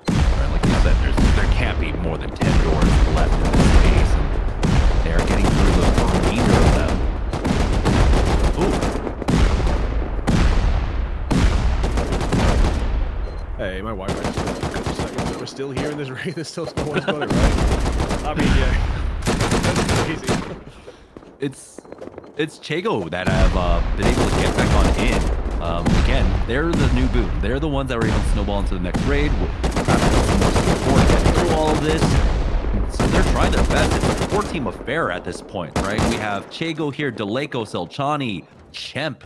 Alright, like you said, there can't be more than 10 doors left in this space, and they're getting through the remainder of them. Hey, my Wi-Fi just went off for a couple seconds, but we're still here in this raid. There's still no one's got it right. I mean, yeah, that's crazy. It's Chago that have been able to get back on in. Again, they're the new boom. They're the ones that were able to snowball into the next raid. Get through all of this. So they're trying their best. It's a 4-team affair at this point, right? We have Chago here, Deleco, Selchani, Chemp.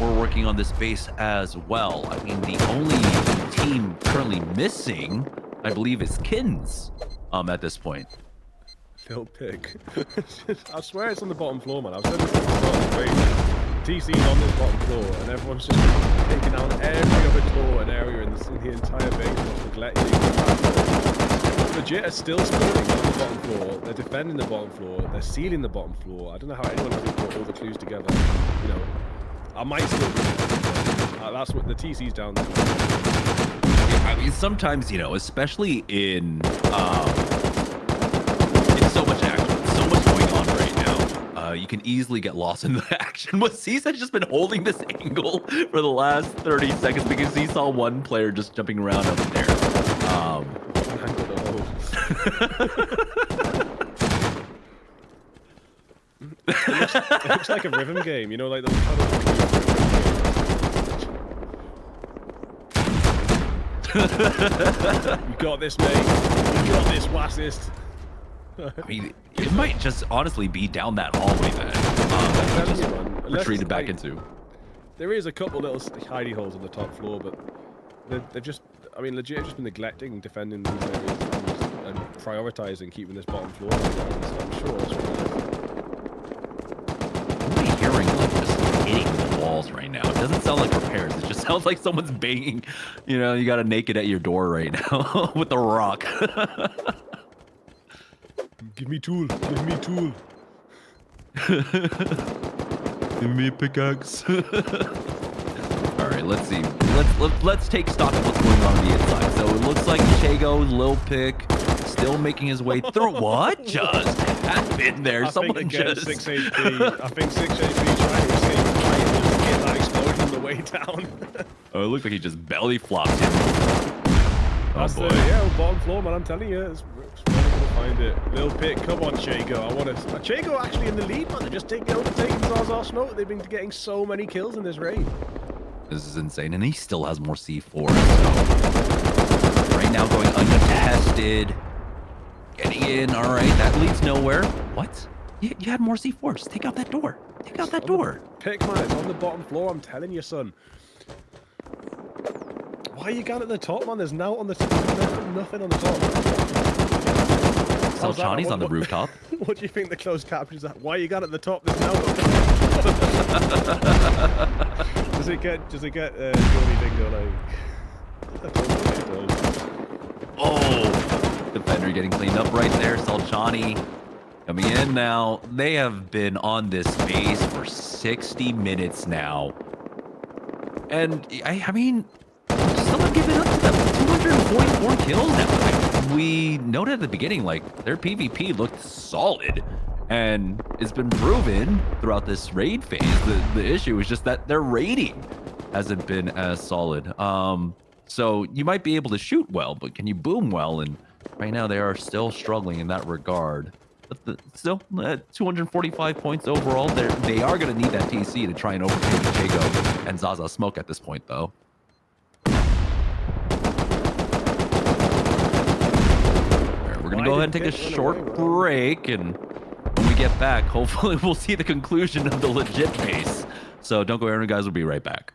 We're working on this base as well. I mean, the only team currently missing, I believe, is Kins at this point. Lil Pick. I swear it's on the bottom floor, man. I've said this at the start of the raid. TC's on this bottom floor, and everyone's just taking down every other door and area in the entire base, and neglecting the fact. Legit are still spawning on the bottom floor. They're defending the bottom floor. They're sealing the bottom floor. I don't know how anyone hasn't put all the clues together. You know, I might still be. That's what the TC's down there. I mean, sometimes, you know, especially in so much action, so much going on right now, you can easily get lost in the action. But Cease has just been holding this angle for the last 30 seconds because he saw one player just jumping around up there. It looks like a rhythm game, you know, like those kind of... You got this, mate. You got this, Wassist. I mean, it might just honestly be down that hallway then. That we just retreated back into. There is a couple little hidey holes on the top floor, but they've just, I mean, legit just been neglecting defending these areas and prioritizing keeping this bottom floor. So I'm sure that's what it is. I'm hearing like just hitting the walls right now. It doesn't sound like repairs. It just sounds like someone's banging. You know, you got a naked at your door right now with the rock. Give me tool. Give me tool. Give me a pickaxe. All right, let's see. Let's take stock of what's going on the inside. So it looks like Chago, Lil Pick, still making his way through. What just happened there? Someone just 6 HP. I think 6 HP trying to escape and trying to just get that explosion on the way down. Oh, it looked like he just belly flopped him. That's boy. bottom floor, man. I'm telling you, it's really gonna find it. Little pit, come on, Chago. I want to. Chago actually in the lead, man. They're just overtaking Zaza Smoke. They've been getting so many kills in this raid. This is insane, and he still has more C4. So right now, going uncontested, getting in. All right, that leads nowhere. What? You had more C4s. Take out that door. Take out that door. Pick, man. It's on the bottom floor. I'm telling you, son. Why are you going at the top, man? There's now on the nothing on the top. Salchani's on the rooftop. What do you think the closed caption is at? Why you got at the top? There's now. Does it get Johnny Dingo like? Oh, defender getting cleaned up right there. Salchani coming in now. They have been on this base for 60 minutes now, and I mean. Still not giving up to them. 244 kills now. We noted at the beginning, like, their PvP looked solid. And it's been proven throughout this raid phase. The issue is just that their raiding hasn't been as solid. So you might be able to shoot well, but can you boom well? And right now they are still struggling in that regard. But still, 245 points overall. They are going to need that TC to try and overtake Jago and Zaza Smoke at this point, though. We're going to go ahead and take a short break, and when we get back, hopefully we'll see the conclusion of the legit base. So don't go anywhere, guys. We'll be right back.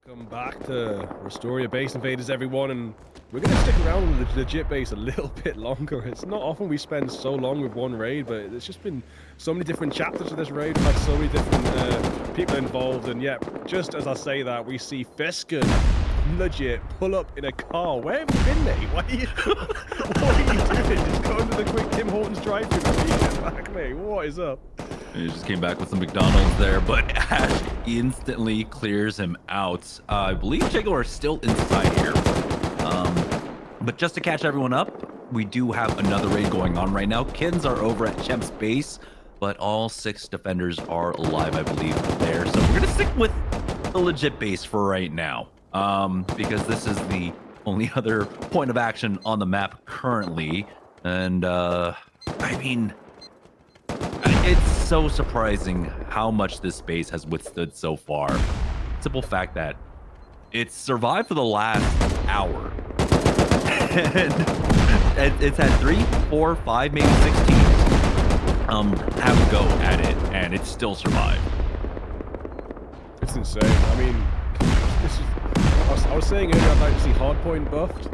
Come back to Rustoria Base Invaders, everyone, and we're going to stick around with the legit base a little bit longer. It's not often we spend so long with one raid, but it's just been so many different chapters of this raid. We've had so many different people involved, and yeah, just as I say that, we see Feskin legit pull up in a car. Where have you been, mate? What are you doing? Just go into the quick Tim Hortons drive-thru when you get back, mate. What is up? He just came back with some McDonald's there, but Ash instantly clears him out. I believe Jago are still inside here. But just to catch everyone up, we do have another raid going on right now. Kins are over at Chemp's base, but all 6 defenders are alive, I believe, there. So we're going to stick with the legit base for right now, because this is the only other point of action on the map currently. And, I mean, it's so surprising how much this base has withstood so far. Simple fact that it's survived for the last hour. and it's had 3, 4, 5, maybe 6 teams have a go at it, and it still survived. It's insane. I mean, this is. I was saying earlier I'd like to see hardpoint buffed,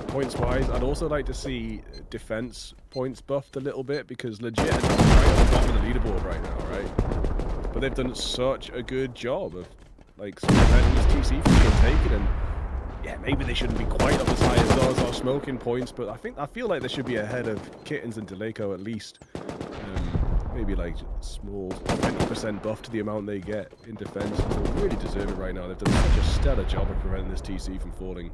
points-wise. I'd also like to see defense points buffed a little bit, because legit is right at the bottom of the leaderboard right now, right? But they've done such a good job of, like, preventing this TC from being taken, and yeah, maybe they shouldn't be quite up as high as those are smoking points, but I feel like they should be ahead of Kittens and Deleco at least. Maybe like small 20% buff to the amount they get in defense. They really deserve it right now. They've done such a stellar job of preventing this TC from falling.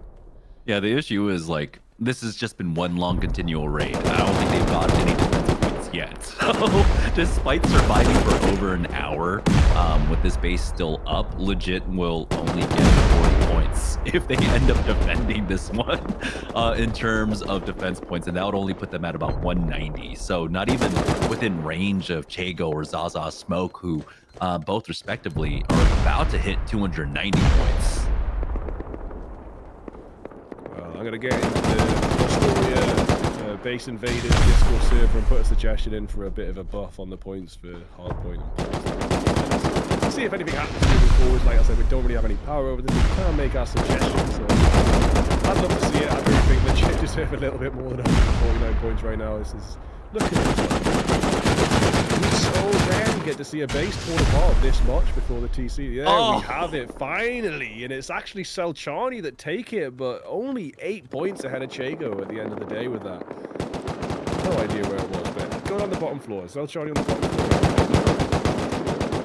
Yeah, the issue is, like, this has just been one long continual raid. I don't think they've gotten any defensive points yet. So, despite surviving for over an hour, with this base still up, legit will only get 40 points if they end up defending this one in terms of defense points, and that would only put them at about 190. So, not even within range of Chago or Zaza Smoke, who both respectively are about to hit 290 points. I'm going to get into the Rustoria Base Invaders Discord server and put a suggestion in for a bit of a buff on the points for hardpoint and points. See if anything happens moving forward. Like I said, we don't really have any power over this. We can't make our suggestions. So I'd love to see it. I really think legit deserve a little bit more than 149 points right now. This is looking it's so rare to get to see a base torn apart this much before the TC. Yeah, we have it finally, and it's actually Selchani that take it, but only 8 points ahead of Chago at the end of the day with that. No idea where it was, but going on the bottom floor. Selchani on the bottom floor.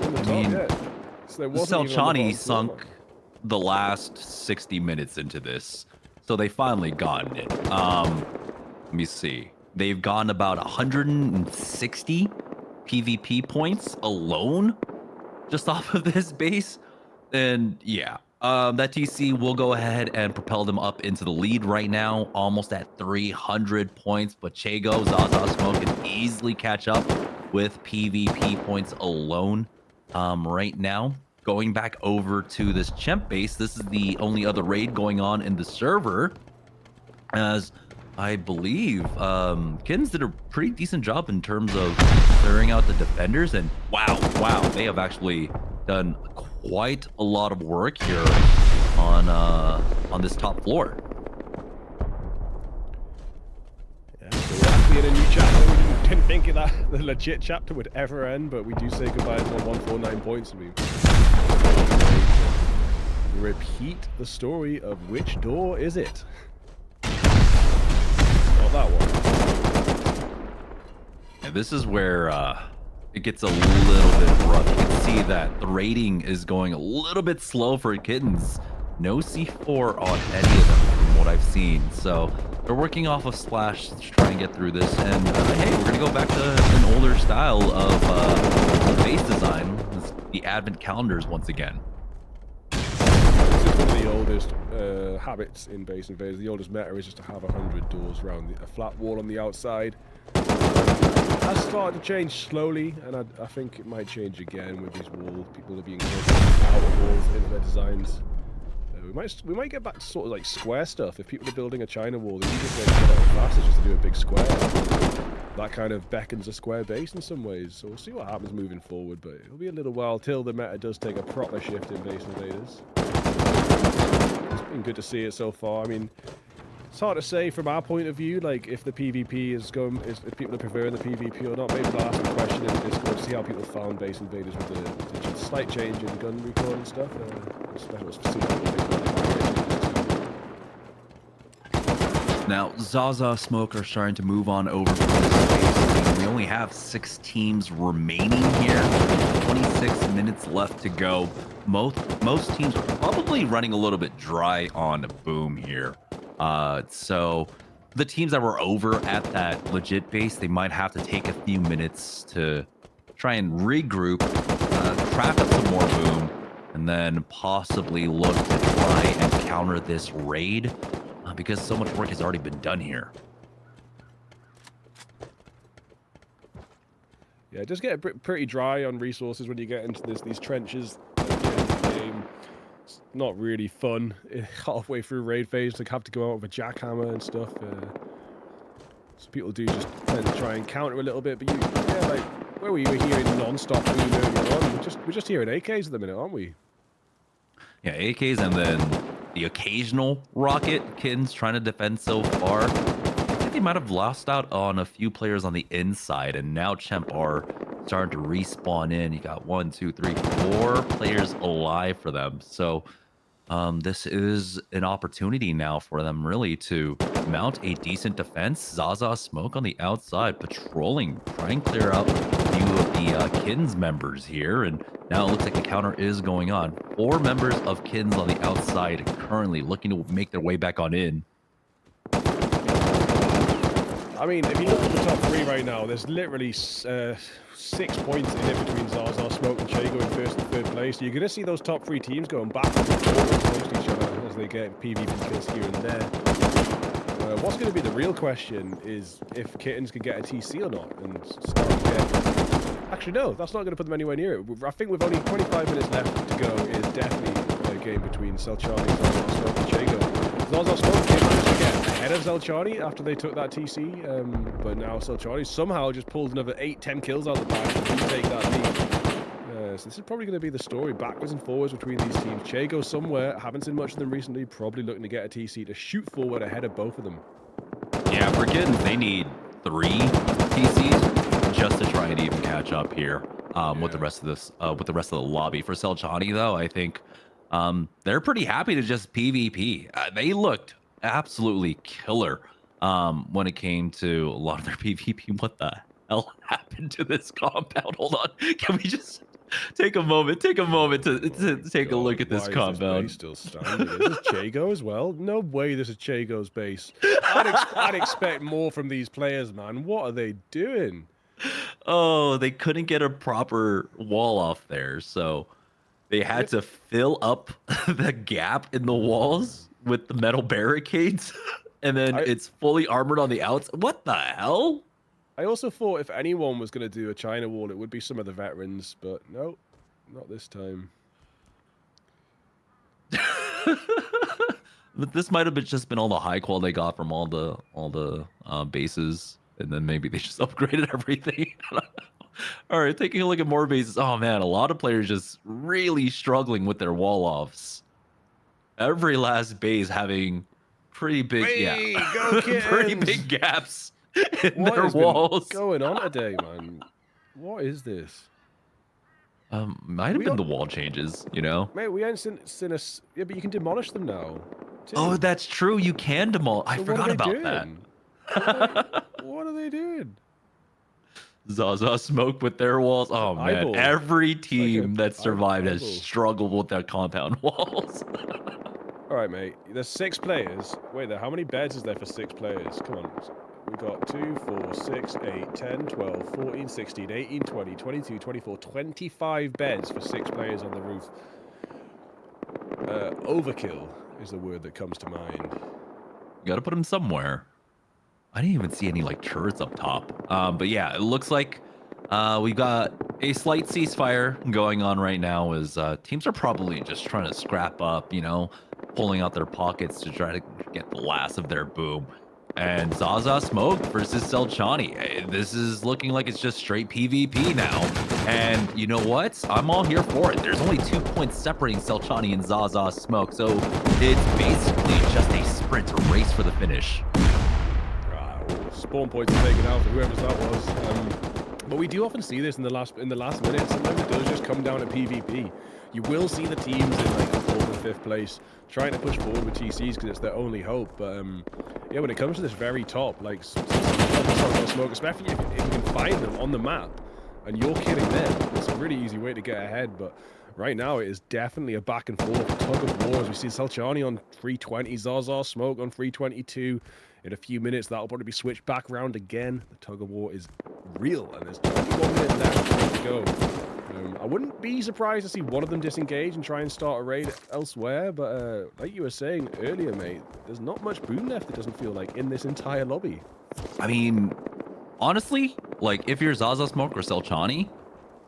On the top, yeah. So there wasn't even on the Selchani bottom floor. sunk the last 60 minutes into this, so they finally gotten it. Let me see. They've gotten about 160 PvP points alone just off of this base. And yeah, that TC will go ahead and propel them up into the lead right now, almost at 300 points. But Chago, Zaza Smoke can easily catch up with PvP points alone right now. Going back over to this Chemp base, this is the only other raid going on in the server, as I believe Kittens did a pretty decent job in terms of clearing out the defenders, and wow, they have actually done quite a lot of work here on this top floor. Yeah, so we're actually in a new chapter. We didn't think that the legit chapter would ever end, but we do say goodbye to 149 points. We repeat the story of which door is it? That one. And this is where it gets a little bit rough. You can see that the rating is going a little bit slow for Kittens. No C4 on any of them from what I've seen. So they're working off of Splash to try and get through this. And hey, we're going to go back to an older style of base design. It's the advent calendars once again. This is one of the oldest habits in Base Invaders. The oldest meta is just to have 100 doors around a flat wall on the outside. That's started to change slowly, and I think it might change again with these walls. People are being incorporating outer walls into their designs. We might get back to sort of like square stuff. If people are building a China wall, they just get out faster just to do a big square. That kind of beckons a square base in some ways. So we'll see what happens moving forward, but it'll be a little while till the meta does take a proper shift in Base Invaders. It's been good to see it so far. I mean, it's hard to say from our point of view, like if the PvP is going, if people are preferring the PvP or not. Maybe I'll ask a question in the Discord to see how people found Base Invaders with the slight change in gun recoil and stuff. Now, Zaza Smoke are starting to move on over from this base. We only have 6 teams remaining here. 26 minutes left to go. Most teams are probably running a little bit dry on Boom here. So the teams that were over at that legit base, they might have to take a few minutes to try and regroup, craft up some more Boom, and then possibly look to try and counter this raid. Because so much work has already been done here. Yeah, it does get pretty dry on resources when you get into these trenches at the end of the game. not really fun halfway through raid phase to have to go out with a jackhammer and stuff. So people do just tend to try and counter a little bit, but yeah, like where we were hearing non-stop boom earlier on, we're just hearing AKs at the minute, aren't we? Yeah, AKs and then the occasional rocket. Kins trying to defend so far. I think they might have lost out on a few players on the inside, and now Chemp are starting to respawn in. You got 1, 2, 3, 4 players alive for them. So this is an opportunity now for them really to mount a decent defense. Zaza Smoke on the outside, patrolling, trying to clear out a few of the Kins members here. And now it looks like the counter is going on. 4 members of Kins on the outside currently looking to make their way back on in. I mean, if you look at the top 3 right now, there's literally 6 points in it between Zaza, Smoke, and Chago in first and third place. So you're going to see those top 3 teams going back and forth amongst each other as they get PvP kills here and there. What's going to be the real question is if Kittens can get a TC or not and start to get... Actually, no, that's not going to put them anywhere near it. I think with only 25 minutes left to go, it is definitely a game between Selchani, Zaza, Smoke, and Chago. Zaza Smoke did manage to get ahead of Zelchani after they took that TC, but now Zelchani somehow just pulled another 8-10 kills out of the bag to retake that lead. So this is probably going to be the story backwards and forwards between these teams. Chago somewhere, haven't seen much of them recently, probably looking to get a TC to shoot forward ahead of both of them. Yeah, for Kittens, they need 3 TCs just to try and even catch up here with the rest of this, with the rest of the lobby. For Selchani, though, I think they're pretty happy to just PvP. They looked absolutely killer when it came to a lot of their PvP. What the hell happened to this compound? Hold on, can we just take a moment to take a look at this compound? Is this base still standing? Is this Chago as well? No way this is Chago's base. I'd expect more from these players, man. What are they doing? Oh, they couldn't get a proper wall off there, so they had to fill up the gap in the walls with the metal barricades, and then it's fully armored on the outs. What the hell? I also thought if anyone was going to do a China wall, it would be some of the veterans, but no, not this time. But this might have just been all the high qual they got from all the bases, and then maybe they just upgraded everything. All right, taking a look at more bases. Oh man, a lot of players just really struggling with their wall offs. Every last base having pretty big, go pretty big gaps in what their walls. What's going on today, man? What is this? Might have been the wall changes, you know. Mate, we ain't seen a... Yeah, but you can demolish them now. Too. Oh, that's true. You can demolish. So I forgot about that. What are they doing? Zaza Smoke with their walls. Oh man, eyeball. Every team that survived has struggled with their compound walls. All right, mate. There's 6 players. Wait, how many beds is there for 6 players? Come on. We got 2, 4, 6, 8, 10, 12, 14, 16, 18, 20, 22, 24, 25 beds for 6 players on the roof. Overkill is the word that comes to mind. You gotta put them somewhere. I didn't even see any like turrets up top. But yeah, it looks like we've got a slight ceasefire going on right now as teams are probably just trying to scrap up, you know, pulling out their pockets to try to get the last of their boom. And Zaza Smoke versus Selchani. This is looking like it's just straight PvP now. And you know what? I'm all here for it. There's only 2 points separating Selchani and Zaza Smoke. So it's basically just a sprint, a race for the finish. Spawn points are taken out for whoever that was. But we do often see this in the last minute. Sometimes it does just come down to PvP. You will see the teams in like 4th and 5th place trying to push forward with TCs because it's their only hope. But yeah, when it comes to this very top, like Smoke, especially if you can find them on the map and you're killing them, it's a really easy way to get ahead. But right now, it is definitely a back and forth tug of war. As we see Selchani on 320, Zaza Smoke on 322. In a few minutes, that'll probably be switched back around again. The tug of war is real, and there's 21 minutes left to go. I wouldn't be surprised to see one of them disengage and try and start a raid elsewhere, but like you were saying earlier, mate, there's not much boom left, it doesn't feel like, in this entire lobby. I mean, honestly, like, if you're Zaza Smoke or Selchani,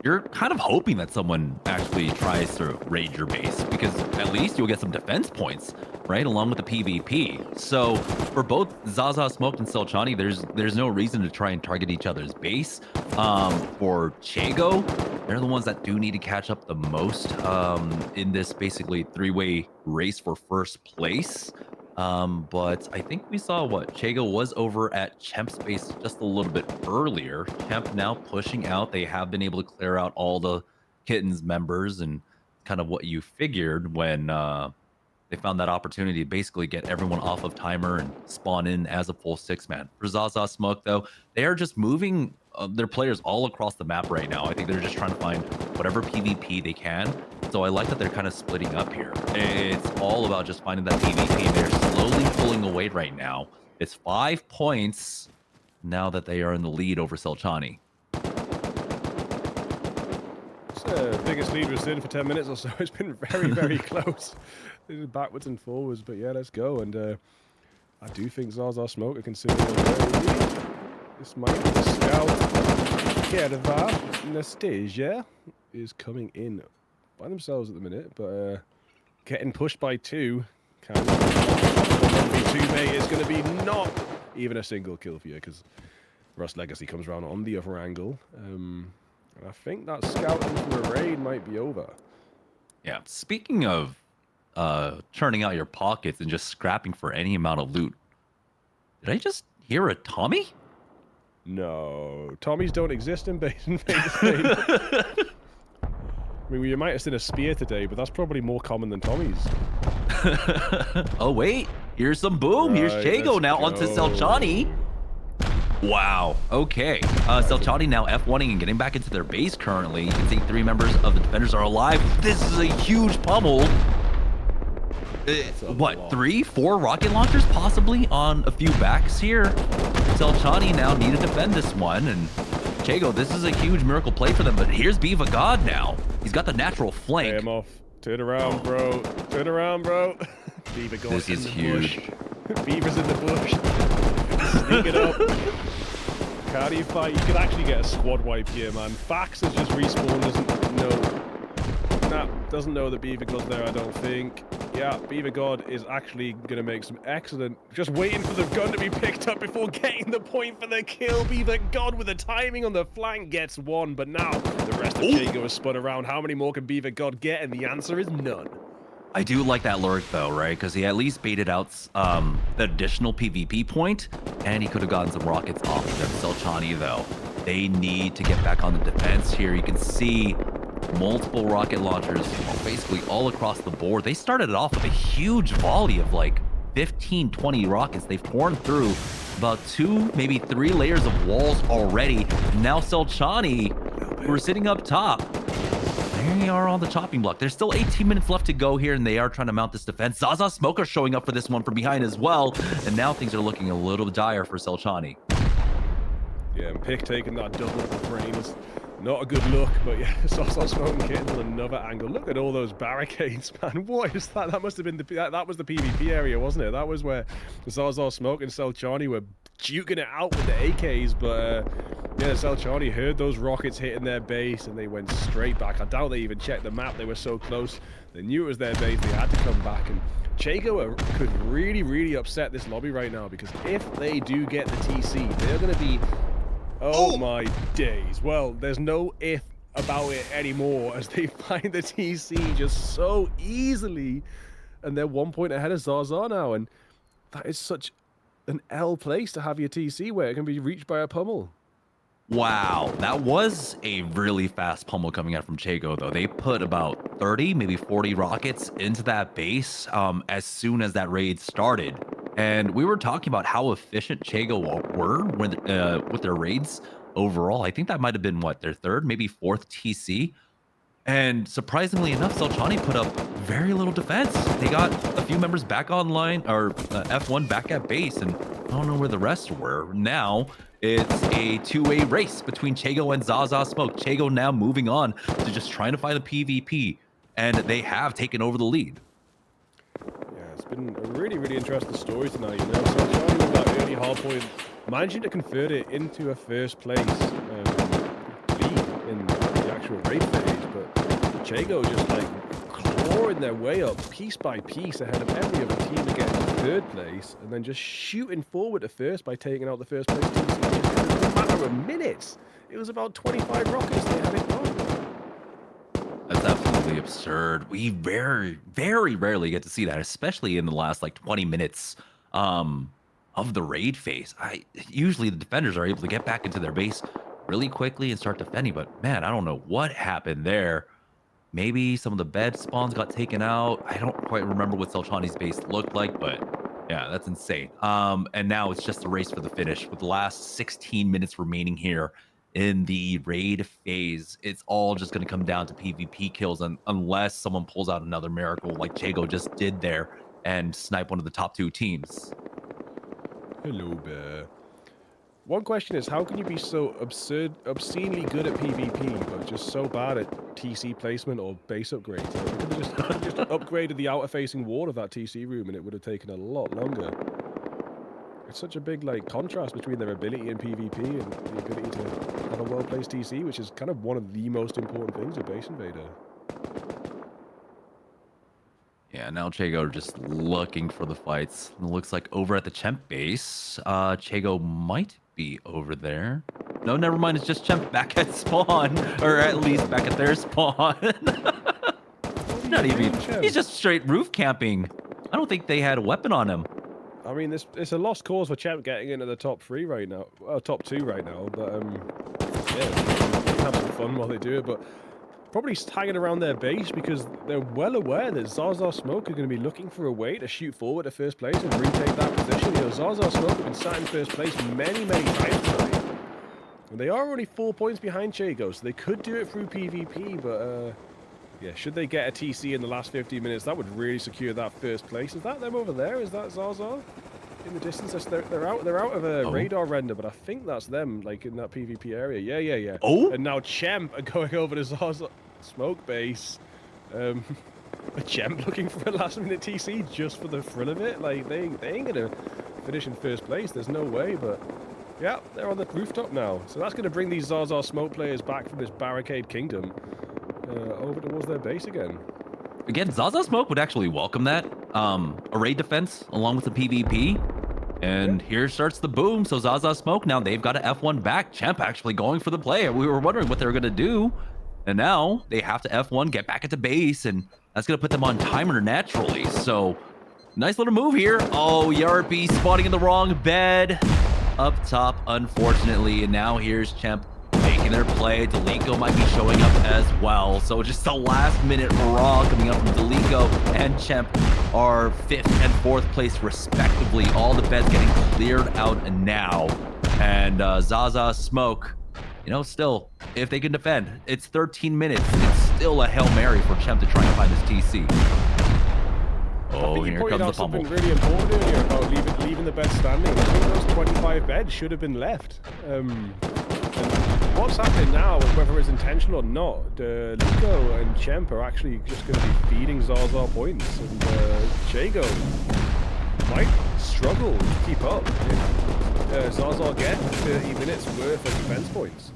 you're kind of hoping that someone actually tries to raid your base because at least you'll get some defense points, right, along with the PvP. So for both Zaza Smoke and Selchani, there's no reason to try and target each other's base. For Chago, they're the ones that do need to catch up the most in this basically three-way race for first place. But I think we saw what Chago was over at Chemp's base just a little bit earlier. Chemp now pushing out. They have been able to clear out all the Kittens members and kind of what you figured when they found that opportunity to basically get everyone off of timer and spawn in as a full six man. For Zaza Smoke, though, they are just moving their players all across the map right now. I think they're just trying to find whatever PvP they can. So I like that they're kind of splitting up here. It's all about just finding that PvP. They're slowly pulling away right now. It's 5 points now that they are in the lead over Selchani. It's the biggest lead we've seen for 10 minutes or so. It's been very, very close. Backwards and forwards, but yeah, let's go. And I do think Zaza Smoke are considered a very lead. This might be the scout. Kerva Nastasia is coming in by themselves at the minute, but getting pushed by two. Kind of 1v2, mate. It's going to be not even a single kill for you because Rust Legacy comes around on the other angle. And I think that scouting for a raid might be over. Yeah, speaking of churning out your pockets and just scrapping for any amount of loot, did I just hear a Tommy? No, Tommies don't exist in Vegas. I mean, you might have seen a spear today, but that's probably more common than Tommies. Oh, wait. Here's some boom. Here's Chago now onto Selchani. Wow. Okay. Selchani now F1ing and getting back into their base currently. You can see 3 members of the defenders are alive. This is a huge pummel. What, 3, 4 rocket launchers possibly on a few backs here? Selchani now need to defend this one, and Chago, this is a huge miracle play for them, but here's Beaver God now. He's got the natural flank. Pay him off. Turn around, bro. Turn around, bro. Beaver God this is huge. Bush. Beaver's in the bush. Sneak it up. Can't you fight? You could actually get a squad wipe here, man. Fax has just respawned, doesn't know that Beaver God's there, I don't think. Yeah, Beaver God is actually going to make some excellent... Just waiting for the gun to be picked up before getting the point for the kill. Beaver God with the timing on the flank gets one, but now the rest of Chago has spun around. How many more can Beaver God get? And the answer is none. I do like that lurk, though, right? Because he at least baited out the additional PvP point, and he could have gotten some rockets off of them. Selchani, though, they need to get back on the defense here. You can see multiple rocket launchers basically all across the board. They started it off with a huge volley of like 15, 20 rockets. They've torn through about 2, maybe 3 layers of walls already. Now Selchani, who are sitting up top, they are on the chopping block. There's still 18 minutes left to go here, and they are trying to mount this defense. Zaza Smoke are showing up for this one from behind as well, and now things are looking a little dire for Selchani. Yeah, and Pick taking that double of the frame is not a good look, but yeah, Zaza Smoke and Kittens on another angle. Look at all those barricades, man. What is that? That must have been that was the PvP area, wasn't it? That was where Zaza Smoke and Selchani were duking it out with the AKs, but yeah, Selchani heard those rockets hitting their base and they went straight back. I doubt they even checked the map. They were so close. They knew it was their base. They had to come back, and Chago could really, really upset this lobby right now, because if they do get the TC, they're going to be... Oh my days. Well, there's no if about it anymore, as they find the TC just so easily, and they're 1 point ahead of Zaza now, and that is such an L place to have your TC where it can be reached by a pummel. Wow, that was a really fast pummel coming out from Chago, though. They put about 30, maybe 40 rockets into that base as soon as that raid started. And we were talking about how efficient Chago were with their raids overall. I think that might have been, what, their 3rd, maybe 4th TC. And surprisingly enough, Selchani put up very little defense. They got a few members back online, or F1 back at base, and I don't know where the rest were. Now, it's a 2-way race between Chago and Zaza Smoke. Chago now moving on to just trying to find a PvP, and they have taken over the lead. Yeah, it's been a really, really interesting story tonight, you know. Selchani with that early hard point, managing to convert it into a first place lead in the actual raid phase, but Jago just like clawing their way up piece by piece ahead of every other team to get into third place, and then just shooting forward to first by taking out the first place team. In a matter of minutes, it was about 25 rockets they had it gone. That's absolutely absurd. We very, very rarely get to see that, especially in the last like 20 minutes of the raid phase. Usually the defenders are able to get back into their base really quickly and start defending, but man, I don't know what happened there. Maybe some of the bed spawns got taken out. I don't quite remember what Selchani's base looked like, but yeah, that's insane. And now it's just a race for the finish with the last 16 minutes remaining here in the raid phase. It's all just going to come down to PvP kills, unless someone pulls out another miracle like Jago just did there and snipe one of the top 2 teams. Hello, bear. One question is, how can you be so obscenely good at PvP, but just so bad at TC placement or base upgrades? Like, you could have just upgraded the outer-facing wall of that TC room, and it would have taken a lot longer. It's such a big like contrast between their ability in PvP and the ability to have a well-placed TC, which is kind of one of the most important things of Base Invader. Yeah, now Chago just looking for the fights. It looks like over at the Chemp base, Chago might be over there. No, never mind. It's just Chemp back at spawn, or at least back at their spawn. Not even. He's just straight roof camping. I don't think they had a weapon on him. I mean, it's a lost cause for Chemp getting into the top 3 right now, top 2 right now. But yeah, have some fun while they do it. But probably hanging around their base because they're well aware that Zaza Smoke are going to be looking for a way to shoot forward to first place and retake that position. You know, Zaza Smoke have been sat in first place many times tonight. And they are only 4 points behind Chago, so they could do it through PvP, but yeah, should they get a TC in the last 15 minutes, that would really secure that first place. Is that them over there? Is that Zaza? In the distance, they're out of a radar render, but I think that's them, like in that PvP area. Yeah. Oh, and now Chemp are going over to Zaza Smoke base. A Chemp looking for a last-minute TC just for the thrill of it. Like they ain't gonna finish in first place. There's no way. But yeah, they're on the rooftop now, so that's gonna bring these Zaza Smoke players back from this barricade kingdom over towards their base again. Again, Zaza Smoke would actually welcome that. Array defense along with the PvP. And here starts the boom. So Zaza Smoke, now they've got an F1 back. Chemp actually going for the play. We were wondering what they were going to do. And now they have to F1, get back into base. And that's going to put them on timer naturally. So nice little move here. Oh, Yarby spawning in the wrong bed. Up top, unfortunately. And now here's Chemp making their play. Delico might be showing up as well. So just a last minute raw coming up from Delico and Chemp are 5th and 4th place respectively. All the beds getting cleared out now. And Zaza Smoke, you know, still, if they can defend, it's 13 minutes. It's still a Hail Mary for Chemp to try and find this TC. Oh, here comes the fumble. Something really important earlier about leaving the bed standing. I think those 25 beds should have been left. And what's happening now, whether it's intentional or not, Lico and Chemp are actually just going to be feeding Zaza points, and Jago might struggle to keep up if Zaza get 30 minutes worth of defense points.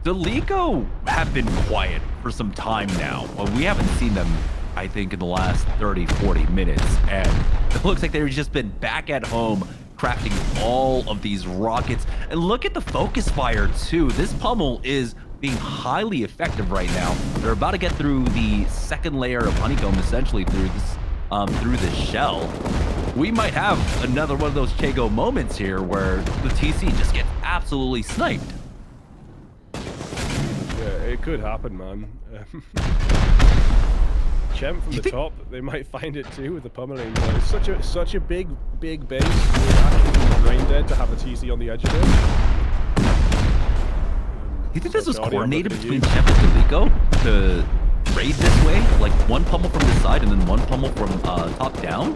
Delico have been quiet for some time now. Well, we haven't seen them, I think, in the last 30, 40 minutes, and it looks like they've just been back at home crafting all of these rockets. And look at the focus fire too. This pummel is being highly effective right now. They're about to get through the second layer of honeycomb, essentially through this shell. We might have another one of those Chago moments here where the TC just gets absolutely sniped. Yeah, it could happen, man. Chemp from the top, they might find it too with the pummeling. It's such a big base. We're actually brain dead to have a TC on the edge of it. You think this was coordinated between Chemp and Delico to raid this way? Like one pummel from this side and then one pummel from top down?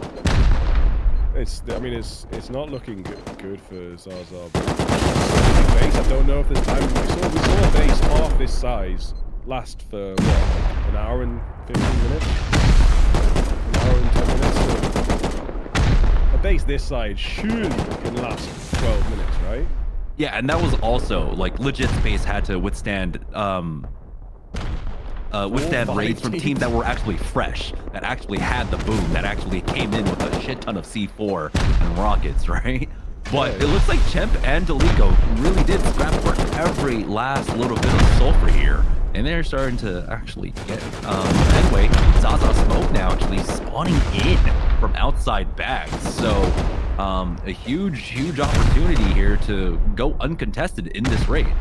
I mean, it's not looking good for Zaza. Base, I don't know if there's time. We saw a base half this size last for what, like an hour and 15 minutes? An hour and 10 minutes? So a base this size surely can last 12 minutes, right? Yeah, and that was also like legit space had to withstand raids from teams that were actually fresh, that actually had the boom, that actually came in with a shit ton of C4 and rockets, right? But it looks like Chemp and Delico really did scrap for every last little bit of sulfur here. And they're starting to actually get headway. Zaza Smoke now actually spawning in from outside bags. So a huge opportunity here to go uncontested in this raid.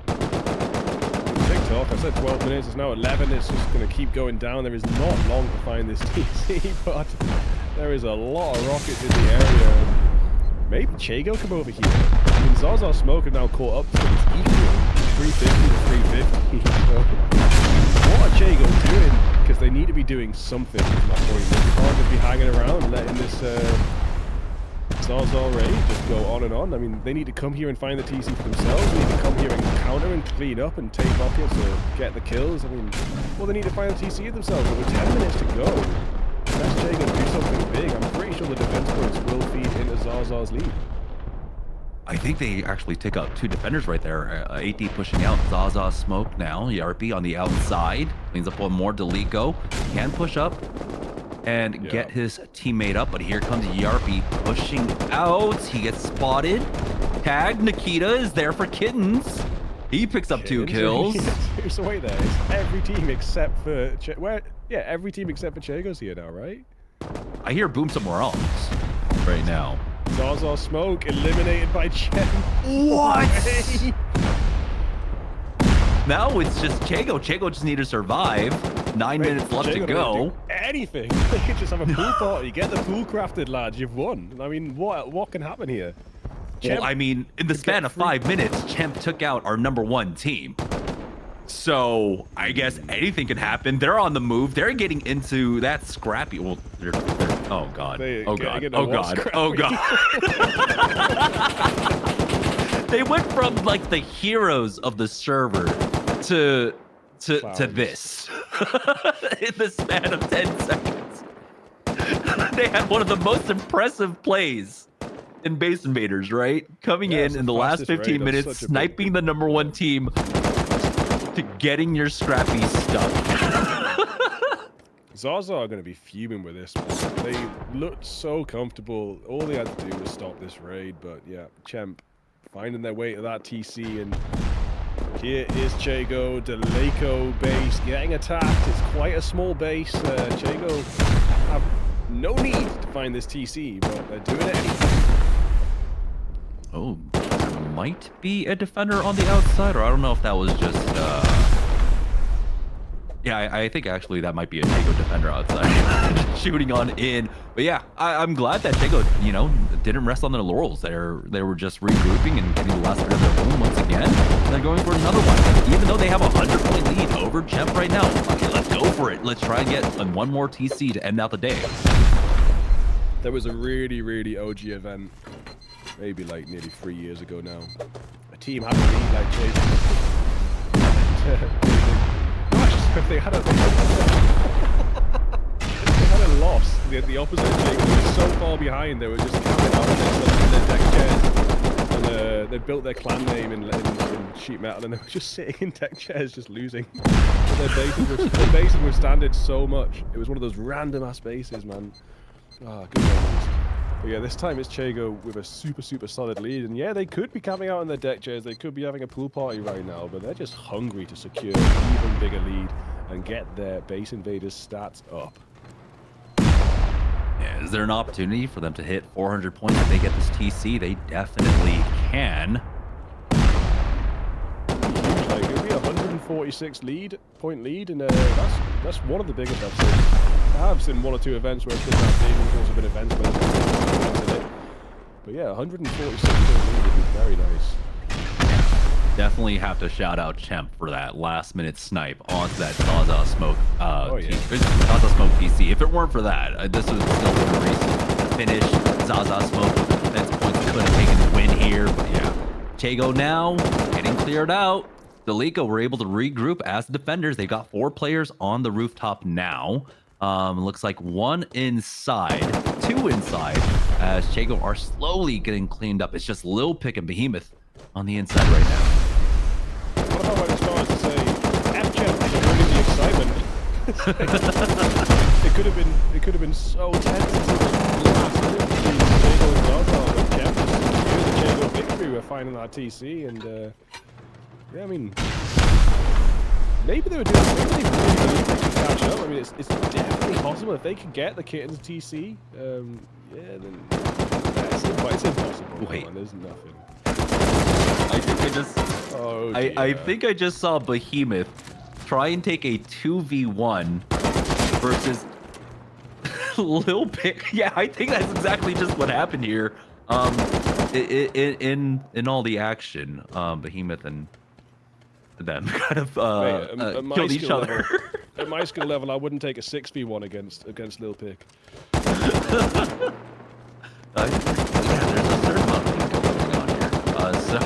TikTok, I said 12 minutes, it's now 11, it's just going to keep going down. There is not long to find this TC, but there is a lot of rockets in the area. Maybe Chago come over here. I mean, Zaza Smoke are now caught up to this equal 350 to 350. So, what are Chago doing? Because they need to be doing something. My point. They can't just be hanging around letting this Zaza raid just go on and on. I mean, they need to come here and find the TC for themselves. They need to come here and counter and clean up and take rockets or get the kills. I mean, well, they need to find the TC themselves. But with 10 minutes to go, unless Chago do something big, I'm pretty sure the defense points will feed into Zaza's lead. I think they actually take out 2 defenders right there. AD pushing out Zaza Smoke now. Yarpi on the outside. Cleans up one more. Delico can push up and get his teammate up. But here comes Yarpi pushing out. He gets spotted. Tagged. Nikita is there for Kittens. He picks up 2 kills. It's the way there. It's every team except for... every team except for Chago's here now, right? I hear boom somewhere else right now. Zaza Smoke eliminated by Chen. What? Now it's just Chago. Chago just need to survive. 9 minutes left to go. Anything. They could just have a pool party. Get the pool crafted, lads. You've won. I mean, what can happen here? Well, I mean, in the span of 5 minutes, Champ took out our #1 team. So I guess anything can happen. They're on the move. They're getting into that scrappy. Well, oh god. Oh god. Oh god. Oh god. They went from like the heroes of the server to this in the span of 10 seconds. They had one of the most impressive plays in Base Invaders, right? Coming in the last 15 minutes, sniping the #1 team to getting your scrappy stuff. Zaza are going to be fuming with this one. They looked so comfortable. All they had to do was stop this raid, but yeah, Champ finding their way to that TC, and here is Chago, Delico base getting attacked. It's quite a small base. Chago have no need to find this TC, but they're doing it anyway. Oh, there might be a defender on the outside, or I don't know if that was just yeah, I think actually that might be a Chago defender outside shooting on in. But yeah, I'm glad that Chago, you know, didn't rest on their laurels. They were just regrouping and getting the last bit of their boom once again. And they're going for another one, even though they have a 100-point lead over Champ right now. Okay, let's go for it. Let's try and get one more TC to end out the day. There was a really OG event, maybe like nearly 3 years ago now. A team had a lead like Chago. They had a loss. The opposite team was so far behind, they were just camping out in their deck chairs. And they built their clan name in sheet metal, and they were just sitting in deck chairs, just losing. Their bases were standard so much. It was one of those random ass bases, man. Ah, good memories. But yeah, this time it's Chago with a super solid lead, and yeah, they could be camping out in their deck chairs, they could be having a pool party right now, but they're just hungry to secure an even bigger lead and get their Base Invaders stats up. Yeah, is there an opportunity for them to hit 400 points if they get this TC? They definitely can. Like, it'll be a 146 point lead, and that's one of the biggest I've seen. I have seen 1 or 2 events where it's been that big, and there's also been events where there's been in it. But yeah, 146 point lead would be very nice. Definitely have to shout out Champ for that last-minute snipe onto that Zaza Smoke Zaza Smoke PC. If it weren't for that, this was still a race finish. Zaza Smoke with the defense points could have taken the win here, but yeah. Chago now getting cleared out. Delico were able to regroup as the defenders. They got 4 players on the rooftop now. Looks like one inside, two inside, as Chago are slowly getting cleaned up. It's just Lil Pick and Behemoth on the inside right now. What about when it starts to say F-Champ to bring in the excitement? it could have been so tense until the last minute between Chago and Dogwell, but Champ just secured the Chago victory. We're finding that TC, and yeah, I mean, maybe they really need to catch up. I mean, it's definitely possible if they can get the Kittens TC. Yeah, then it's impossible. Wait. Man, there's nothing. I think I just saw Behemoth try and take a 2v1 versus Lil Pick. Yeah, I think that's exactly just what happened here. In all the action, Behemoth and them kind of killed each other. At my skill level, I wouldn't take a 6v1 against Lil Pick. Yeah, there's a certain amount of people going on here. So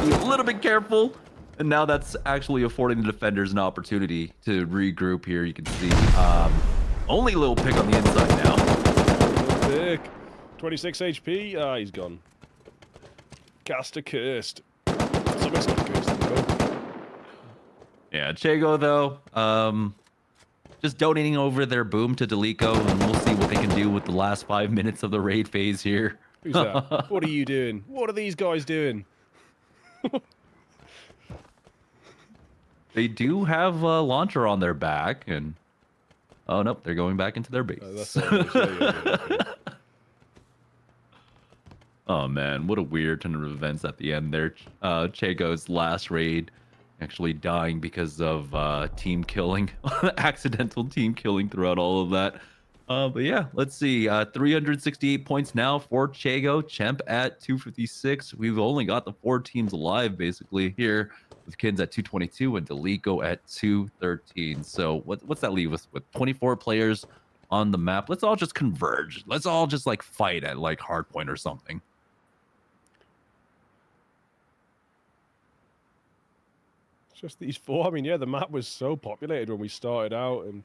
be a little bit careful. And now that's actually affording the defenders an opportunity to regroup here. You can see only Lil Pick on the inside now. Lil Pick, 26 HP. Ah, he's gone. Caster cursed. Something's not cursed, though. Yeah, Chago though, just donating over their boom to Delico, and we'll see what they can do with the last 5 minutes of the raid phase here. Who's that? What are you doing? What are these guys doing? They do have a launcher on their back, and oh nope, they're going back into their base. Oh man, what a weird turn of events at the end there. Chago's last raid actually dying because of team killing, accidental team killing throughout all of that. But yeah, let's see. 368 points now for Chago. Chemp at 256. We've only got the 4 teams alive basically here, with Kins at 222 and Delico at 213. So what's that leave us with? 24 players on the map. Let's all just converge. Let's all just like fight at like hardpoint or something. Just these 4. I mean, yeah, the map was so populated when we started out, and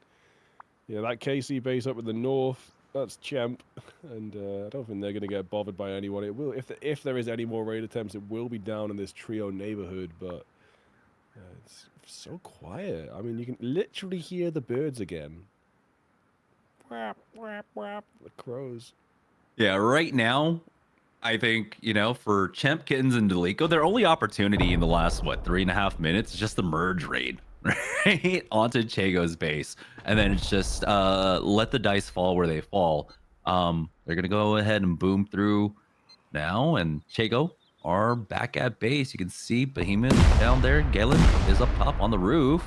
yeah, that KC base up in the north, that's Champ, and I don't think they're going to get bothered by anyone. It will, if there is any more raid attempts, it will be down in this trio neighborhood, but it's so quiet. I mean, you can literally hear the birds again. Whap, whap, whap, the crows. Yeah, right now, I think, you know, for Champ, Kittens, and Delico, their only opportunity in the last, 3.5 minutes is just the merge raid, right? Onto Chago's base. And then it's just let the dice fall where they fall. They're going to go ahead and boom through now. And Chago are back at base. You can see Behemoth down there. Galen is up top on the roof.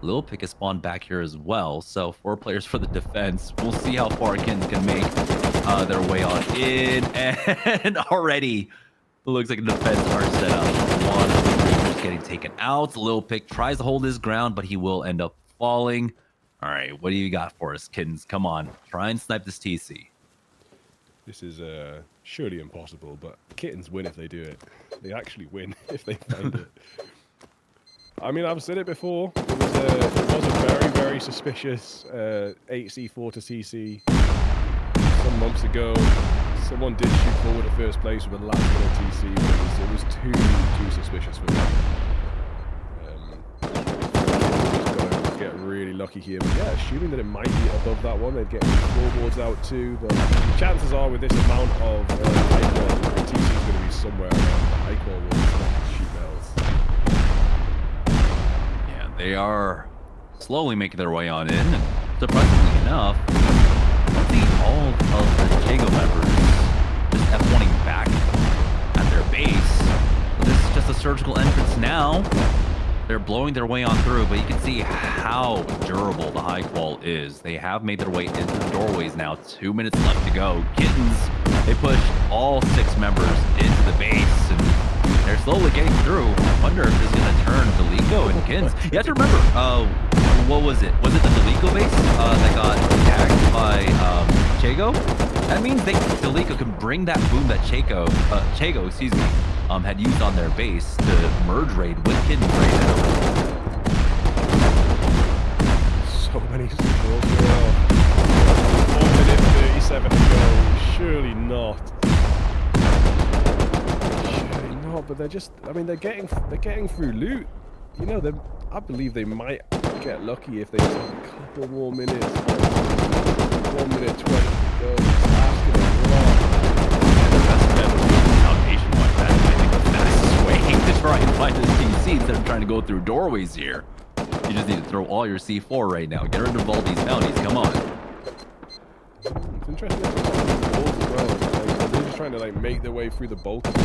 Lil Pick is spawned back here as well. So 4 players for the defense. We'll see how far Kittens can make their way on in. And already looks like the defense are set up. One of the creatures getting taken out. Lil Pick tries to hold his ground, but he will end up falling. All right, what do you got for us, Kittens? Come on, try and snipe this TC. This is surely impossible, but Kittens win if they do it. They actually win if they find it. I mean, I've said it before. It was a very, very suspicious 8C4 to CC some months ago. Someone did shoot forward at first place with a last minute TC, but it was too suspicious for me. Just got to get really lucky here. But yeah, assuming that it might be above that one, they'd get floorboards out too. But chances are, with this amount of high core, the TC is going to be somewhere around the high core wall to shoot bells. Yeah, they are slowly making their way on in. And surprisingly enough, I see all of the Chago members just F1ing back at their base. So this is just a surgical entrance now. They're blowing their way on through, but you can see how durable the high qual is. They have made their way into the doorways now. 2 minutes left to go. Kittens, they push all 6 members into the base, and they're slowly getting through. I wonder if this is going to turn Delico and Kittens. You have to remember, what was it? Was it the Delico base that got attacked by Chago? That means Delico can bring that boom that Chago, excuse me, had used on their base to merge raid with Kittens right now. So so many scores. 1 minute 37 to go. Surely not. Surely not. But they're just. I mean, they're getting through loot. You know, I believe they might get lucky if they take a couple more minutes. 1 minute 20 to go. Just asking a lot. Foundation like that. I think the fastest way to try and find this TC instead of trying to go through doorways here. You just need to throw all your C4 right now. Get rid of all these bounties. Come on. It's interesting that they're balls as well. Like, they're just trying to like make their way through the bulk of it.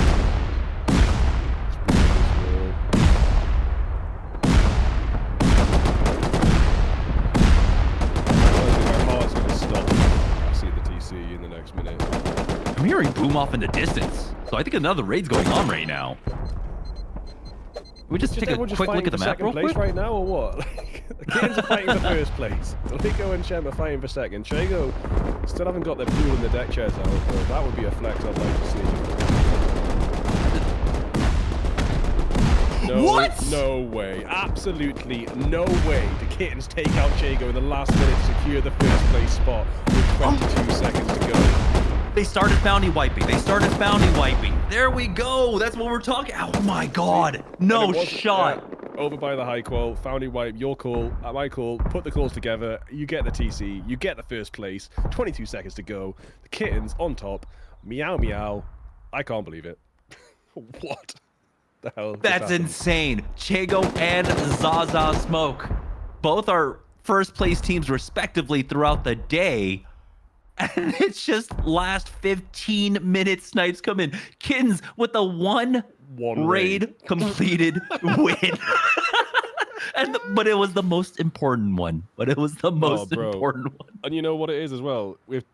In the next minute. I'm hearing boom off in the distance, so I think another raid's going on right now. We just take a quick look at the map real quick right now, or what? Like, the Kittens are fighting for first place. Lico and Shem are fighting for second. Chago still haven't got their pool and the deck chairs out, but that would be a flex I'd like to see. No, what? No way. Absolutely no way the Kittens take out Chago in the last minute to secure the first place spot with 22 seconds to go. They started bounty wiping. There we go. That's what we're talking. Oh my god. No shot. Yeah, over by the high qual, founding wipe, your call, my call, put the calls together, you get the TC, you get the first place, 22 seconds to go. The Kittens on top. Meow meow. I can't believe it. What? The hell That's insane. Chago and Zaza Smoke both are first place teams respectively throughout the day, and it's just last 15 minutes snipes come in. Kittens with a one raid completed win. But it was the most important one. Important one. And you know what it is as well, with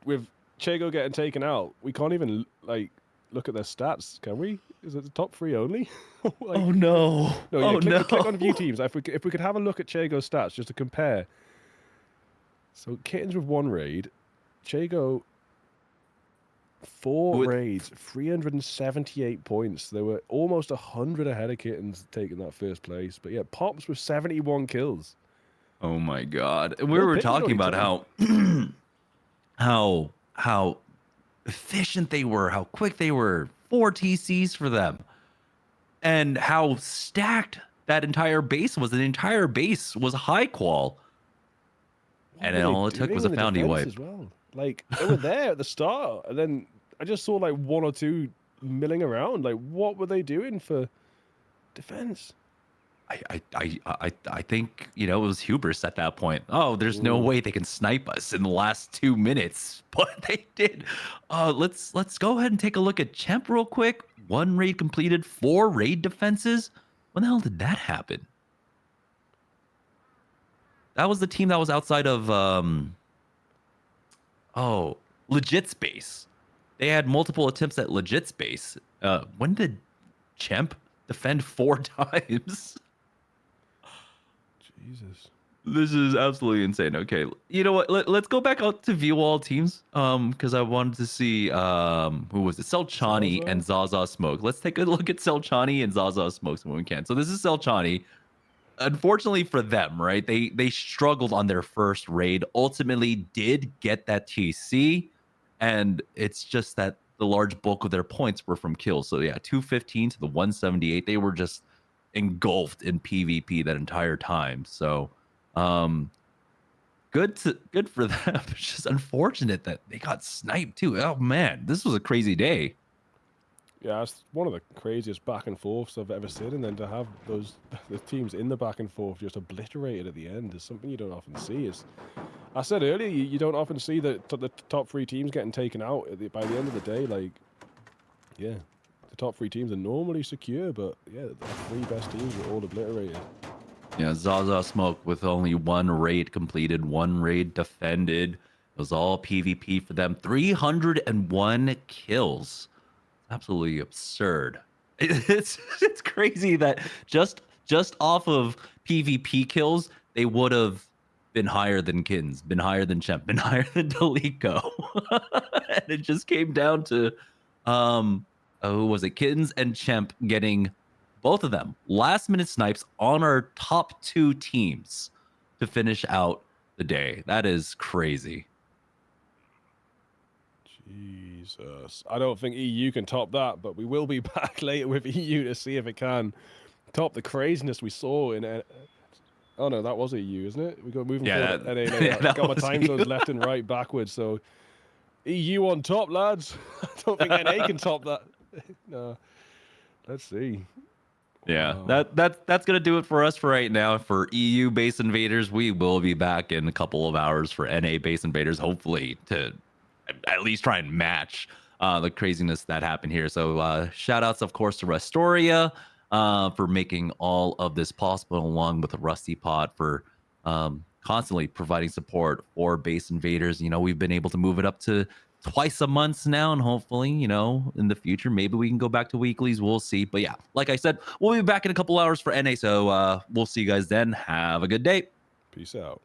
Chago getting taken out, we can't even like look at their stats, can we? Is it the top 3 only? Like, oh no! No, yeah, click on view teams. If we could have a look at Chago's stats just to compare. So Kittens with 1 raid, Chago 4 raids, 378 points. They were almost 100 ahead of Kittens taking that first place. But yeah, Pops with 71 kills. Oh my god! We were talking about how efficient they were, how quick they were. 4 TCs for them, and how stacked that entire base was. The entire base was high qual, and all it took was a founding wipe as well. Like, they were there at the start, and then I just saw like 1 or 2 milling around. Like, what were they doing for defense? I think, you know, it was hubris at that point. Oh, there's no way they can snipe us in the last 2 minutes, but they did. Let's go ahead and take a look at Chemp real quick. 1 raid completed, 4 raid defenses. When the hell did that happen? That was the team that was outside of Legit Space. They had multiple attempts at Legit Space. When did Chemp defend 4 times? Jesus. This is absolutely insane. Okay, you know what? Let's go back out to view all teams. Because I wanted to see who was it? Selchani and Zaza Smoke. Let's take a look at Selchani and Zaza Smoke when we can. So this is Selchani. Unfortunately for them, right? They struggled on their first raid. Ultimately, did get that TC, and it's just that the large bulk of their points were from kills. So yeah, 215 to the 178. They were just engulfed in PvP that entire time. So good for them. It's just unfortunate that they got sniped too. Oh man, this was a crazy day. Yeah, it's one of the craziest back and forths I've ever seen, and then to have the teams in the back and forth just obliterated at the end is something you don't often see. I said earlier, you don't often see the top 3 teams getting taken out by the end of the day. Like, yeah, the top 3 teams are normally secure, but yeah, the 3 best teams were all obliterated. Yeah, Zaza Smoke with only 1 raid completed, 1 raid defended. It was all PvP for them. 301 kills. Absolutely absurd. It's crazy that just off of PvP kills, they would have been higher than Kittens, been higher than Chemp, been higher than Delico. And it just came down to who was it? Kittens and Chemp getting both of them last minute snipes on our top 2 teams to finish out the day. That is crazy. Jesus. I don't think EU can top that, but we will be back later with EU to see if it can top the craziness we saw in... oh, no, that was EU, isn't it? We got moving Yeah, forward to NA later. yeah, I that got my was time EU. zones left and right backwards, so... EU on top, lads. I don't think NA can top that. No. Let's see. Yeah, Wow. that's gonna do it for us for right now. For EU base invaders, we will be back in a couple of hours for NA base invaders, hopefully to at least try and match the craziness that happened here. So shout outs, of course, to Rustoria for making all of this possible, along with the Rusty Pot for constantly providing support for base invaders. You know, we've been able to move it up to twice a month now, and hopefully, you know, in the future maybe we can go back to weeklies. We'll see. But yeah, like I said, we'll be back in a couple hours for NA, so we'll see you guys then. Have a good day. Peace out.